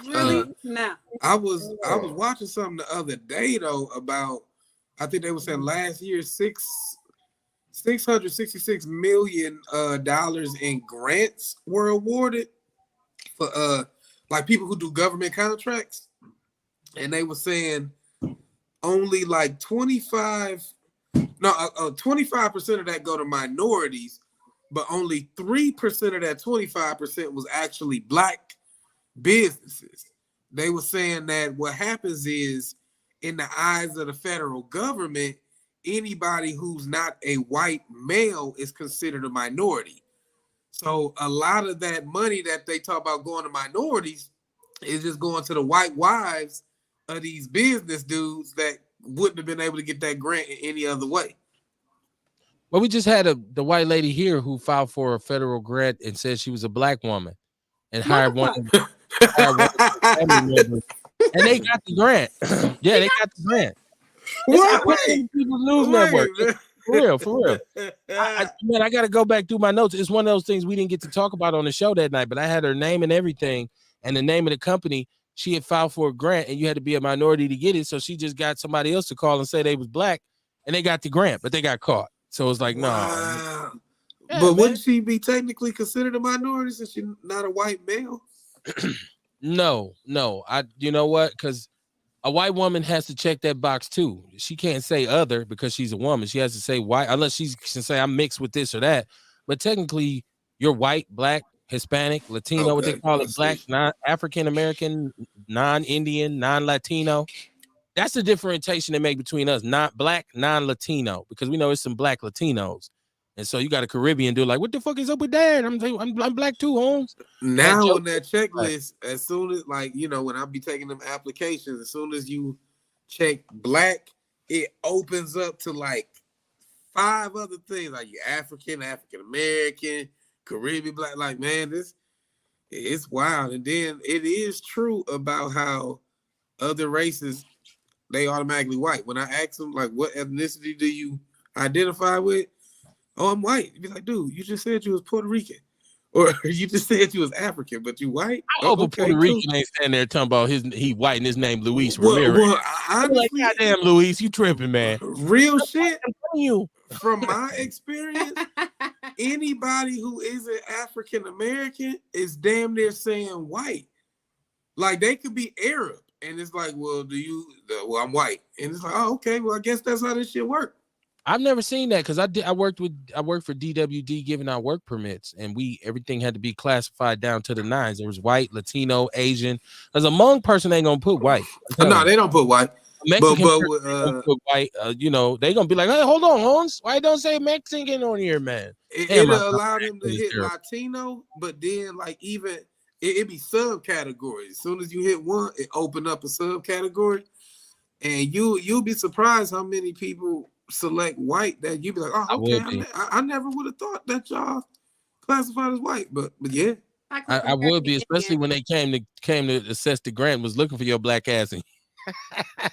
Really? No. I was watching something the other day though about, I think they were saying last year $666 million in grants were awarded for like people who do government contracts, and they were saying only like 25% of that go to minorities, but only 3% of that 25% was actually black businesses. They were saying that what happens is, in the eyes of the federal government, anybody who's not a white male is considered a minority. So a lot of that money that they talk about going to minorities is just going to the white wives of these business dudes that wouldn't have been able to get that grant in any other way. Well, we just had the white lady here who filed for a federal grant and said she was a black woman and hired one of her family members, and they got the grant. Yeah, they got the grant. It's People's News Network. For real. I got to go back through my notes. It's one of those things we didn't get to talk about on the show that night, but I had her name and everything and the name of the company. She had filed for a grant, and you had to be a minority to get it. So she just got somebody else to call and say they was black, and they got the grant, but they got caught. So it's like, no. Yeah, but wouldn't she be technically considered a minority since she's not a white male? No. You know what? Because a white woman has to check that box too. She can't say other because she's a woman. She has to say white, unless she can say I'm mixed with this or that. But technically, you're white, black, Hispanic, Latino, what they call it, black, non-African American, non-Indian, non-Latino. That's the differentiation they make between us, not black, non-Latino, because we know it's some black Latinos. And so you got a Caribbean dude like, what the fuck is up with that? I'm black too, Holmes. Now on that checklist, as soon as when I be taking them applications, as soon as you check black, it opens up to like 5 other things, like you African American, Caribbean black. Like, man, it's wild. And then it is true about how other races, they automatically white. When I ask them like, what ethnicity do you identify with? Oh, I'm white. You'd be like, dude, you just said you was Puerto Rican. Or you just said you was African, but you white? Oh, but Puerto Rican ain't standing there talking about he white and his name Luis Ramirez. Well, honestly, like, goddamn, Luis, you tripping, man. Real shit. From my experience, anybody who isn't African American is damn near saying white. Like, they could be Arab. And it's like, well, I'm white. And it's like, oh, okay, well, I guess that's how this shit works. I've never seen that because I worked for DWD giving out work permits, and everything had to be classified down to the nines. There was white, Latino, Asian. As a Hmong person, they ain't gonna put white. No, they don't put white. Mexican don't put white. They gonna be like, hey, hold on, Holmes. Why don't say Mexican on here, man? It'll allow them to hit Latino, but then like even it be subcategories. As soon as you hit one, it open up a subcategory, and you'll be surprised how many people select white that you be like, oh, okay, I never would have thought that y'all classified as white, but yeah, I would be, especially when they came to assess the grant, was looking for your black ass, and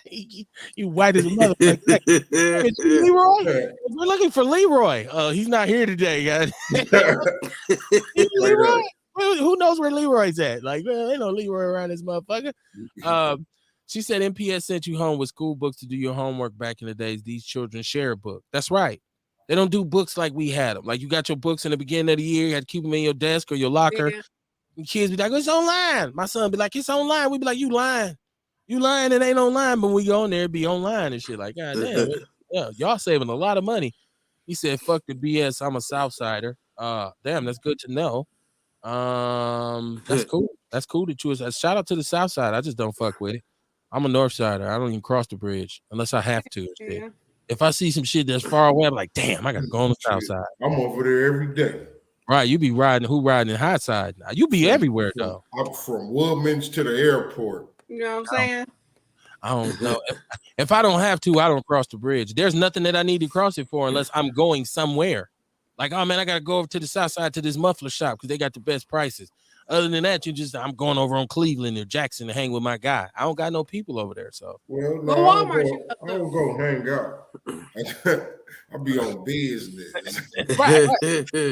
you white as a motherfucker. Leroy, we're looking for Leroy. He's not here today, guys. Leroy, who knows where Leroy's at? Like, man, ain't no Leroy around this motherfucker. She said MPS sent you home with school books to do your homework back in the days. These children share a book. That's right. They don't do books like we had them. Like, you got your books in the beginning of the year. You had to keep them in your desk or your locker. Yeah. And kids be like, it's online. My son be like, it's online. We be like, you lying. You lying, it ain't online. But when we go on there, it be online and shit. Like, God damn. Yeah, y'all saving a lot of money. He said, fuck the BS. I'm a Southsider. Damn, that's good to know. That's cool. That's cool that you was. Shout out to the South Side. I just don't fuck with it. I'm a North Sider. I don't even cross the bridge unless I have to. Yeah. If I see some shit that's far away, I'm like, damn, I gotta go on the South Side. I'm over there every day. Right, you be riding in high side. You be everywhere though. I'm from Woodman's to the airport. You know what I'm saying? I don't know. If I don't have to, I don't cross the bridge. There's nothing that I need to cross it for unless I'm going somewhere. Like, oh man, I gotta go over to the South Side to this muffler shop because they got the best prices. Other than that, I'm going over on Cleveland or Jackson to hang with my guy. I don't got no people over there. So, well, no, I don't go hang out. I be on business. right.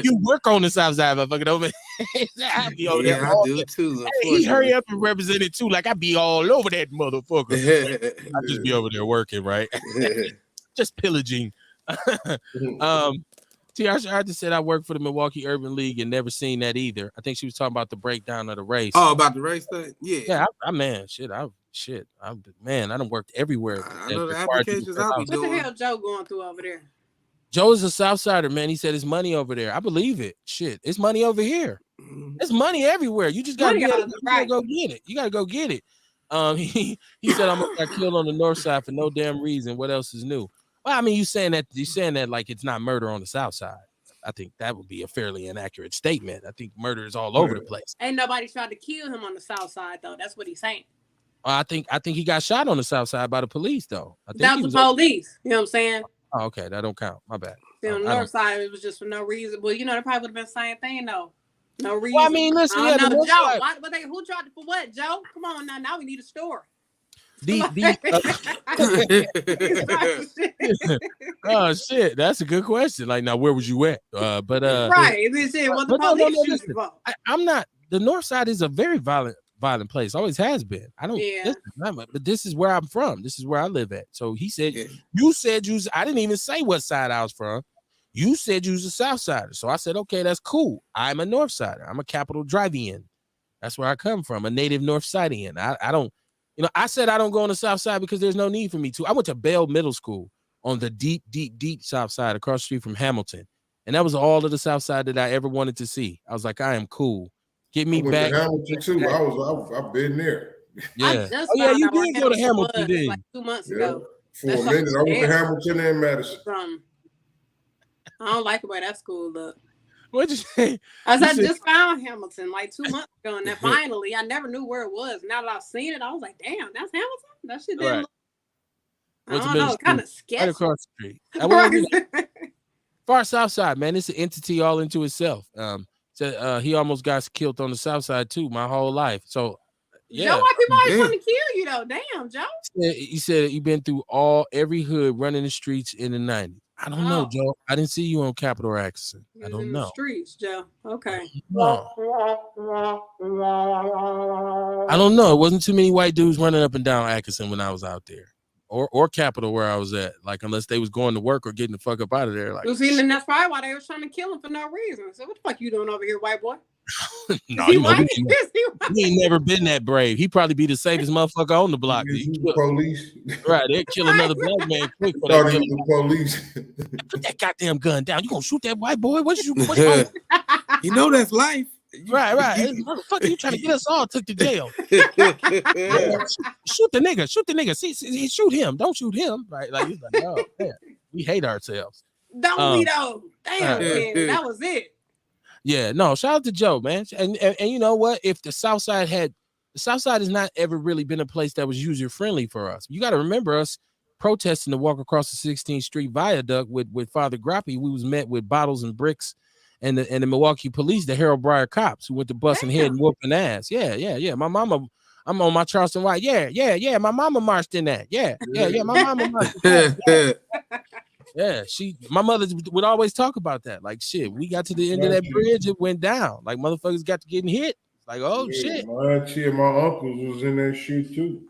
You work on the South Side, motherfucker. Over. I be over there. I do too. He hurry up and represent it too. Like, I be all over that motherfucker. I just be over there working, right? Just pillaging. I just said I work for the Milwaukee Urban League and never seen that either. I think she was talking about the breakdown of the race. Oh, about the race thing? Yeah. Yeah, I done worked everywhere. I know the applications I'll be doing. What the hell Joe going through over there? Joe's a Southsider, man. He said it's money over there. I believe it. Shit, it's money over here. It's money everywhere. You just gotta go get it. You gotta go get it. He said I got killed on the north side for no damn reason. What else is new? Well, I mean, you saying that like it's not murder on the South Side. I think that would be a fairly inaccurate statement. I think murder is all over the place. Ain't nobody tried to kill him on the south side though. That's what he's saying. I think he got shot on the south side by the police though. I think That he was was the police. You know what I'm saying? Oh, okay, that don't count. My bad. On the north side, it was just for no reason. Well, you know, they probably would have been the same thing though. No reason. Well, I mean, listen, yeah, the north Joe. side. Who tried to for what, Joe? Come on now. Now we need a story. Oh shit, that's a good question. Like, now where was you at? Right. This is what the police shooting for. I'm not. The north side is a very violent place. Always has been. I don't. Yeah. But this is where I'm from. This is where I live at. So he said, you said you. I didn't even say what side I was from. You said you was a south sider. So I said, okay, that's cool. I'm a north sider. I'm a Capital Drive-In. That's where I come from. A native north sidian. I don't. You know, I said I don't go on the south side because there's no need for me to. I went to Bell Middle School on the deep south side across the street from Hamilton. And that was all of the south side that I ever wanted to see. I was like, I am cool. Get me back. Hamilton too. I've been there. Yeah. You did go to Hamilton, didn't you? Like 2 months ago. For a minute, I went to Hamilton and Madison. I don't like the way that school look. What'd you say? I just found Hamilton like 2 months ago, and then finally, I never knew where it was. Now that I've seen it, I was like, "Damn, that's Hamilton." That shit didn't look. I don't know, kind of sketchy. Right across the street. Far south side, man. It's an entity all into itself. He almost got killed on the south side too. My whole life. So, yeah. Joe, why people always trying to kill you though? Damn, Joe. He said you've been through every hood running the streets in the 90s. I don't know, Joe. I didn't see you on Capitol or Atkinson. I don't know. The streets, Joe. Okay. No. I don't know. It wasn't too many white dudes running up and down Atkinson when I was out there, or Capitol where I was at. Like unless they was going to work or getting the fuck up out of there. Like, and that's probably why they was trying to kill him for no reason. So what the fuck you doing over here, white boy? No, he ain't never been that brave. He probably be the safest motherfucker on the block. Police, right? They'll kill another black man quick. Thought he was the police. Put that goddamn gun down. You gonna shoot that white boy? What you you know that's life. Right. Motherfucker, you trying to get us all took to jail. Shoot the nigga. See, shoot him. Don't shoot him. Right? Like, he's like, oh, man, we hate ourselves. Don't we though? Damn, man, that was it. Yeah, no, shout out to Joe, man. And you know what? If the South Side has not ever really been a place that was user friendly for us. You got to remember us protesting to walk across the 16th Street Viaduct with Father Grappy. We was met with bottles and bricks and the Milwaukee police, the Harold Breyer cops who went to busting head and whooping ass. Yeah. My mama, I'm on my Charleston White. Yeah. My mama marched in that. Yeah. My mama marched in that. Yeah, my mother would always talk about that. Like, shit, we got to the end of that bridge, it went down. Like, motherfuckers got to getting hit. Like, shit. My auntie and my uncles was in that shit too.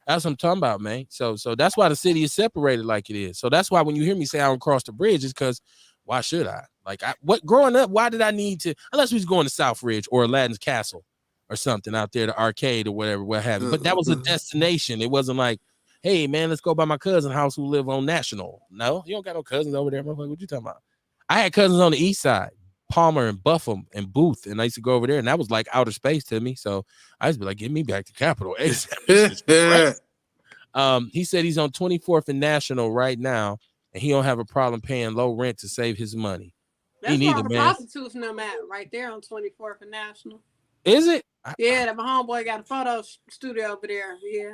That's what I'm talking about, man. So that's why the city is separated like it is. So that's why when you hear me say I don't cross the bridge, it's because why should I? Like, growing up, why did I need to? Unless we was going to South Ridge or Aladdin's Castle or something out there, the arcade or whatever, what have you. But that was a destination. It wasn't like, hey, man, let's go by my cousin's house who live on National. No, you don't got no cousins over there, motherfucker. What you talking about? I had cousins on the east side, Palmer and Buffum and Booth, and I used to go over there, and that was like outer space to me. So I used to be like, get me back to Capitol. He said he's on 24th and National right now, and he don't have a problem paying low rent to save his money. That's where the prostitutes and them at, right there on 24th and National. Is it? Yeah, my homeboy got a photo studio over there. Yeah,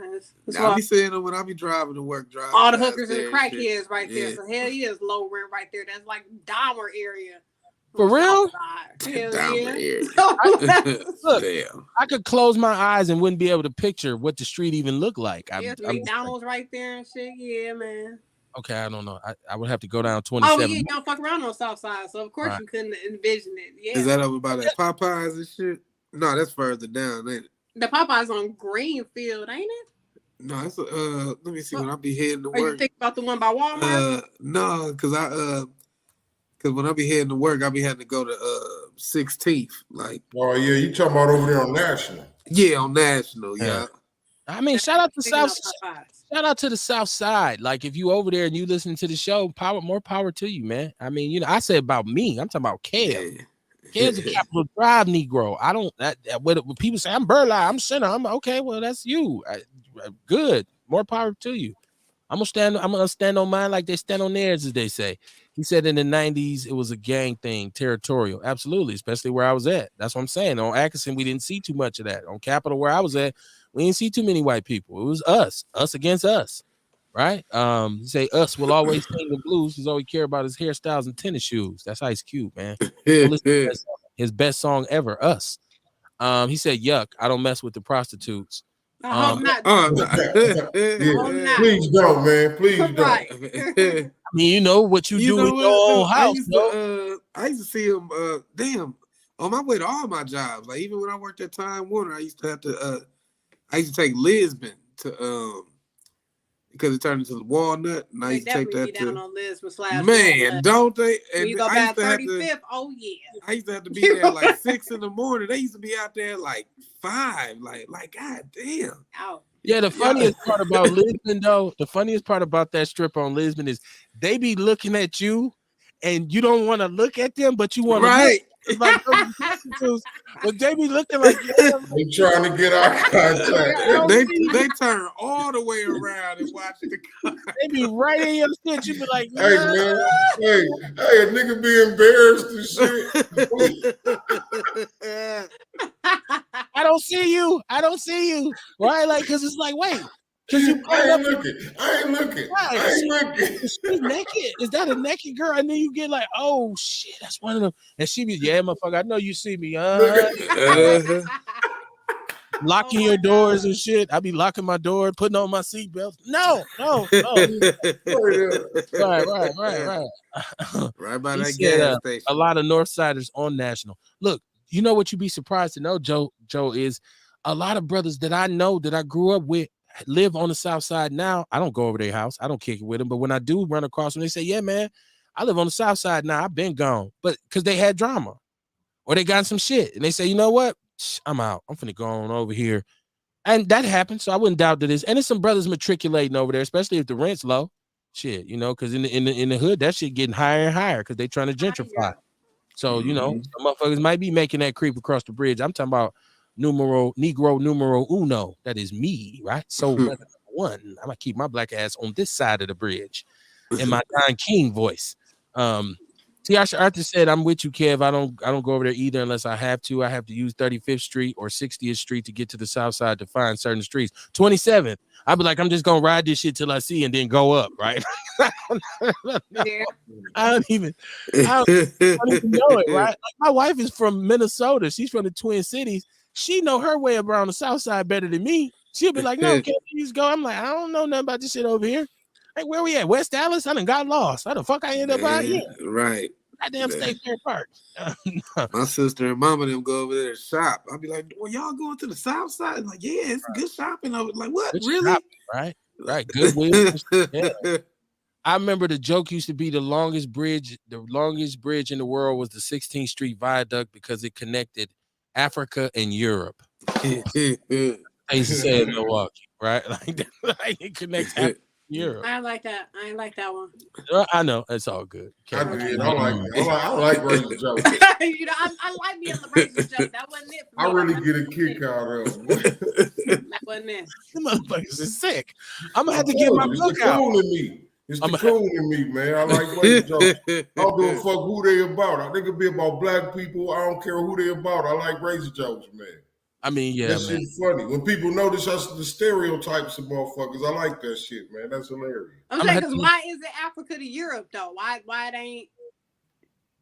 I be saying it when I be driving to work. All the hookers and crackheads right there. So hell yeah, it's low rent right there. That's like Dahmer area. For real? Dahmer area. Look, damn. I could close my eyes and wouldn't be able to picture what the street even looked like. McDonald's right there and shit. Yeah, man. Okay, I don't know. I would have to go down 27. Oh, yeah, you don't fuck around on the South Side, so of course you couldn't envision it. Yeah. Is that over by that Popeyes and shit? No, that's further down, ain't it? The Popeyes on Greenfield, ain't it? No, it's let me see when I be heading to work. Are you thinking about the one by Walmart? No, because when I be heading to work, I be having to go to 16th. Like, oh yeah, you talking about over there on National? Yeah, on National. Yeah. I mean, shout out to the South Side. Like, if you over there and you listen to the show, more power to you, man. I mean, you know, I say about me. I'm talking about Kev. Yeah. Kev's a Capitol Drive Negro. I don't. When people say I'm Burleigh, I'm Center. I'm okay. Well, that's you. Good. More power to you. I'm gonna stand on mine like they stand on theirs, as they say. He said in the 90s it was a gang thing, territorial. Absolutely, especially where I was at. That's what I'm saying. On Atkinson, we didn't see too much of that. On Capitol, where I was at, we didn't see too many white people. It was us against us. Right? You say us will always sing the blues because all we care about is hairstyles and tennis shoes. That's Ice Cube, man. Go listen to that song. His best song ever, Us. He said, yuck, I don't mess with the prostitutes. I hope not. Yeah. Please don't, man. Please don't. Right. I mean, you know what you do in your own house. I used to see him. Damn, on my way to all my jobs. Like even when I worked at Time Warner, I used to have to. I used to take Lisbon to because it turned into the Walnut, and I used to take that down to. on Lisbon Man, don't they? And you go back 35th. Oh yeah. I used to have to be there like 6 in the morning. They used to be out there like 5. Like God damn. Out. Yeah, the funniest part about Lisbon, though, the funniest part about that strip on Lisbon is they be looking at you, and you don't want to look at them, but you want to. Right. Like but they be looking like they trying to get our contact. They turn all the way around and watch the car. They be right in your shit. You be like, hey man, hey, a nigga be embarrassed and shit. I don't see you. Right? Like, cause it's like, wait. Cause you I ain't looking. Right. I ain't looking. Is she naked? Is that a naked girl? And then you get like, oh shit, that's one of them. And she be, yeah, motherfucker, I know you see me. Locking your doors and shit. I be locking my door, putting on my seatbelt. No. Right. Right by that gas station. A lot of Northsiders on National. Look, you know what you'd be surprised to know, Joe, is a lot of brothers that I know that I grew up with live on the South Side now. I don't go over their house. I don't kick it with them. But when I do run across them, they say, yeah, man, I live on the South Side now. I've been gone. But because they had drama or they got some shit. And they say, you know what? I'm out. I'm finna go on over here. And that happens. So I wouldn't doubt that. And there's some brothers matriculating over there, especially if the rent's low. Shit, you know, because in the hood, that shit getting higher and higher because they trying to gentrify. So, you know, some motherfuckers might be making that creep across the bridge. I'm talking about Negro numero uno. That is me, right? So one, I'm gonna keep my black ass on this side of the bridge in my Don King voice. T.R. Arthur said, I'm with you, Kev. I don't go over there either unless I have to. I have to use 35th Street or 60th Street to get to the South Side to find certain streets. 27th. I'd be like, I'm just gonna ride this shit till I see and then go up, right? I don't even know it, right? Like my wife is from Minnesota. She's from the Twin Cities. She know her way around the South Side better than me. She'll be like, no, can't you just go? I'm like, I don't know nothing about this shit over here. Like, where we at? West Dallas? I done got lost. How the fuck I end up out here? Right. Goddamn State Fair Park. My sister and mama them go over there to shop. I'll be like, well, y'all going to the South Side? Like, yeah, it's good shopping. I was like, what? Good really? Shopping, right. Goodwill. Yeah. I remember the joke used to be the longest bridge in the world was the 16th Street Viaduct because it connected Africa and Europe. I used to say in Milwaukee, right? Like it connects Africa and Europe. I like that. I like that one. I know it's all good. I like racist jokes. You know, I like being the racist joke. That wasn't it. I really get a kick out of them. That wasn't it. The motherfuckers is sick. I'm gonna have to get my book out. It's the cool in me, man. I like racist jokes. I don't give a fuck who they about. They could be about black people. I don't care who they about. I like racist jokes, man. I mean, yeah, that man. shit's funny. When people notice us the stereotypes of motherfuckers, I like that shit, man. That's hilarious. I'm saying, because why is it Africa to Europe though? Why it ain't?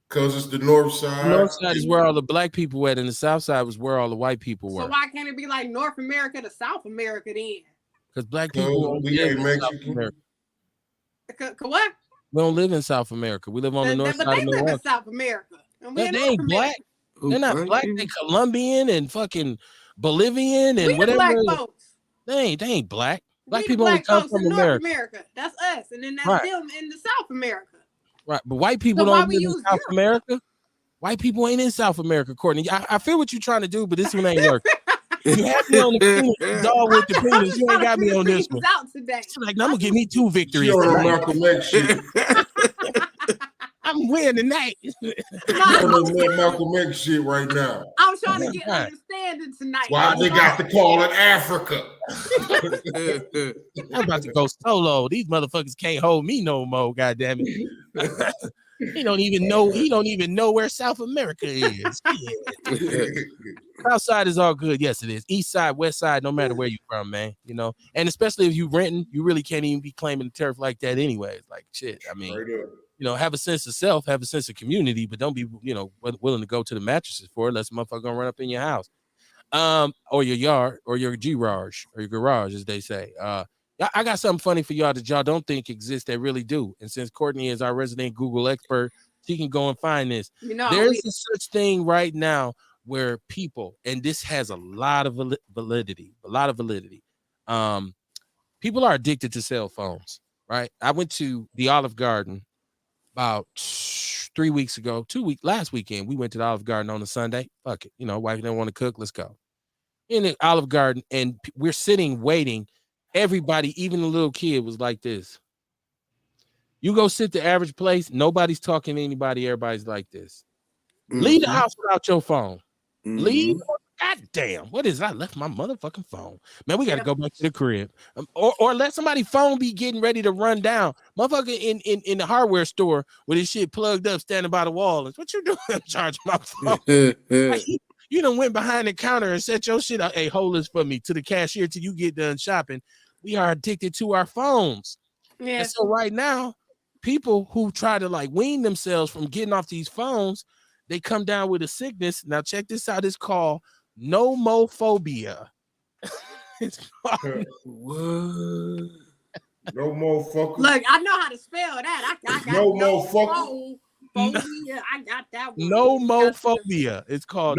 Because it's the North Side. The North Side is where all the black people were, and the South Side was where all the white people were. So why can't it be like North America to South America then? Because black people we ain't Mexican. What? We don't live in South America. We live on the north side of Milwaukee. They live in South America. And they ain't black. They're not black. They Colombian and fucking Bolivian and whatever. Black folks. They ain't black. Black we people only come from North America. That's us, and then that's them in the South America. Right, but white people don't live in South America. White people ain't in South America, Courtney. I feel what you're trying to do, but this one ain't working. You have me on the penis, dog with the penis. You ain't got me on this one. Out today. Like, I'm gonna give me 2 victories. Malcolm X shit. I'm winning tonight. Malcolm X shit right now. I'm trying to understand landing tonight. Why they got to call it Africa? I'm about to go solo. These motherfuckers can't hold me no more. God damn it. He don't even know where South America is. South side is all good. Yes, it is. East side, west side, no matter where you're from, man. You know, and especially if you renting, you really can't even be claiming the turf like that anyways. Like shit. I mean, have a sense of self, have a sense of community, but don't be, willing to go to the mattresses for it unless motherfucker gonna run up in your house. Or your yard, or your garage, or your garage, as they say. I got something funny for y'all that y'all don't think exists that really do. And since Courtney is our resident Google expert, she can go and find this. There's a such thing right now where people, and this has a lot of validity. People are addicted to cell phones, right? I went to the Olive Garden about 3 weeks ago, last weekend. We went to the Olive Garden on a Sunday. Fuck it. Wife didn't want to cook. Let's go. In the Olive Garden, and we're sitting waiting. Everybody, even the little kid, was like this. You go sit the average place, nobody's talking to anybody. Everybody's like this. Leave the house without your phone. Leave. God damn. What is that? I left my motherfucking phone. Man, we got to go back to the crib. Or let somebody phone be getting ready to run down. Motherfucker in the hardware store with his shit plugged up, standing by the wall. What you doing? I'm charging my phone. You done went behind the counter and set your shit up. Hey, hold this for me to the cashier till you get done shopping. We are addicted to our phones. Yeah. And so right now, people who try to wean themselves from getting off these phones, they come down with a sickness. Now check this out. It's called nomophobia. It's called no more fucker. Look, I know how to spell that. I got no more fucker. Phobia. I got that one. Nomophobia. It's called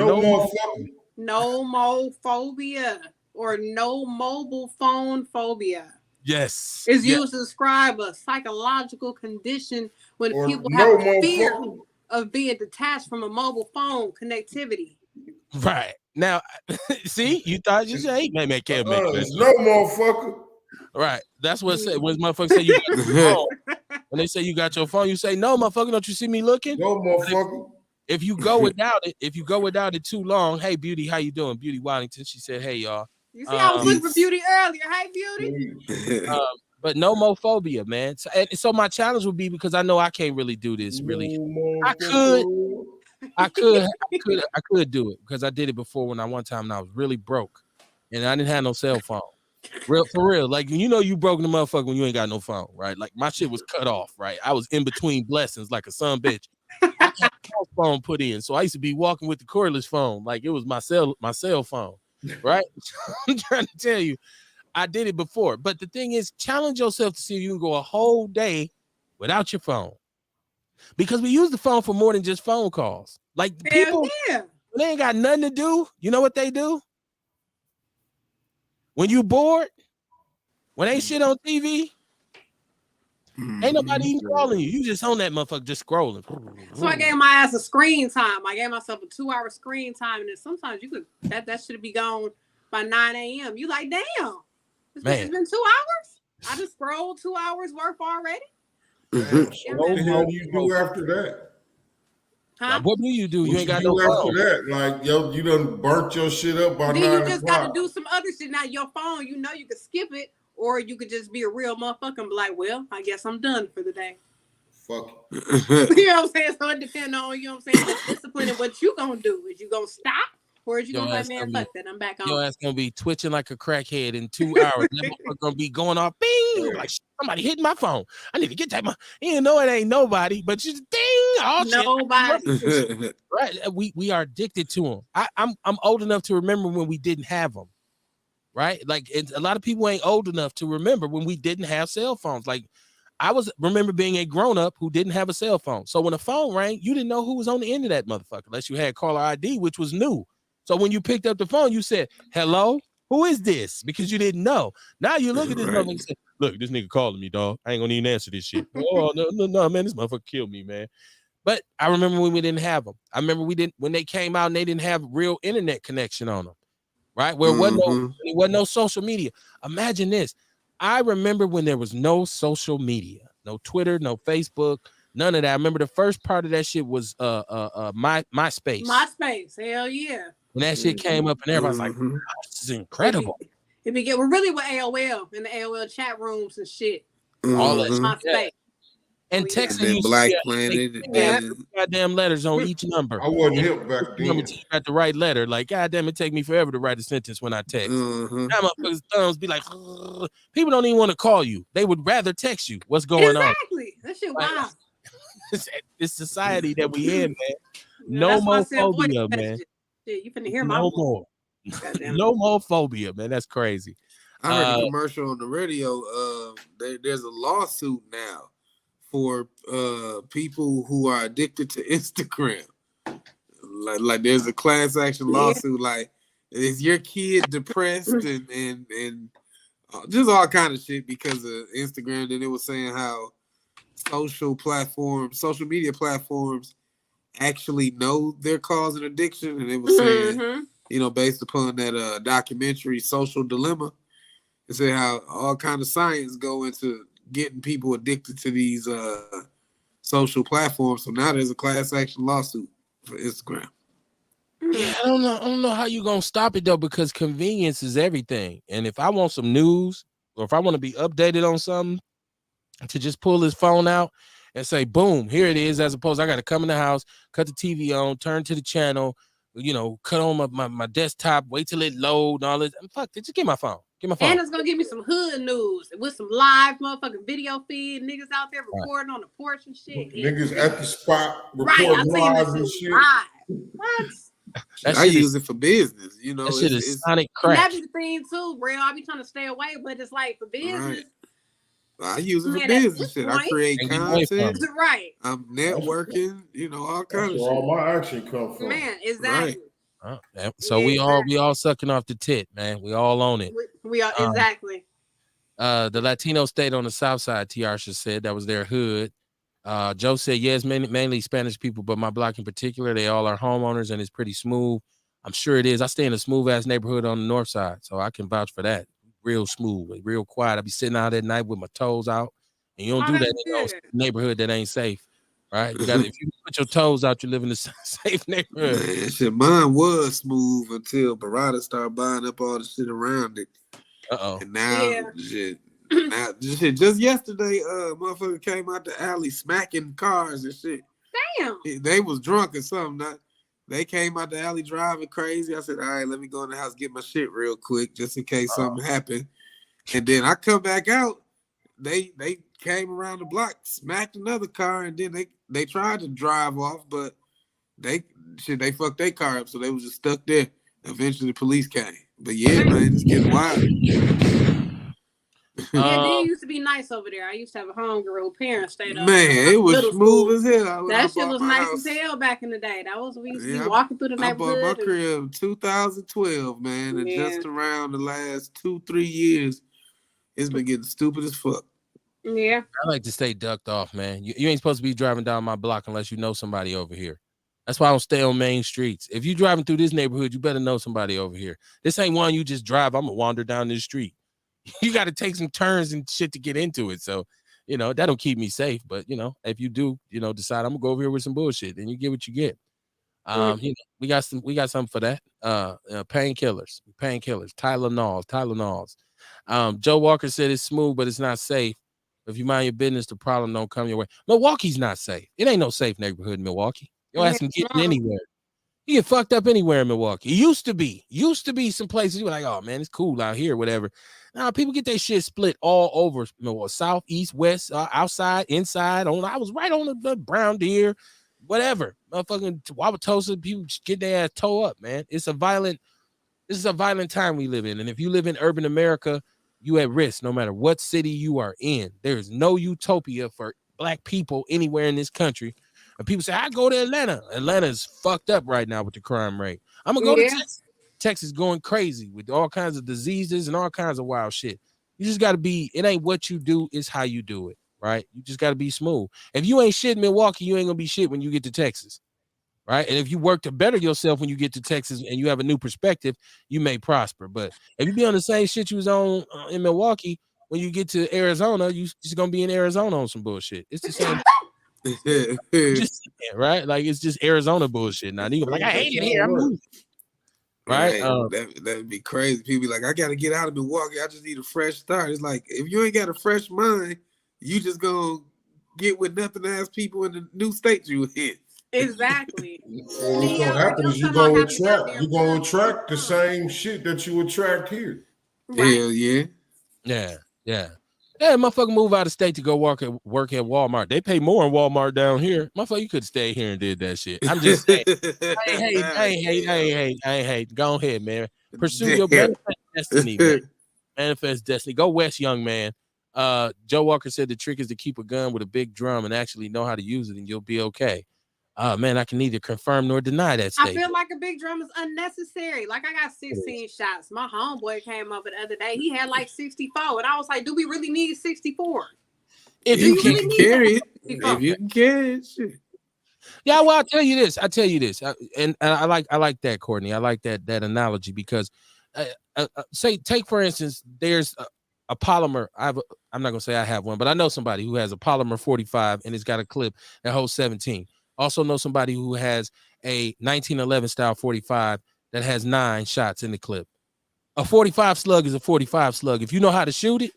nomophobia or no mobile phone phobia. Yes. It's used to describe a psychological condition when people have fear of being detached from a mobile phone connectivity. Right. Now, see, you thought you say, man, can't make this. No motherfucker. Right. That's what say when motherfuckers say you got your phone. When they say you got your phone, you say, no, motherfucker, don't you see me looking? No motherfucker. If you go without it too long, hey Beauty, how you doing? Beauty Waddington. She said, hey y'all. You see, I was looking for Beauty earlier. Hey Beauty. But nomophobia, man. So my challenge would be, because I know I can't really do this. Really, I could do it because I did it before when one time I was really broke and I didn't have no cell phone. For real. Like, you broke the motherfucker when you ain't got no phone, right? Like my shit was cut off, right? I was in between blessings like a son bitch. I had a house phone put in, so I used to be walking with the cordless phone like it was my cell phone, right? I'm trying to tell you, I did it before. But the thing is, challenge yourself to see if you can go a whole day without your phone. Because we use the phone for more than just phone calls. Like people, when they ain't got nothing to do, you know what they do? When you bored, when ain't shit on TV, ain't nobody even calling you. You just on that motherfucker, just scrolling. So I gave my ass a screen time. I gave myself a 2-hour screen time, and then sometimes you could that should be gone by 9 a.m. You like, damn, it's been 2 hours. I just scrolled 2 hours worth already. So what the hell do you do after that? Huh? What do you do? What you ain't got no phone. After that, like you done burnt your shit up by 9 o'clock. Then you just got to do some other shit. Now your phone, you could skip it, or you could just be a real motherfucker and be like, well, I guess I'm done for the day. Fuck it. You know what I'm saying? So it depends on, you know what I'm saying, the discipline and what you gonna do. Is you gonna stop? Or is you gonna like, man, fuck that, I'm back on. Your ass gonna be twitching like a crackhead in 2 hours. That motherfucker gonna be going off, bing, like somebody hitting my phone. I need to get that. You know it ain't nobody, but you ding, all nobody. Right? We are addicted to them. I'm old enough to remember when we didn't have them. Right? Like a lot of people ain't old enough to remember when we didn't have cell phones. Like remember being a grown-up who didn't have a cell phone. So when a phone rang, you didn't know who was on the end of that motherfucker unless you had caller ID, which was new. So when you picked up the phone, you said, hello, who is this? Because you didn't know. Now you look at this motherfucker and say, look, this nigga calling me, dog. I ain't gonna even answer this shit. Oh, no, man, this motherfucker killed me, man. But I remember when we didn't have them. I remember when they came out and they didn't have real internet connection on them, right? Where it wasn't no social media. Imagine this. I remember when there was no social media, no Twitter, no Facebook, none of that. I remember the first part of that shit was MySpace. MySpace, hell yeah. when that shit came up, and everybody's like, Mhm. wow, "This is incredible." It be get really with AOL in the AOL chat rooms and shit. All that Mhm. shit. Yeah. And Oh, yeah. texting And then used to Black be Planet, and yeah, then goddamn letters on each number. I wasn't And hip back each number then. till you got the right letter. Like, goddamn, it take me forever to write a sentence when I text. mhm. Now motherfuckers' thumbs be like, "Ugh." People don't even want to call you. They would rather text you. What's going on? Exactly. That shit Like, wild. this society that we in, man. Yeah, No that's why I more said voice phobia, man. messages. Shit, you finna hear my No voice. more. Goddamn. No more phobia, man. That's crazy. I heard a commercial on the radio. There's a lawsuit now for people who are addicted to Instagram. Like there's a class action lawsuit. Like, is your kid depressed and just all kind of shit because of Instagram? Then it was saying how social media platforms actually know they're causing addiction, and it was saying, based upon that documentary Social Dilemma, it said how all kind of science go into getting people addicted to these social platforms. So now there's a class action lawsuit for Instagram. Yeah, I don't know how you gonna stop it though, because convenience is everything. And if I want some news, or if I want to be updated on something, to just pull his phone out and say, boom, here it is, as opposed to I got to come in the house, cut the TV on, turn to the channel, cut on my desktop, wait till it load and all this. Fuck, just get my phone. Get my phone. And it's gonna give me some hood news with some live motherfucking video feed, niggas out there recording on the porch and shit. Niggas at the spot Right, I recording seen live this and shit shit. live. What? I use it for business. That shit is sonic And crack. that's the thing too, bro. I be trying to stay away, but it's like for business. Right. I use it for Man, business shit. I create And get away from content. it. Right. I'm networking. All kinds That's of where all shit. my action come from. Man, exactly. So we all sucking off the tit, man. We all own it. We are exactly. The Latino state on the south side, Tiarsha said that was their hood. Joe said, yes, mainly Spanish people, but my block in particular, they all are homeowners and it's pretty smooth. I'm sure it is. I stay in a smooth ass neighborhood on the north side, so I can vouch for that. Real smooth, real quiet. I be sitting out at night with my toes out, and you don't do that in no neighborhood that ain't safe, right? You got if you put your toes out, you live in a safe neighborhood. Man, shit, mine was smooth until Barada started buying up all the shit around it. And now, just yesterday, motherfucker came out the alley smacking cars and shit. Damn. They was drunk or something. They came out the alley driving crazy. I said, all right, let me go in the house, get my shit real quick, just in case something happened. And then I come back out. They came around the block, smacked another car, and then they tried to drive off, but they fucked their car up, so they was just stuck there. Eventually, the police came. But yeah, man, it's getting wild. Yeah, they used to be nice over there. I used to have a homegirl who parents stayed up. Man, it was smooth as hell. That shit was nice as hell back in the day. That was we used to be walking through the neighborhood. I bought my crib in 2012, man, and just around the last 2-3 years, it's been getting stupid as fuck. Yeah, I like to stay ducked off, man. You ain't supposed to be driving down my block unless you know somebody over here. That's why I don't stay on main streets. If you driving through this neighborhood, you better know somebody over here. This ain't one you just drive. I'm gonna wander down this street. You got to take some turns and shit to get into it. So, that'll keep me safe. But if you do, decide I'm gonna go over here with some bullshit, then you get what you get. We got something for that. Painkillers, Tylenols. Joe Walker said it's smooth, but it's not safe. If you mind your business, the problem don't come your way. Milwaukee's not safe. It ain't no safe neighborhood in Milwaukee. Your ass can get anywhere. You get fucked up anywhere in Milwaukee. It used to be some places you were like, oh man, it's cool out here, whatever. Now people get their shit split all over Milwaukee, south, east, west, outside, inside. I was right on the Brown Deer, whatever. Motherfucking Wauwatosa, people get their ass toe up, man. This is a violent time we live in. And if you live in urban America, you at risk no matter what city you are in. There is no utopia for black people anywhere in this country. And people say, I go to Atlanta. Atlanta is fucked up right now with the crime rate. I'm going to go to Texas. Texas going crazy with all kinds of diseases and all kinds of wild shit. You just got to be, it ain't what you do, it's how you do it, right? You just got to be smooth. If you ain't shit in Milwaukee, you ain't going to be shit when you get to Texas, right? And if you work to better yourself when you get to Texas and you have a new perspective, you may prosper. But if you be on the same shit you was on in Milwaukee, when you get to Arizona, you just going to be in Arizona on some bullshit. It's the same. Just right, like it's just Arizona bullshit. Now you like, I hate it here. I'm moving. right? That'd be crazy. People be like, I gotta get out of Milwaukee. I just need a fresh start. It's like if you ain't got a fresh mind, you just gonna get with nothing ass people in the new state you hit. Exactly. So what's gonna happen is you're gonna attract the same shit that you attract here. Right. Hell yeah. Yeah. Motherfucker move out of state to go work at Walmart. They pay more in Walmart down here. Motherfucker, you could stay here and did that shit. I'm just saying. Hey, go ahead, man. Pursue your manifest destiny, man. Manifest destiny. Go west, young man. Joe Walker said the trick is to keep a gun with a big drum and actually know how to use it, and you'll be okay. Man, I can neither confirm nor deny that statement. I feel like a big drum is unnecessary. Like I got 16 shots. My homeboy came over the other day. He had like 64, and I was like, "Do we really need 64? If you can carry it, if you can carry it, shit." Yeah, well, I'll tell you this. And I like that, Courtney. I like that analogy because, take for instance, there's a polymer. I'm not gonna say I have one, but I know somebody who has a polymer 45 and it's got a clip that holds 17. Also know somebody who has a 1911 style 45 that has 9 shots in the clip. A 45 slug is a 45 slug. If you know how to shoot it,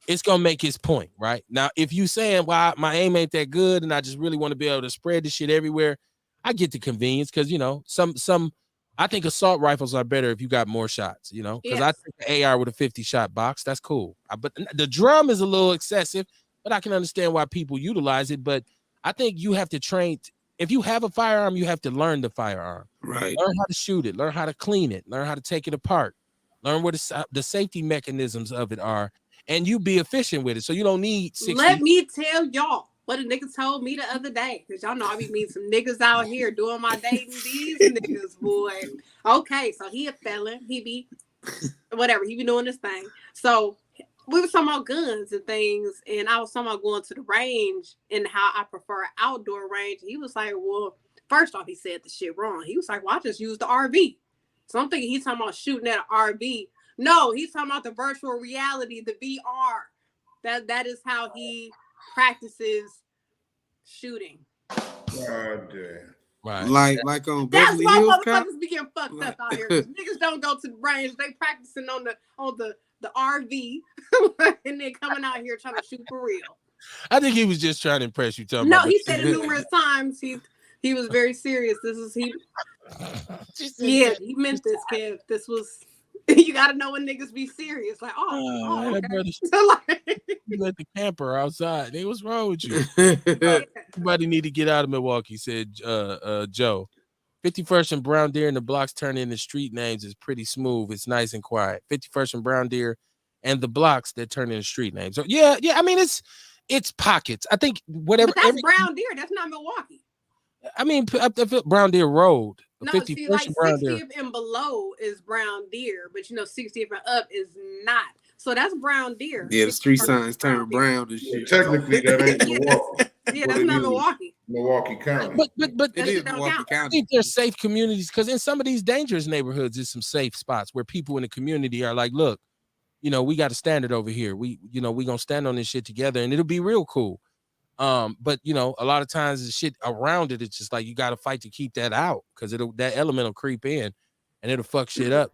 it's gonna make its point, right? Now, if you saying, well, my aim ain't that good and I just really want to be able to spread this shit everywhere, I get the convenience because some I think assault rifles are better if you got more shots, because yes. I think the AR with a 50-shot box, that's cool. But the drum is a little excessive, but I can understand why people utilize it. But I think you have to train. If you have a firearm, you have to learn the firearm. Right. Learn how to shoot it. Learn how to clean it. Learn how to take it apart. Learn what the safety mechanisms of it are, and you be efficient with it. So you don't need 60. Let me tell y'all what a nigga told me the other day, because y'all know I be meeting some niggas out here doing my dating. These niggas, boy. Okay, so he a felon. He be whatever. He be doing this thing. So we were talking about guns and things, and I was talking about going to the range and how I prefer outdoor range. He was like, well, first off, he said the shit wrong. He was like, well, I just use the RV. So I'm thinking he's talking about shooting at an RV. No, he's talking about the virtual reality, the VR. That is how he practices shooting. God damn. Right. Like on That's Beverly why Hills motherfuckers be getting fucked up out here. Niggas don't go to the range. They practicing on the RV and then coming out here trying to shoot for real. I think he was just trying to impress you. No, he said it numerous times. He was very serious. He meant this, Kev. This was, you got to know when niggas be serious. Like, okay. Brother, you let the camper outside. Hey, what's wrong with you? Everybody need to get out of Milwaukee, said Joe. 51st and Brown Deer and the blocks turn into street names is pretty smooth. It's nice and quiet. 51st and Brown Deer and the blocks that turn into street names. So yeah. I mean, it's pockets. I think whatever. But that's Brown Deer. That's not Milwaukee. I mean, Brown Deer Road. No, see, like 60th and below is Brown Deer, but 60th and up is not. So that's Brown Deer. Yeah, the street signs turn brown and shit. Technically, that ain't Milwaukee. Yeah, that's not Milwaukee. Milwaukee County. But it is Milwaukee County. I think there's safe communities because in some of these dangerous neighborhoods, there's some safe spots where people in the community are like, look, we got a standard over here. We gonna stand on this shit together, and it'll be real cool. But a lot of times the shit around it, it's just like you got to fight to keep that out because that element will creep in and it'll fuck shit up.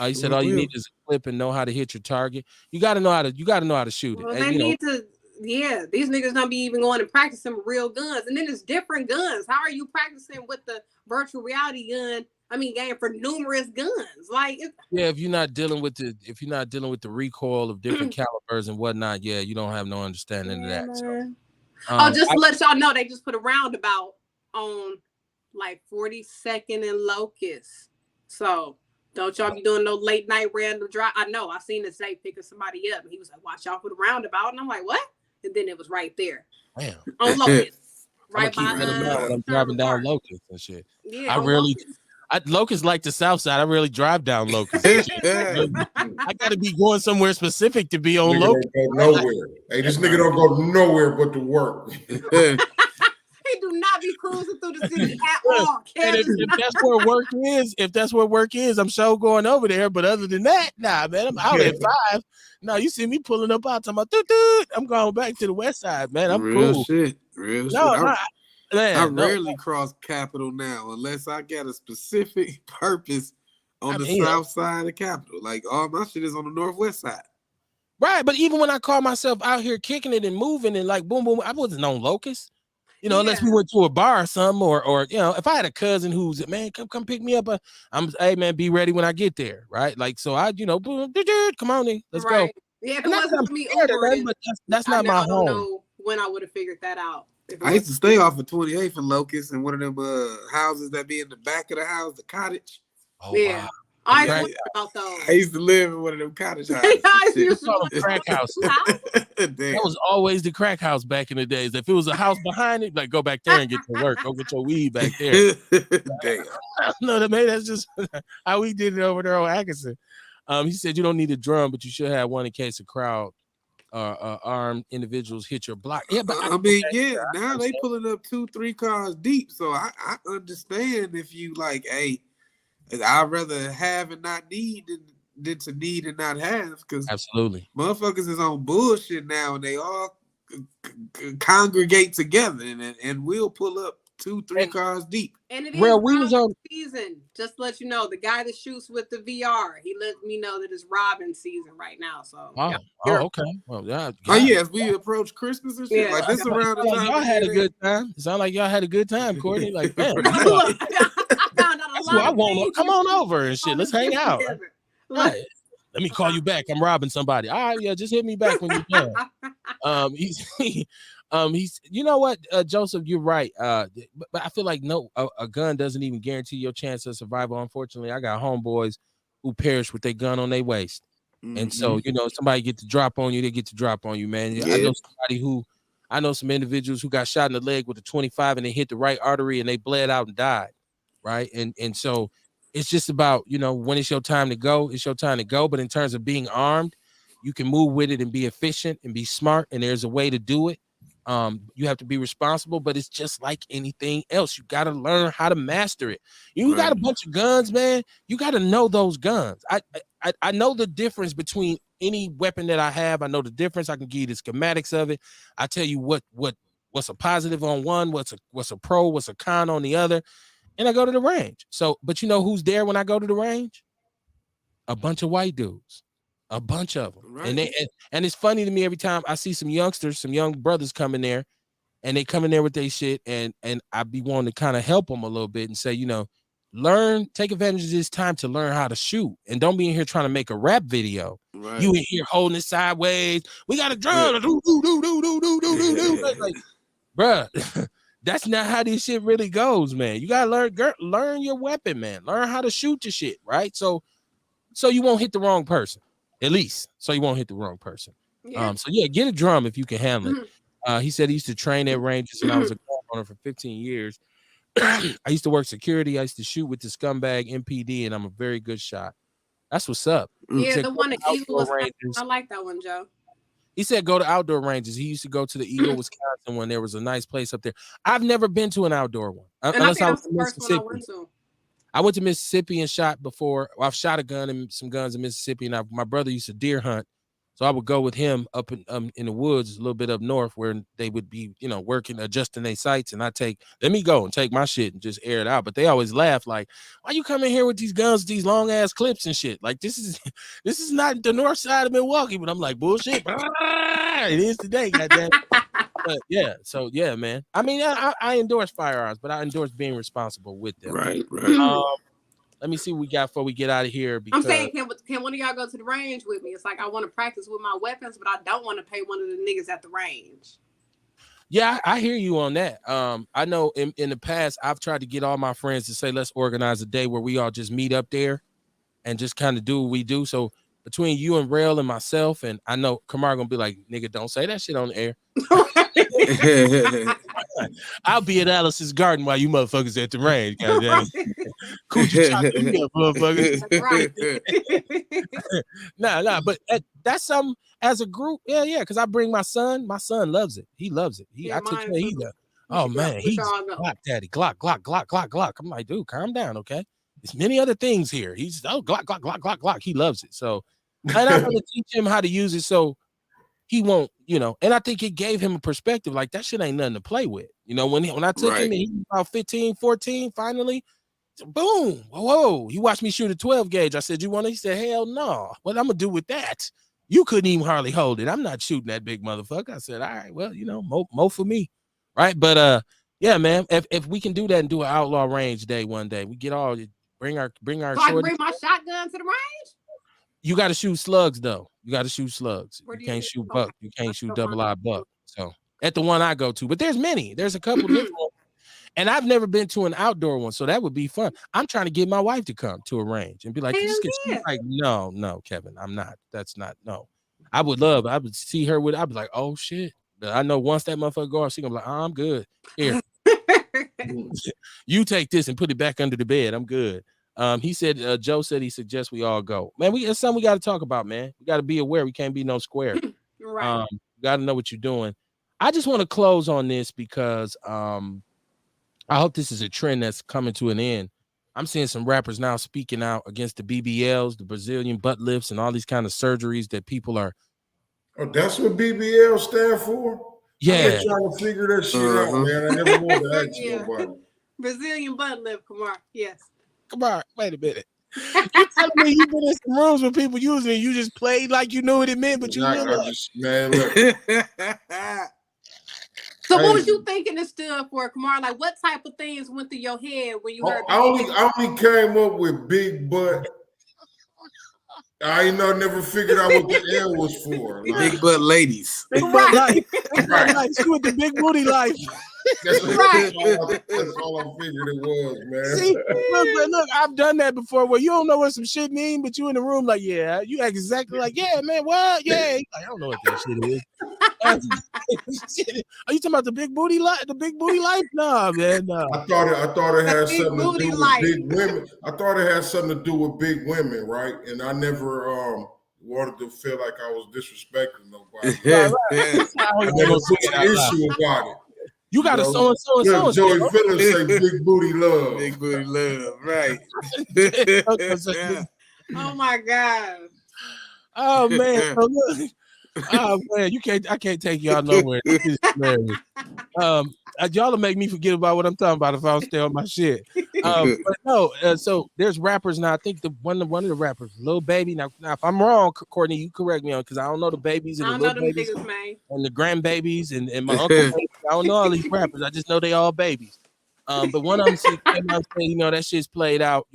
He said all you need is a clip and know how to hit your target. You got to know how to shoot it. Well, they need to. Yeah, these niggas don't be even going and practicing real guns, and then it's different guns. How are you practicing with the virtual reality gun? I mean, game for numerous guns. Like, if you're not dealing with the recoil of different calibers and whatnot, you don't have no understanding of that. So. Just to let y'all know, they just put a roundabout on like 42nd and Locust. So don't y'all be doing no late night random drive. I know I seen this day picking somebody up, and he was like, "Watch out for the roundabout," and I'm like, "What?" And then it was right there. Damn. On Locust, right by when I'm driving down Locust and shit. Yeah, Locust like the south side. I really drive down Locust. I gotta be going somewhere specific to be on Locust. Nowhere. Hey, this nigga don't go nowhere but to work. He do not be cruising through the city at all. And if that's where work is, I'm sure going over there. But other than that, nah, man, I'm out at 5. No, you see me pulling up out, talking about I'm going back to the west side, man. I'm real cool. Shit. Real shit. I rarely cross Capitol now unless I got a specific purpose on the south side of the Capitol. Like all my shit is on the northwest side. Right, but even when I call myself out here kicking it and moving and like boom, boom, I wasn't on Locust. Unless we went to a bar or something, or if I had a cousin who's man, come pick me up. Hey man, be ready when I get there, right? Like so, boom, come on, in, let's go. Yeah, if it wasn't for me Ubering, but that's not my home. I don't know when I would have figured that out. I used to stay off of 28th and Locust in one of them houses that be in the back of the house, the cottage. Oh, yeah. Wow. I wondered about those. I used to live in one of them cottage houses. Crack house. That was always the crack house back in the days. If it was a house behind it, like go back there and get to work. Go get your weed back there. Damn. No, man, that's just how we did it over there on Atkinson. He said you don't need a drum, but you should have one in case a crowd armed individuals hit your block. Yeah, but now they pulling up 2-3 cars deep. So I understand if you like, hey, I'd rather have and not need than to need and not have, because absolutely motherfuckers is on bullshit now and they all congregate together and we'll pull up 2-3 cars deep. And it is robbing season. Just to let you know, the guy that shoots with the VR, he let me know that it's robbing season right now. So okay. Well, yeah. As we approach Christmas and shit, like this around the time. Y'all had a good time. It sounds like y'all had a good time, Courtney. Like, man, I want. Come on over and shit. Let's hang out. Right. Let me call you back. I'm robbing somebody. All right, yeah, just hit me back when you're done. He's you know what, Joseph, you're right. But I feel like a gun doesn't even guarantee your chance of survival. Unfortunately, I got homeboys who perish with their gun on their waist. And so, somebody get to drop on you, they get to drop on you, man. Yeah. I know some individuals who got shot in the leg with a 25 and they hit the right artery and they bled out and died. Right. And so it's just about, when it's your time to go, it's your time to go. But in terms of being armed, you can move with it and be efficient and be smart. And there's a way to do it. You have to be responsible, but it's just like anything else. You got to learn how to master it. You got a bunch of guns, man. You got to know those guns. I know the difference between any weapon that I have. I know the difference. I can give you the schematics of it. I tell you what's a positive on one, what's a pro, what's a con on the other. And I go to the range. So, but you know who's there when I go to the range? A bunch of white dudes. A bunch of them. Right. And it's funny to me every time I see some youngsters, some young brothers come in there, and they come in there with their shit, and I be wanting to kind of help them a little bit and say, take advantage of this time to learn how to shoot, and don't be in here trying to make a rap video. Right. You in here holding it sideways. We got a drum. Like, bruh, that's not how this shit really goes, man. You gotta learn your weapon, man. Learn how to shoot your shit, right? So you won't hit the wrong person. At least, so you won't hit the wrong person. Yeah. Get a drum if you can handle it. He said he used to train at ranges, and I was a gun owner for 15 years. I used to work security. I used to shoot with the scumbag MPD, and I'm a very good shot. That's what's up. Yeah, the one at Eagle, I like that one, Joe. He said go to outdoor ranges. He used to go to the Eagle, Wisconsin when there was a nice place up there. I've never been to an outdoor one. Unless I was the first one I went to. I went to Mississippi and shot before. I've shot a gun and some guns in Mississippi, and my brother used to deer hunt, so I would go with him up in the woods, a little bit up north, where they would be, working, adjusting their sights, and let me go and take my shit and just air it out. But they always laugh like, "Why you come in here with these guns, these long ass clips and shit? Like this is not the north side of Milwaukee." But I'm like, bullshit. It is today, goddamn. But yeah, man. I mean, I endorse firearms, but I endorse being responsible with them. Right. Let me see what we got before we get out of here. Because I'm saying, can one of y'all go to the range with me? It's like I want to practice with my weapons, but I don't want to pay one of the niggas at the range. Yeah, I hear you on that. I know in the past, I've tried to get all my friends to say, let's organize a day where we all just meet up there and just kind of do what we do. So between you and Rail and myself, and I know Kamar gonna be like, nigga, don't say that shit on the air. I'll be at Alice's garden while you motherfuckers at the range. Coochie chocolate up, motherfuckers. Nah, but that's something as a group. Yeah, because I bring my son. My son loves it. He loves it. I took care he does. Oh man, he's Glock daddy. Glock. I'm like, dude, calm down, okay? There's many other things here. He's Glock. He loves it. So, and I want to teach him how to use it so he won't, and I think it gave him a perspective like that shit ain't nothing to play with. When I took him and he was about 15, 14, finally, Boom. Whoa. You watched me shoot a 12 gauge. I said, you want it? He said, hell no. What I'm going to do with that? You couldn't even hardly hold it. I'm not shooting that big motherfucker. I said, all right, well, mo for me. Right. But yeah, man, if we can do that and do an outlaw range day one day, we get all bring our So I can bring my shotgun to the range. You got to shoot slugs though. You got to shoot slugs. Where You do can't you- shoot oh, buck. You can't shoot oh, double-eyed buck. So at the one I go to, but there's many. There's a couple different ones. And I've never been to an outdoor one, so that would be fun. I'm trying to get my wife to come to a range and be like, Hell she's yeah. like, no, Kevin, I'm not. That's not no. I would see her with. I'd be like, oh shit. But I know once that motherfucker go off, she's gonna be like, oh, I'm good. Here, you take this and put it back under the bed. I'm good. He said, Joe said he suggests we all go. Man, it's something we got to talk about, man. We got to be aware. We can't be no square. Right. Got to know what you're doing. I just want to close on this because I hope this is a trend that's coming to an end. I'm seeing some rappers now speaking out against the BBLs, the Brazilian butt lifts, and all these kind of surgeries that people are. Oh, that's what BBL stand for? Yeah. I've been trying to figure that shit out, man. I never wanted to ask nobody. Brazilian butt lift, Kamar. Yes. Come on, wait a minute. You telling me you been in some rooms with people using it, you just played like you knew what it meant, but you knew man, look. So what was you thinking it stood for, Kamar? Like what type of things went through your head when you heard I only came up with big butt. I never figured out what the L was for. Like, big butt ladies. Big butt life. Big butt life. She with the big booty life. That's all I figured it was, man. See, look, I've done that before where you don't know what some shit mean, but you in the room like, yeah, you act exactly like, yeah, man, what? Yeah. Like, I don't know what that shit is. Are you talking about the big booty life? The big booty life? Nah, man. No. I thought it had something to do with big women. I thought it had something to do with big women, right? And I never wanted to feel like I was disrespecting nobody. I never put an issue about it. You got a so and so. Joey Phillips say big booty love. Big booty love, right? Oh my God. Oh man. Oh man, I can't take y'all nowhere. This is hilarious. Y'all will make me forget about what I'm talking about if I don't stay on my shit. But no, so there's rappers now. I think one of the rappers, Lil Baby. Now if I'm wrong, Courtney, you correct me on because I don't know the babies and the little babies and the grandbabies and my uncle. Baby. I don't know all these rappers. I just know they all babies. But one of them came out saying, that shit's played out.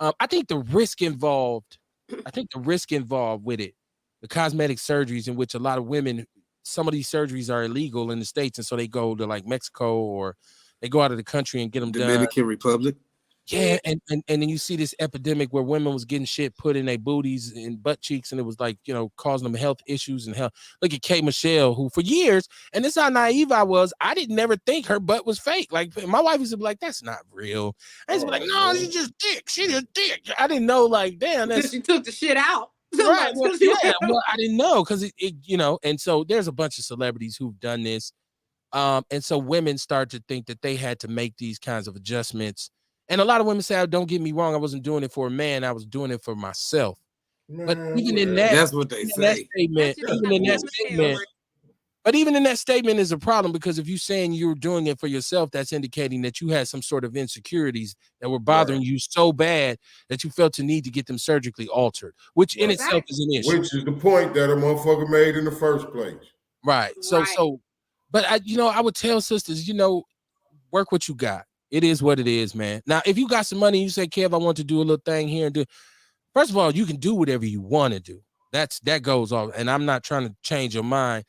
I think the risk involved. With it. The cosmetic surgeries in which a lot of women, some of these surgeries are illegal in the States. And so they go to like Mexico or they go out of the country and get them done. Dominican Republic. Yeah. And then you see this epidemic where women was getting shit put in their booties and butt cheeks. And it was like, causing them health issues and health. Look at K. Michelle, who for years, and this is how naive I was. I didn't never think her butt was fake. Like my wife used to be like, that's not real. I used to be like, no, she's just thick. She just thick. I didn't know like, damn. She took the shit out. Right. Well, I didn't know because it, and so there's a bunch of celebrities who've done this. And so women start to think that they had to make these kinds of adjustments. And a lot of women say, don't get me wrong, I wasn't doing it for a man, I was doing it for myself. But even in that, that's what they say. But even in that statement is a problem because if you're saying you're doing it for yourself, that's indicating that you had some sort of insecurities that were bothering you so bad that you felt the need to get them surgically altered, which in itself is an issue. Which is the point that a motherfucker made in the first place. Right. But I would tell sisters, work what you got. It is what it is, man. Now, if you got some money, you say, Kev, I want to do a little thing here and do. First of all, you can do whatever you want to do. That goes off. And I'm not trying to change your mind.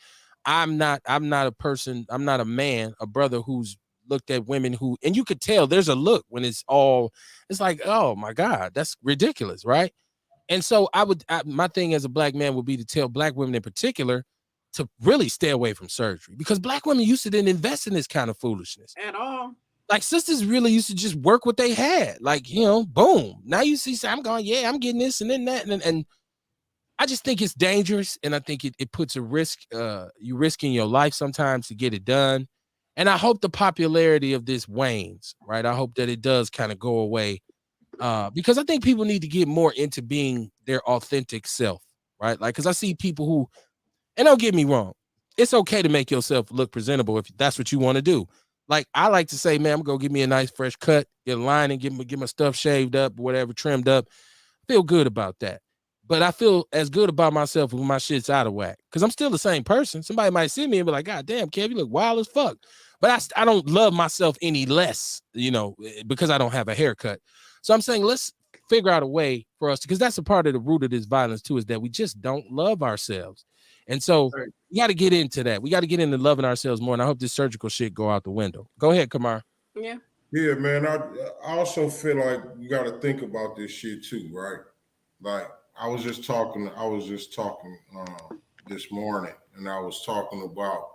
I'm not a person, I'm not a man, a brother who's looked at women who, and you could tell there's a look when it's like, oh my God, that's ridiculous, right? And so my thing as a black man would be to tell black women in particular to really stay away from surgery because black women used to then invest in this kind of foolishness. At all. Like sisters really used to just work what they had. Like, boom. Now you see, I'm going, yeah, I'm getting this and then that. And I just think it's dangerous. And I think it puts a risk, you risking your life sometimes to get it done. And I hope the popularity of this wanes, right? I hope that it does kind of go away because I think people need to get more into being their authentic self, right? Like, because I see people who, and don't get me wrong, it's okay to make yourself look presentable if that's what you want to do. Like I like to say, man, I'm gonna give me a nice fresh cut, get a line, and get my stuff shaved up, whatever, trimmed up. Feel good about that. But I feel as good about myself when my shit's out of whack because I'm still the same person. Somebody might see me and be like, God damn, Kev, you look wild as fuck. But I don't love myself any less, because I don't have a haircut. So I'm saying let's figure out a way for us because that's a part of the root of this violence too, is that we just don't love ourselves. And so we got to get into that. We got to get into loving ourselves more. And I hope this surgical shit go out the window. Go ahead, Kamar. Yeah. Yeah, man. I also feel like you got to think about this shit too, right? Like I was just talking this morning, and I was talking about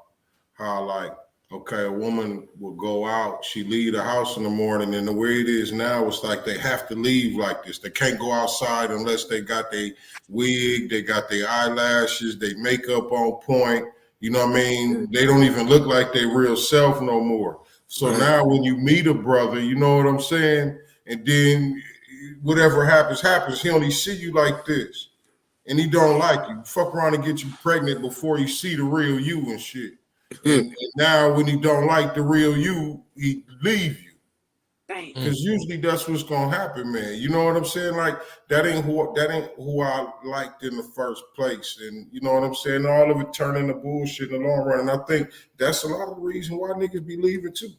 how like okay, a woman will go out, she leave the house in the morning, and the way it is now, it's like they have to leave like this. They can't go outside unless they got their wig, they got their eyelashes, they makeup on point. You know what I mean? They don't even look like their real self no more. So now when you meet a brother, you know what I'm saying? And then whatever happens, he only see you like this. And he don't like you. Fuck around and get you pregnant before you see the real you and shit. And now when he don't like the real you, he leave you. Because usually that's what's gonna happen, man. You know what I'm saying? Like that ain't who I liked in the first place. And you know what I'm saying? All of it turning to bullshit in the long run. And I think that's a lot of the reason why niggas be leaving too.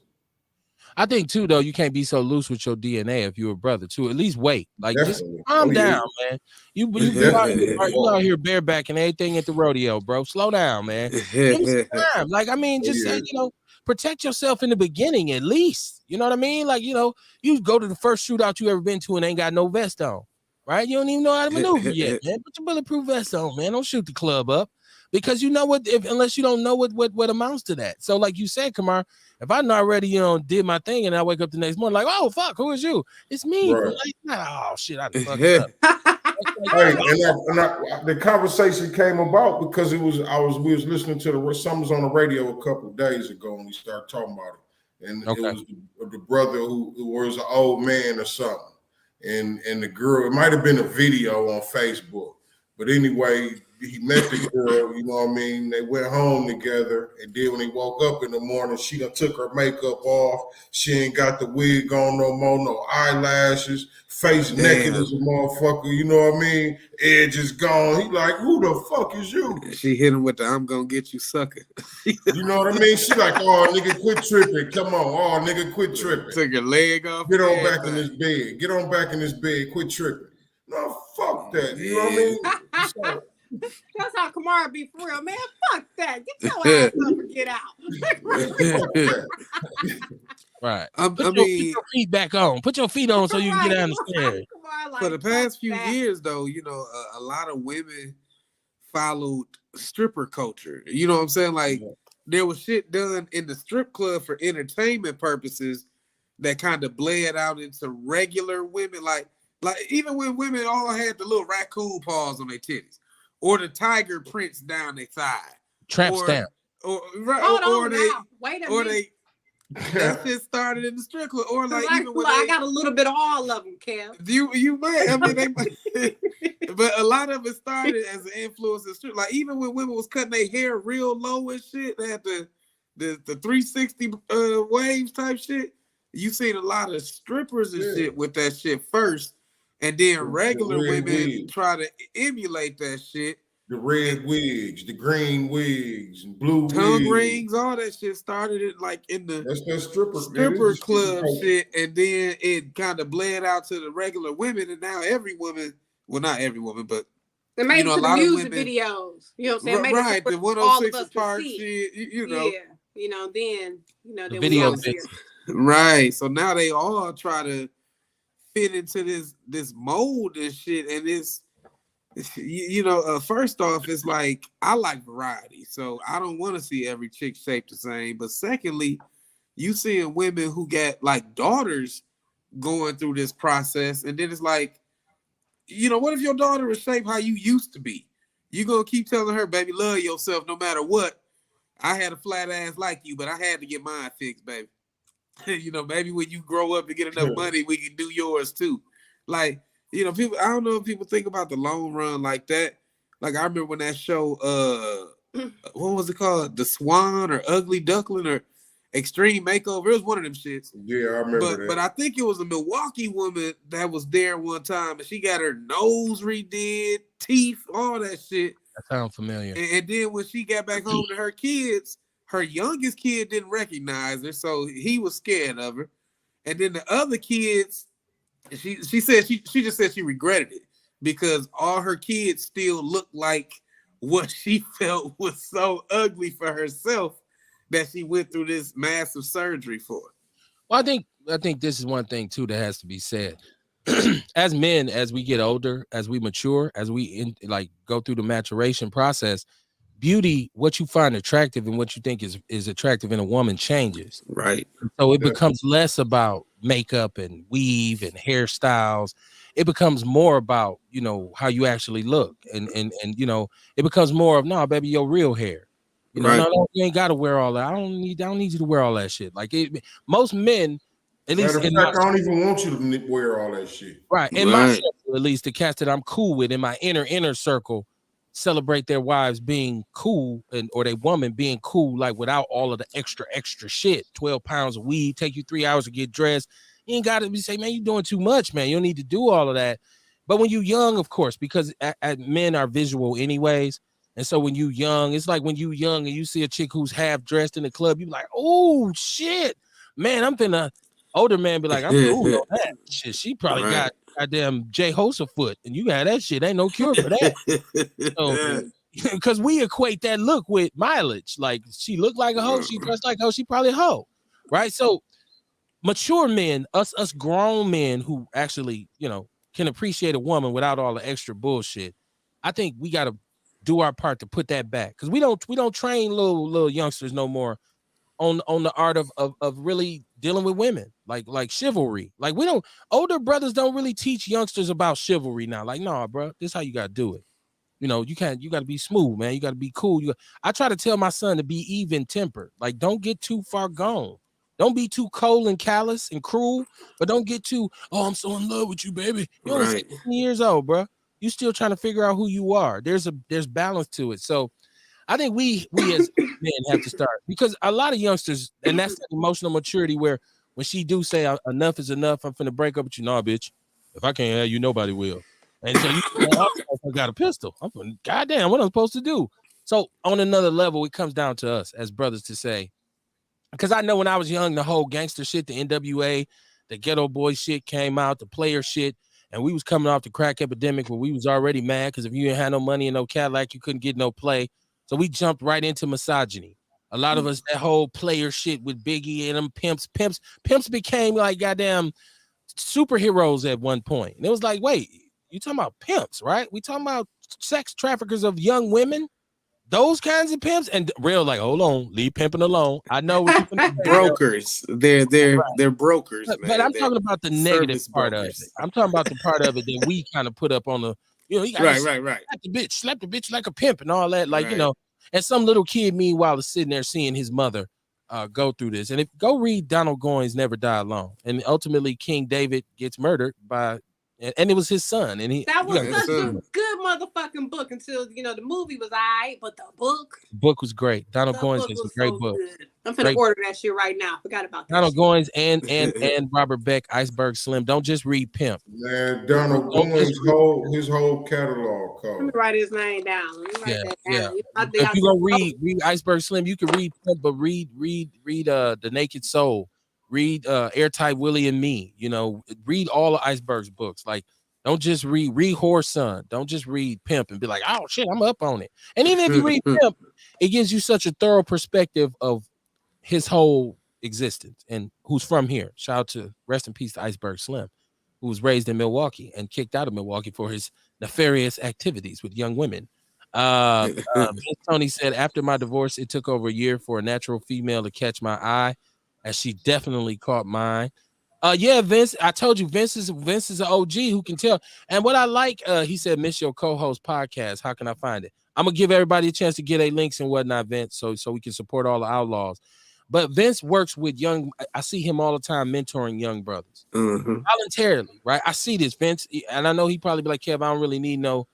I think too, though, you can't be so loose with your DNA if you're a brother too. At least wait, like Definitely. just calm down, man. You out here bareback and everything at the rodeo, bro. Slow down, man. Give me some time. Like I mean, just say, protect yourself in the beginning at least. You know what I mean? Like you go to the first shootout you ever been to and ain't got no vest on, right? You don't even know how to maneuver yet, man. Put your bulletproof vest on, man. Don't shoot the club up. Because you know what, unless you don't know what amounts to that. So like you said, Kamar, if I already, did my thing and I wake up the next morning like, oh fuck, who is you? It's me. Right. Oh shit, I fucked up. Hey, and the conversation came about because we was listening to something was on the radio a couple of days ago and we started talking about it. And it was the brother who was an old man or something. And the girl, it might have been a video on Facebook. But anyway, he met the girl, you know what I mean? They went home together. And then when he woke up in the morning, she done took her makeup off. She ain't got the wig on no more, no eyelashes, face naked as a motherfucker, you know what I mean? Edge is gone. He like, who the fuck is you? She hit him with the I'm gonna get you sucker. You know what I mean? She like, oh, nigga, quit tripping. Come on. Oh, nigga, quit tripping. Took her leg off. Get on back in this bed. Get on back in this bed. Quit tripping. No, fuck that. You know what I mean? That's how Kamara be for real, man. Fuck that. Get your ass up and get out. Right. Put your feet back on. Put your feet on so you can get down the stairs. For the past few years, though, a lot of women followed stripper culture. You know what I'm saying? Like there was shit done in the strip club for entertainment purposes that kind of bled out into regular women. Like even when women all had the little raccoon paws on their titties. Or the tiger prints down their thigh. Tramp stamp. Wait a minute. That shit started in the strip club. Or like even when I got a little bit of all of them, Kev. You might. I mean, they might. But a lot of it started as an influence in strip. Like even when women was cutting their hair real low and shit, they had the 360 waves type shit. You seen a lot of strippers and shit with that shit first. And then regular women try to emulate that shit. The red wigs, the green wigs, and blue tongue rings, all that shit started it like in the stripper club shit, and then it kind of bled out to the regular women, and now every woman, well, not every woman, but they made a lot of music videos. You know what I'm saying? Right, the 106 part shit. Yeah, then the video. Right, so now they all try to fit into this mold and shit, and it's first off, it's like I like variety, so I don't want to see every chick shaped the same. But secondly, you seeing women who got like daughters going through this process, and then it's like, what if your daughter is shaped how you used to be? You gonna keep telling her, baby, love yourself no matter what. I had a flat ass like you, but I had to get mine fixed, baby. Maybe when you grow up and get enough money, we can do yours too. Like, people, I don't know if people think about the long run like that. Like, I remember when that show, what was it called? The Swan or Ugly Duckling, Extreme Makeover. It was one of them shits. Yeah, I remember that. But I think it was a Milwaukee woman that was there one time, and she got her nose redid, teeth, all that shit. That sounds familiar. And then when she got back home to her kids, her youngest kid didn't recognize her, so he was scared of her. And then the other kids, she said she just said she regretted it because all her kids still looked like what she felt was so ugly for herself that she went through this massive surgery for. Well, I think this is one thing too that has to be said. As men, as we get older, as we mature, as we go through the maturation process, beauty, what you find attractive and what you think is attractive in a woman changes. Right. So it becomes less about makeup and weave and hairstyles. It becomes more about, you know, how you actually look. And you know, it becomes more of, no, baby, your real hair. You know, no, you ain't gotta wear all that. I don't need you to wear all that shit. Like most men, at least matter of fact, I don't even want you to wear all that shit. Right. In my circle, at least the cats that I'm cool with in my inner circle, celebrate their wives being cool or their woman being cool, like without all of the extra shit. 12 pounds of weed, take you 3 hours to get dressed. You ain't got to be say, man, you're doing too much, man. You don't need to do all of that. But when you're young, of course, because men are visual anyways. And so when you young, it's like when you young and you see a chick who's half dressed in the club, you be like, oh shit, man, I'm finna. Older man be like, I'm cool on that shit. She probably got goddamn Jay Hosa foot, and you got that shit. Ain't no cure for that. So, because we equate that look with mileage. Like she looked like a hoe, she dressed like a hoe, she probably a hoe, right? So mature men, us grown men who actually, you know, can appreciate a woman without all the extra bullshit. I think we got to do our part to put that back because we don't train little youngsters no more on the art of really dealing with women, like chivalry. Like older brothers don't really teach youngsters about chivalry now. Like, nah, bro, this is how you gotta do it. You know, you gotta be smooth, man. You gotta be cool. I try to tell my son to be even tempered. Like, don't get too far gone. Don't be too cold and callous and cruel, but don't get too, oh, I'm so in love with you, baby. You're only 16 years old, bro. You still trying to figure out who you are. There's balance to it. So I think we as men have to start, because a lot of youngsters, and that's the emotional maturity where when she do say enough is enough, I'm finna break up with you. Nah, bitch. If I can't have you, nobody will. And so I got a pistol. I'm going, goddamn, what I'm supposed to do? So on another level, it comes down to us as brothers to say, because I know when I was young, the whole gangster shit, the NWA, the ghetto boy shit came out, the player shit, and we was coming off the crack epidemic where we was already mad because if you didn't have no money and no Cadillac, you couldn't get no play. So we jumped right into misogyny. A lot of us, that whole player shit with Biggie and them pimps became like goddamn superheroes at one point. And it was like, wait, you talking about pimps, right? We talking about sex traffickers of young women, those kinds of pimps. And real like, hold on, leave pimping alone. I know what you're gonna say, brokers. They're brokers, but I'm talking about the negative part of it. I'm talking about the part of it that we kind of put up on the, you know, you gotta slap the bitch like a pimp and all that, like, you know. And some little kid, meanwhile, is sitting there seeing his mother go through this. And go read Donald Goines' Never Die Alone. And ultimately, King David gets murdered by, and it was his son. And that was such a good motherfucking book until, you know, the movie was all right, but the book was great. Donald Goines is a great book. Good. I'm finna order that shit right now. Forgot about that. Donald Goines and Robert Beck, Iceberg Slim. Don't just read Pimp. Man, Donald Goines' his whole catalog called. Let me write his name down. That down. If you gonna read Iceberg Slim, you can read Pimp, but read The Naked Soul. Read Airtight Willie and Me. You know, read all of Iceberg's books. Like, don't just read Whore's Son. Don't just read Pimp and be like, oh shit, I'm up on it. And even if you read Pimp, it gives you such a thorough perspective of his whole existence and who's from here. Shout out to, rest in peace, to Iceberg Slim, who was raised in Milwaukee and kicked out of Milwaukee for his nefarious activities with young women. Tony said, after my divorce, it took over a year for a natural female to catch my eye, as she definitely caught mine. Yeah, Vince, I told you, Vince is an OG who can tell. And what I like, he said, miss your co-host podcast. How can I find it? I'm gonna give everybody a chance to get a links and whatnot, Vince, so we can support all the Outlaws. But Vince works with young, I see him all the time mentoring young brothers voluntarily, right? I see this, Vince, and I know he probably be like, Kev, I don't really need no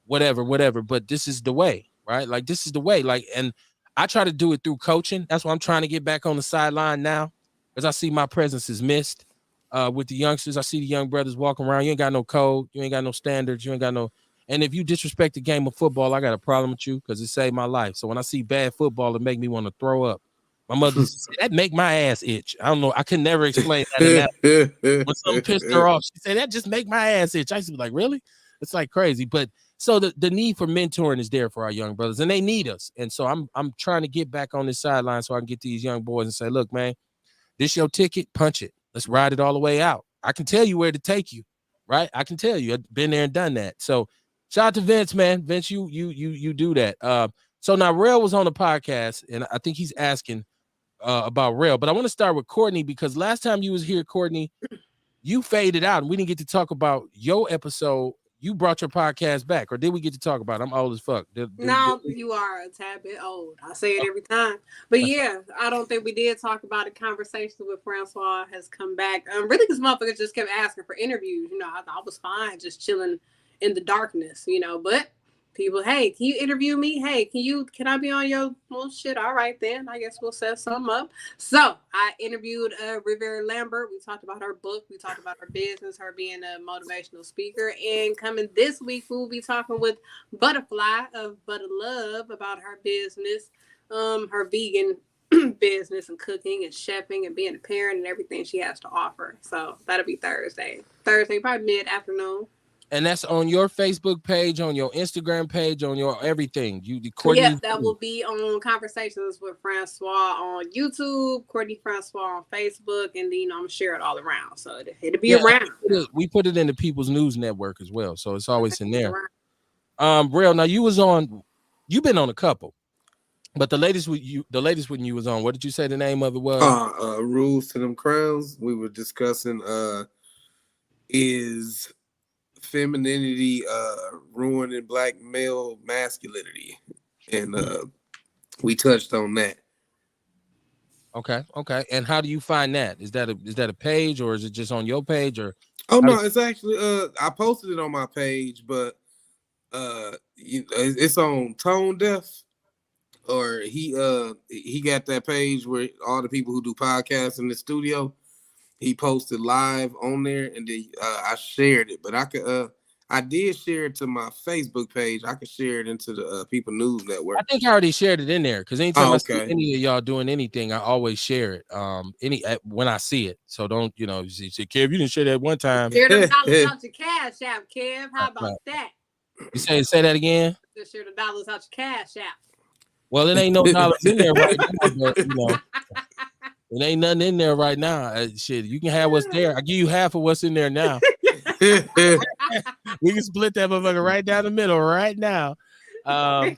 whatever, but this is the way, right? Like, this is the way. Like, and I try to do it through coaching. That's why I'm trying to get back on the sideline now, because I see my presence is missed with the youngsters. I see the young brothers walking around. You ain't got no code. You ain't got no standards. You ain't got no. And if you disrespect the game of football, I got a problem with you because it saved my life. So when I see bad football, it make me want to throw up. My mother used to say, that make my ass itch. I don't know. I could never explain that. When something pissed her off, she said, that just make my ass itch. I used to be like, really? It's like crazy. But so the need for mentoring is there for our young brothers, and they need us. And so I'm trying to get back on this sideline so I can get these young boys and say, look, man, this your ticket, punch it. Let's ride it all the way out. I can tell you where to take you, right? I can tell you. I've been there and done that. So shout out to Vince, man. Vince, you do that. So now Rail was on the podcast, and I think he's asking about Rail. But I want to start with Courtney, because last time you was here, Courtney, you faded out and we didn't get to talk about your episode. You brought your podcast back, or did we get to talk about it? I'm old as fuck. No, you are a tad bit old. I say it every time. But yeah, I don't think we did talk about it. Conversation with Francois has come back. Really, because motherfuckers just kept asking for interviews. You know, I was fine just chilling in the darkness, you know, but people, hey, can you interview me? Hey, can I be on your shit? All right, then I guess we'll set something up. So I interviewed Rivera Lambert. We talked about her book. We talked about her business, her being a motivational speaker. And coming this week, we'll be talking with Butterfly of Butter Love about her business, her vegan business and cooking and chefing and being a parent and everything she has to offer. So that'll be Thursday, probably mid-afternoon. And that's on your Facebook page, on your Instagram page, on your everything. Courtney. Yeah, that will be on Conversations with Francois on YouTube, Courtney Francois on Facebook, and then I'm gonna share it all around. So it'll be around. We put it in the People's News Network as well, so it's always in there. Braille, now you've been on a couple, but the latest when you was on, what did you say the name of it was? Rules to Them Crowns. We were discussing is femininity ruining black male masculinity, and we touched on that. Okay. And how do you find that? Is that a page, or is it just on your page, or? Oh no, it's actually I posted it on my page, but it's on Tone Deaf, or he got that page where all the people who do podcasts in the studio, he posted live on there, and then I shared it. But I did share it to my Facebook page. I could share it into the People News Network. I think I already shared it in there, because anytime I see any of y'all doing anything, I always share it. When I see it. So don't, you say, Kev, you didn't share that one time. Share the dollars out your cash app, Kev. How about that? You say that again? Just share the dollars out your cash app. Well, it ain't no dollars in there right now, but it ain't nothing in there right now. Shit, you can have what's there. I give you half of what's in there now. We can split that motherfucker right down the middle right now. And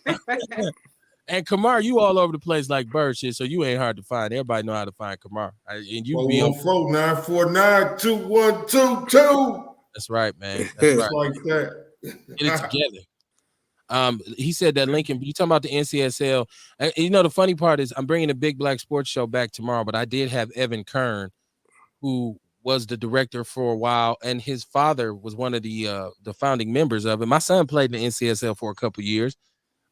Kamar, you all over the place like bird shit, so you ain't hard to find. Everybody know how to find Kamar. And you be on 494-949-2222. That's right, man. That's right. Like that. Get it together. He said that Lincoln, you talking about the NCSL. And, the funny part is I'm bringing a Big Black Sports Show back tomorrow, but I did have Evan Kern, who was the director for a while, and his father was one of the founding members of it. My son played in the NCSL for a couple of years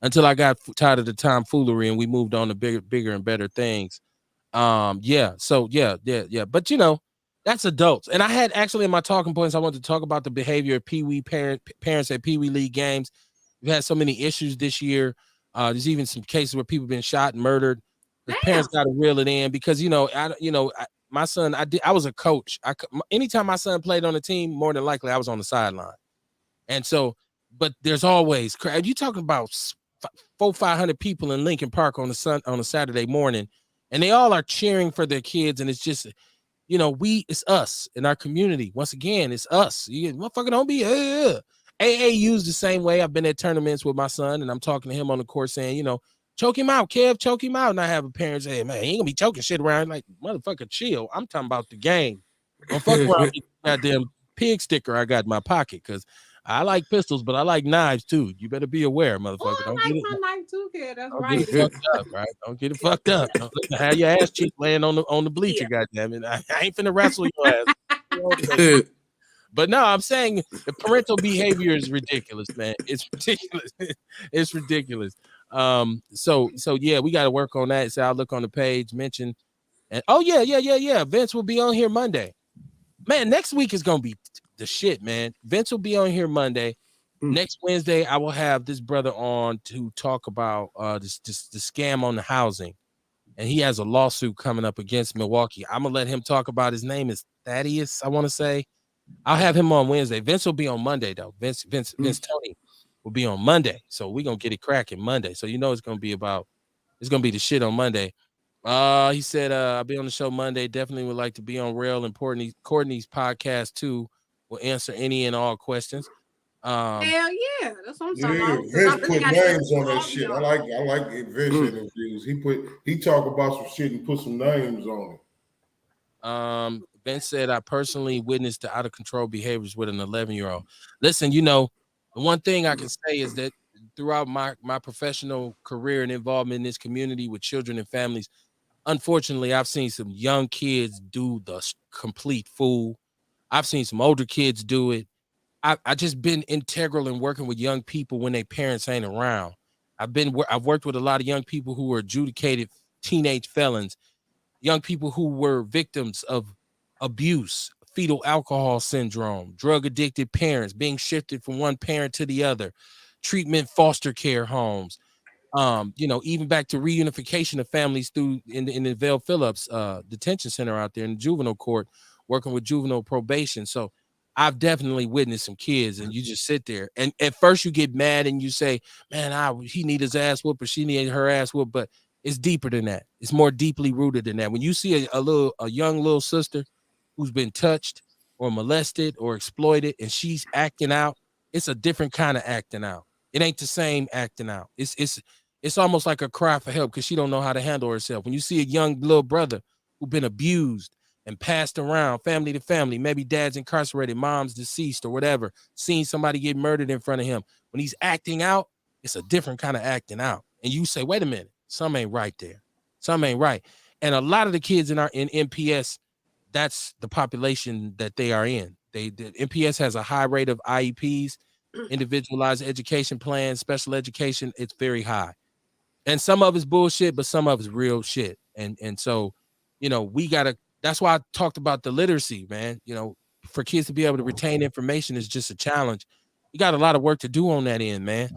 until I got tired of the tomfoolery and we moved on to bigger and better things. But that's adults. And I had actually in my talking points, I wanted to talk about the behavior of Pee Wee parents at Pee Wee League games. We've had so many issues this year. There's even some cases where people have been shot and murdered. The parents got to reel it in because, my son, I was a coach. Anytime my son played on the team, more than likely I was on the sideline. And so, but there's always, you talking about 400-500 people in Lincoln Park on a Saturday morning, and they all are cheering for their kids. And it's just, it's us in our community. Once again, it's us. You motherfucker don't be, AAU's the same way. I've been at tournaments with my son, and I'm talking to him on the court saying, choke him out, Kev, choke him out. And I have a parent say, man, he ain't gonna be choking shit around. Like, motherfucker, chill. I'm talking about the game. Don't fuck around with the goddamn pig sticker I got in my pocket, because I like pistols, but I like knives too. You better be aware, motherfucker. I like my knife too, kid. That's right. Get it fucked up, right? Don't get it fucked up. Don't have your ass cheek laying on the bleacher, goddamn it. I ain't finna wrestle your ass. But no, I'm saying the parental behavior is ridiculous, man. It's ridiculous. It's ridiculous. So yeah, we got to work on that. So I'll look on the page, mention, and oh yeah. Vince will be on here Monday. Man, next week is gonna be the shit, man. Vince will be on here Monday. Next Wednesday, I will have this brother on to talk about this the scam on the housing, and he has a lawsuit coming up against Milwaukee. I'm gonna let him talk about. His name is Thaddeus, I want to say. I'll have him on Wednesday. Vince will be on Monday though. Vince Tony will be on Monday, so we're gonna get it cracking Monday. So it's gonna be the shit on Monday. He said, I'll be on the show Monday. Definitely would like to be on Rail and Courtney's podcast too. Will answer any and all questions. Hell yeah, that's what I'm talking Yeah, about. Vince I really put got names on that all shit. y'all. I like Vince interviews. He talk about some shit and put some names on it. Vince said, I personally witnessed the out of control behaviors with an 11-year-old. Listen, the one thing I can say is that throughout my professional career and involvement in this community with children and families, unfortunately, I've seen some young kids do the complete fool. I've seen some older kids do it. I just been integral in working with young people when their parents ain't around. I've worked with a lot of young people who were adjudicated teenage felons, young people who were victims of abuse, fetal alcohol syndrome, drug addicted parents being shifted from one parent to the other, treatment foster care homes, even back to reunification of families through in the Vale Phillips detention center out there in the juvenile court, working with juvenile probation. So I've definitely witnessed some kids, and you just sit there, and at first you get mad and you say, "Man, he need his ass whooped, or she need her ass whooped," but it's deeper than that. It's more deeply rooted than that. When you see a young little sister who's been touched or molested or exploited, and she's acting out, it's a different kind of acting out. It ain't the same acting out. It's almost like a cry for help because she don't know how to handle herself. When you see a young little brother who's been abused and passed around family to family, maybe dad's incarcerated, mom's deceased or whatever, seeing somebody get murdered in front of him, when he's acting out, it's a different kind of acting out. And you say, wait a minute, something ain't right there. Something ain't right. And a lot of the kids in MPS, that's the population that they are in. The MPS has a high rate of IEPs, individualized education plans, special education. It's very high. And some of it's bullshit, but some of it's real shit. And so, we gotta. That's why I talked about the literacy, man. For kids to be able to retain information is just a challenge. We got a lot of work to do on that end, man.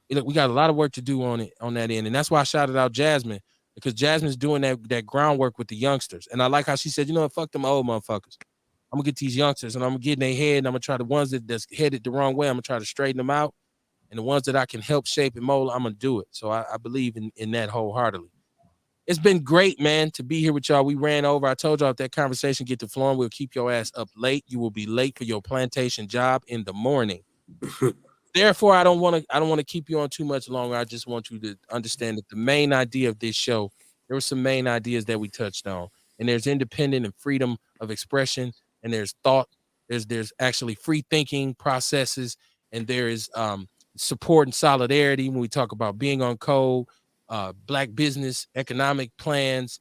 We got a lot of work to do on that end, and that's why I shouted out Jasmine, because Jasmine's doing that groundwork with the youngsters. And I like how she said, fuck them old motherfuckers. I'm gonna get these youngsters, and I'm gonna get in their head, and I'm gonna try the ones that's headed the wrong way. I'm gonna try to straighten them out. And the ones that I can help shape and mold, I'm gonna do it. So I believe in that wholeheartedly. It's been great, man, to be here with y'all. We ran over. I told y'all if that conversation get to flowing, we'll keep your ass up late. You will be late for your plantation job in the morning. Therefore, I don't want to keep you on too much longer. I just want you to understand that the main idea of this show, there were some main ideas that we touched on. And there's independent and freedom of expression, and there's thought, there's actually free thinking processes, and there is support and solidarity when we talk about being on code, black business, economic plans,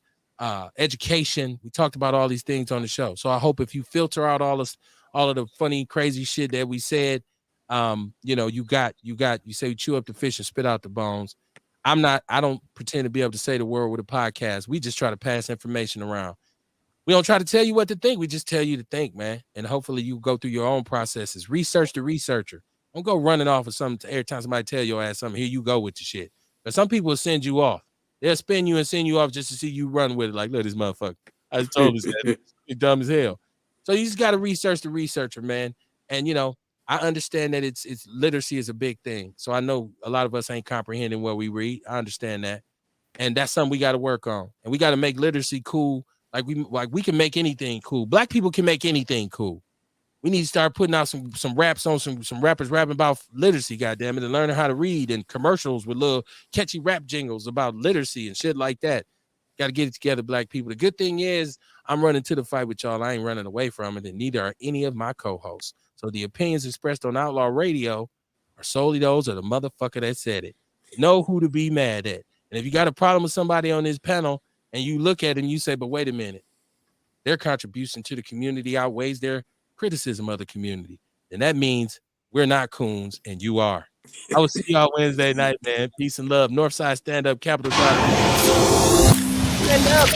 education. We talked about all these things on the show. So I hope if you filter out all of the funny, crazy shit that we said, you say you chew up the fish and spit out the bones. I don't pretend to be able to say the word with a podcast. We just try to pass information around. We don't try to tell you what to think. We just tell you to think, man. And hopefully you go through your own processes. Research the researcher. Don't go running off of something every time somebody tell your ass something. Here you go with the shit. But some people will send you off. They'll spin you and send you off just to see you run with it. Like, look, this motherfucker. I just told this guy, he's dumb as hell. So you just got to research the researcher, man. And I understand that it's literacy is a big thing. So I know a lot of us ain't comprehending what we read. I understand that. And that's something we got to work on. And we got to make literacy cool. Like we can make anything cool. Black people can make anything cool. We need to start putting out some raps on some rappers rapping about literacy, goddamn it, and learning how to read, and commercials with little catchy rap jingles about literacy and shit like that. Got to get it together, black people. The good thing is I'm running to the fight with y'all. I ain't running away from it, and neither are any of my co-hosts. So the opinions expressed on Outlaw Radio are solely those of the motherfucker that said it. Know who to be mad at. And if you got a problem with somebody on this panel and you look at it and you say, but wait a minute, their contribution to the community outweighs their criticism of the community, then that means we're not coons and you are. I will see y'all Wednesday night, man. Peace and love. Northside stand up, capital. Stand up.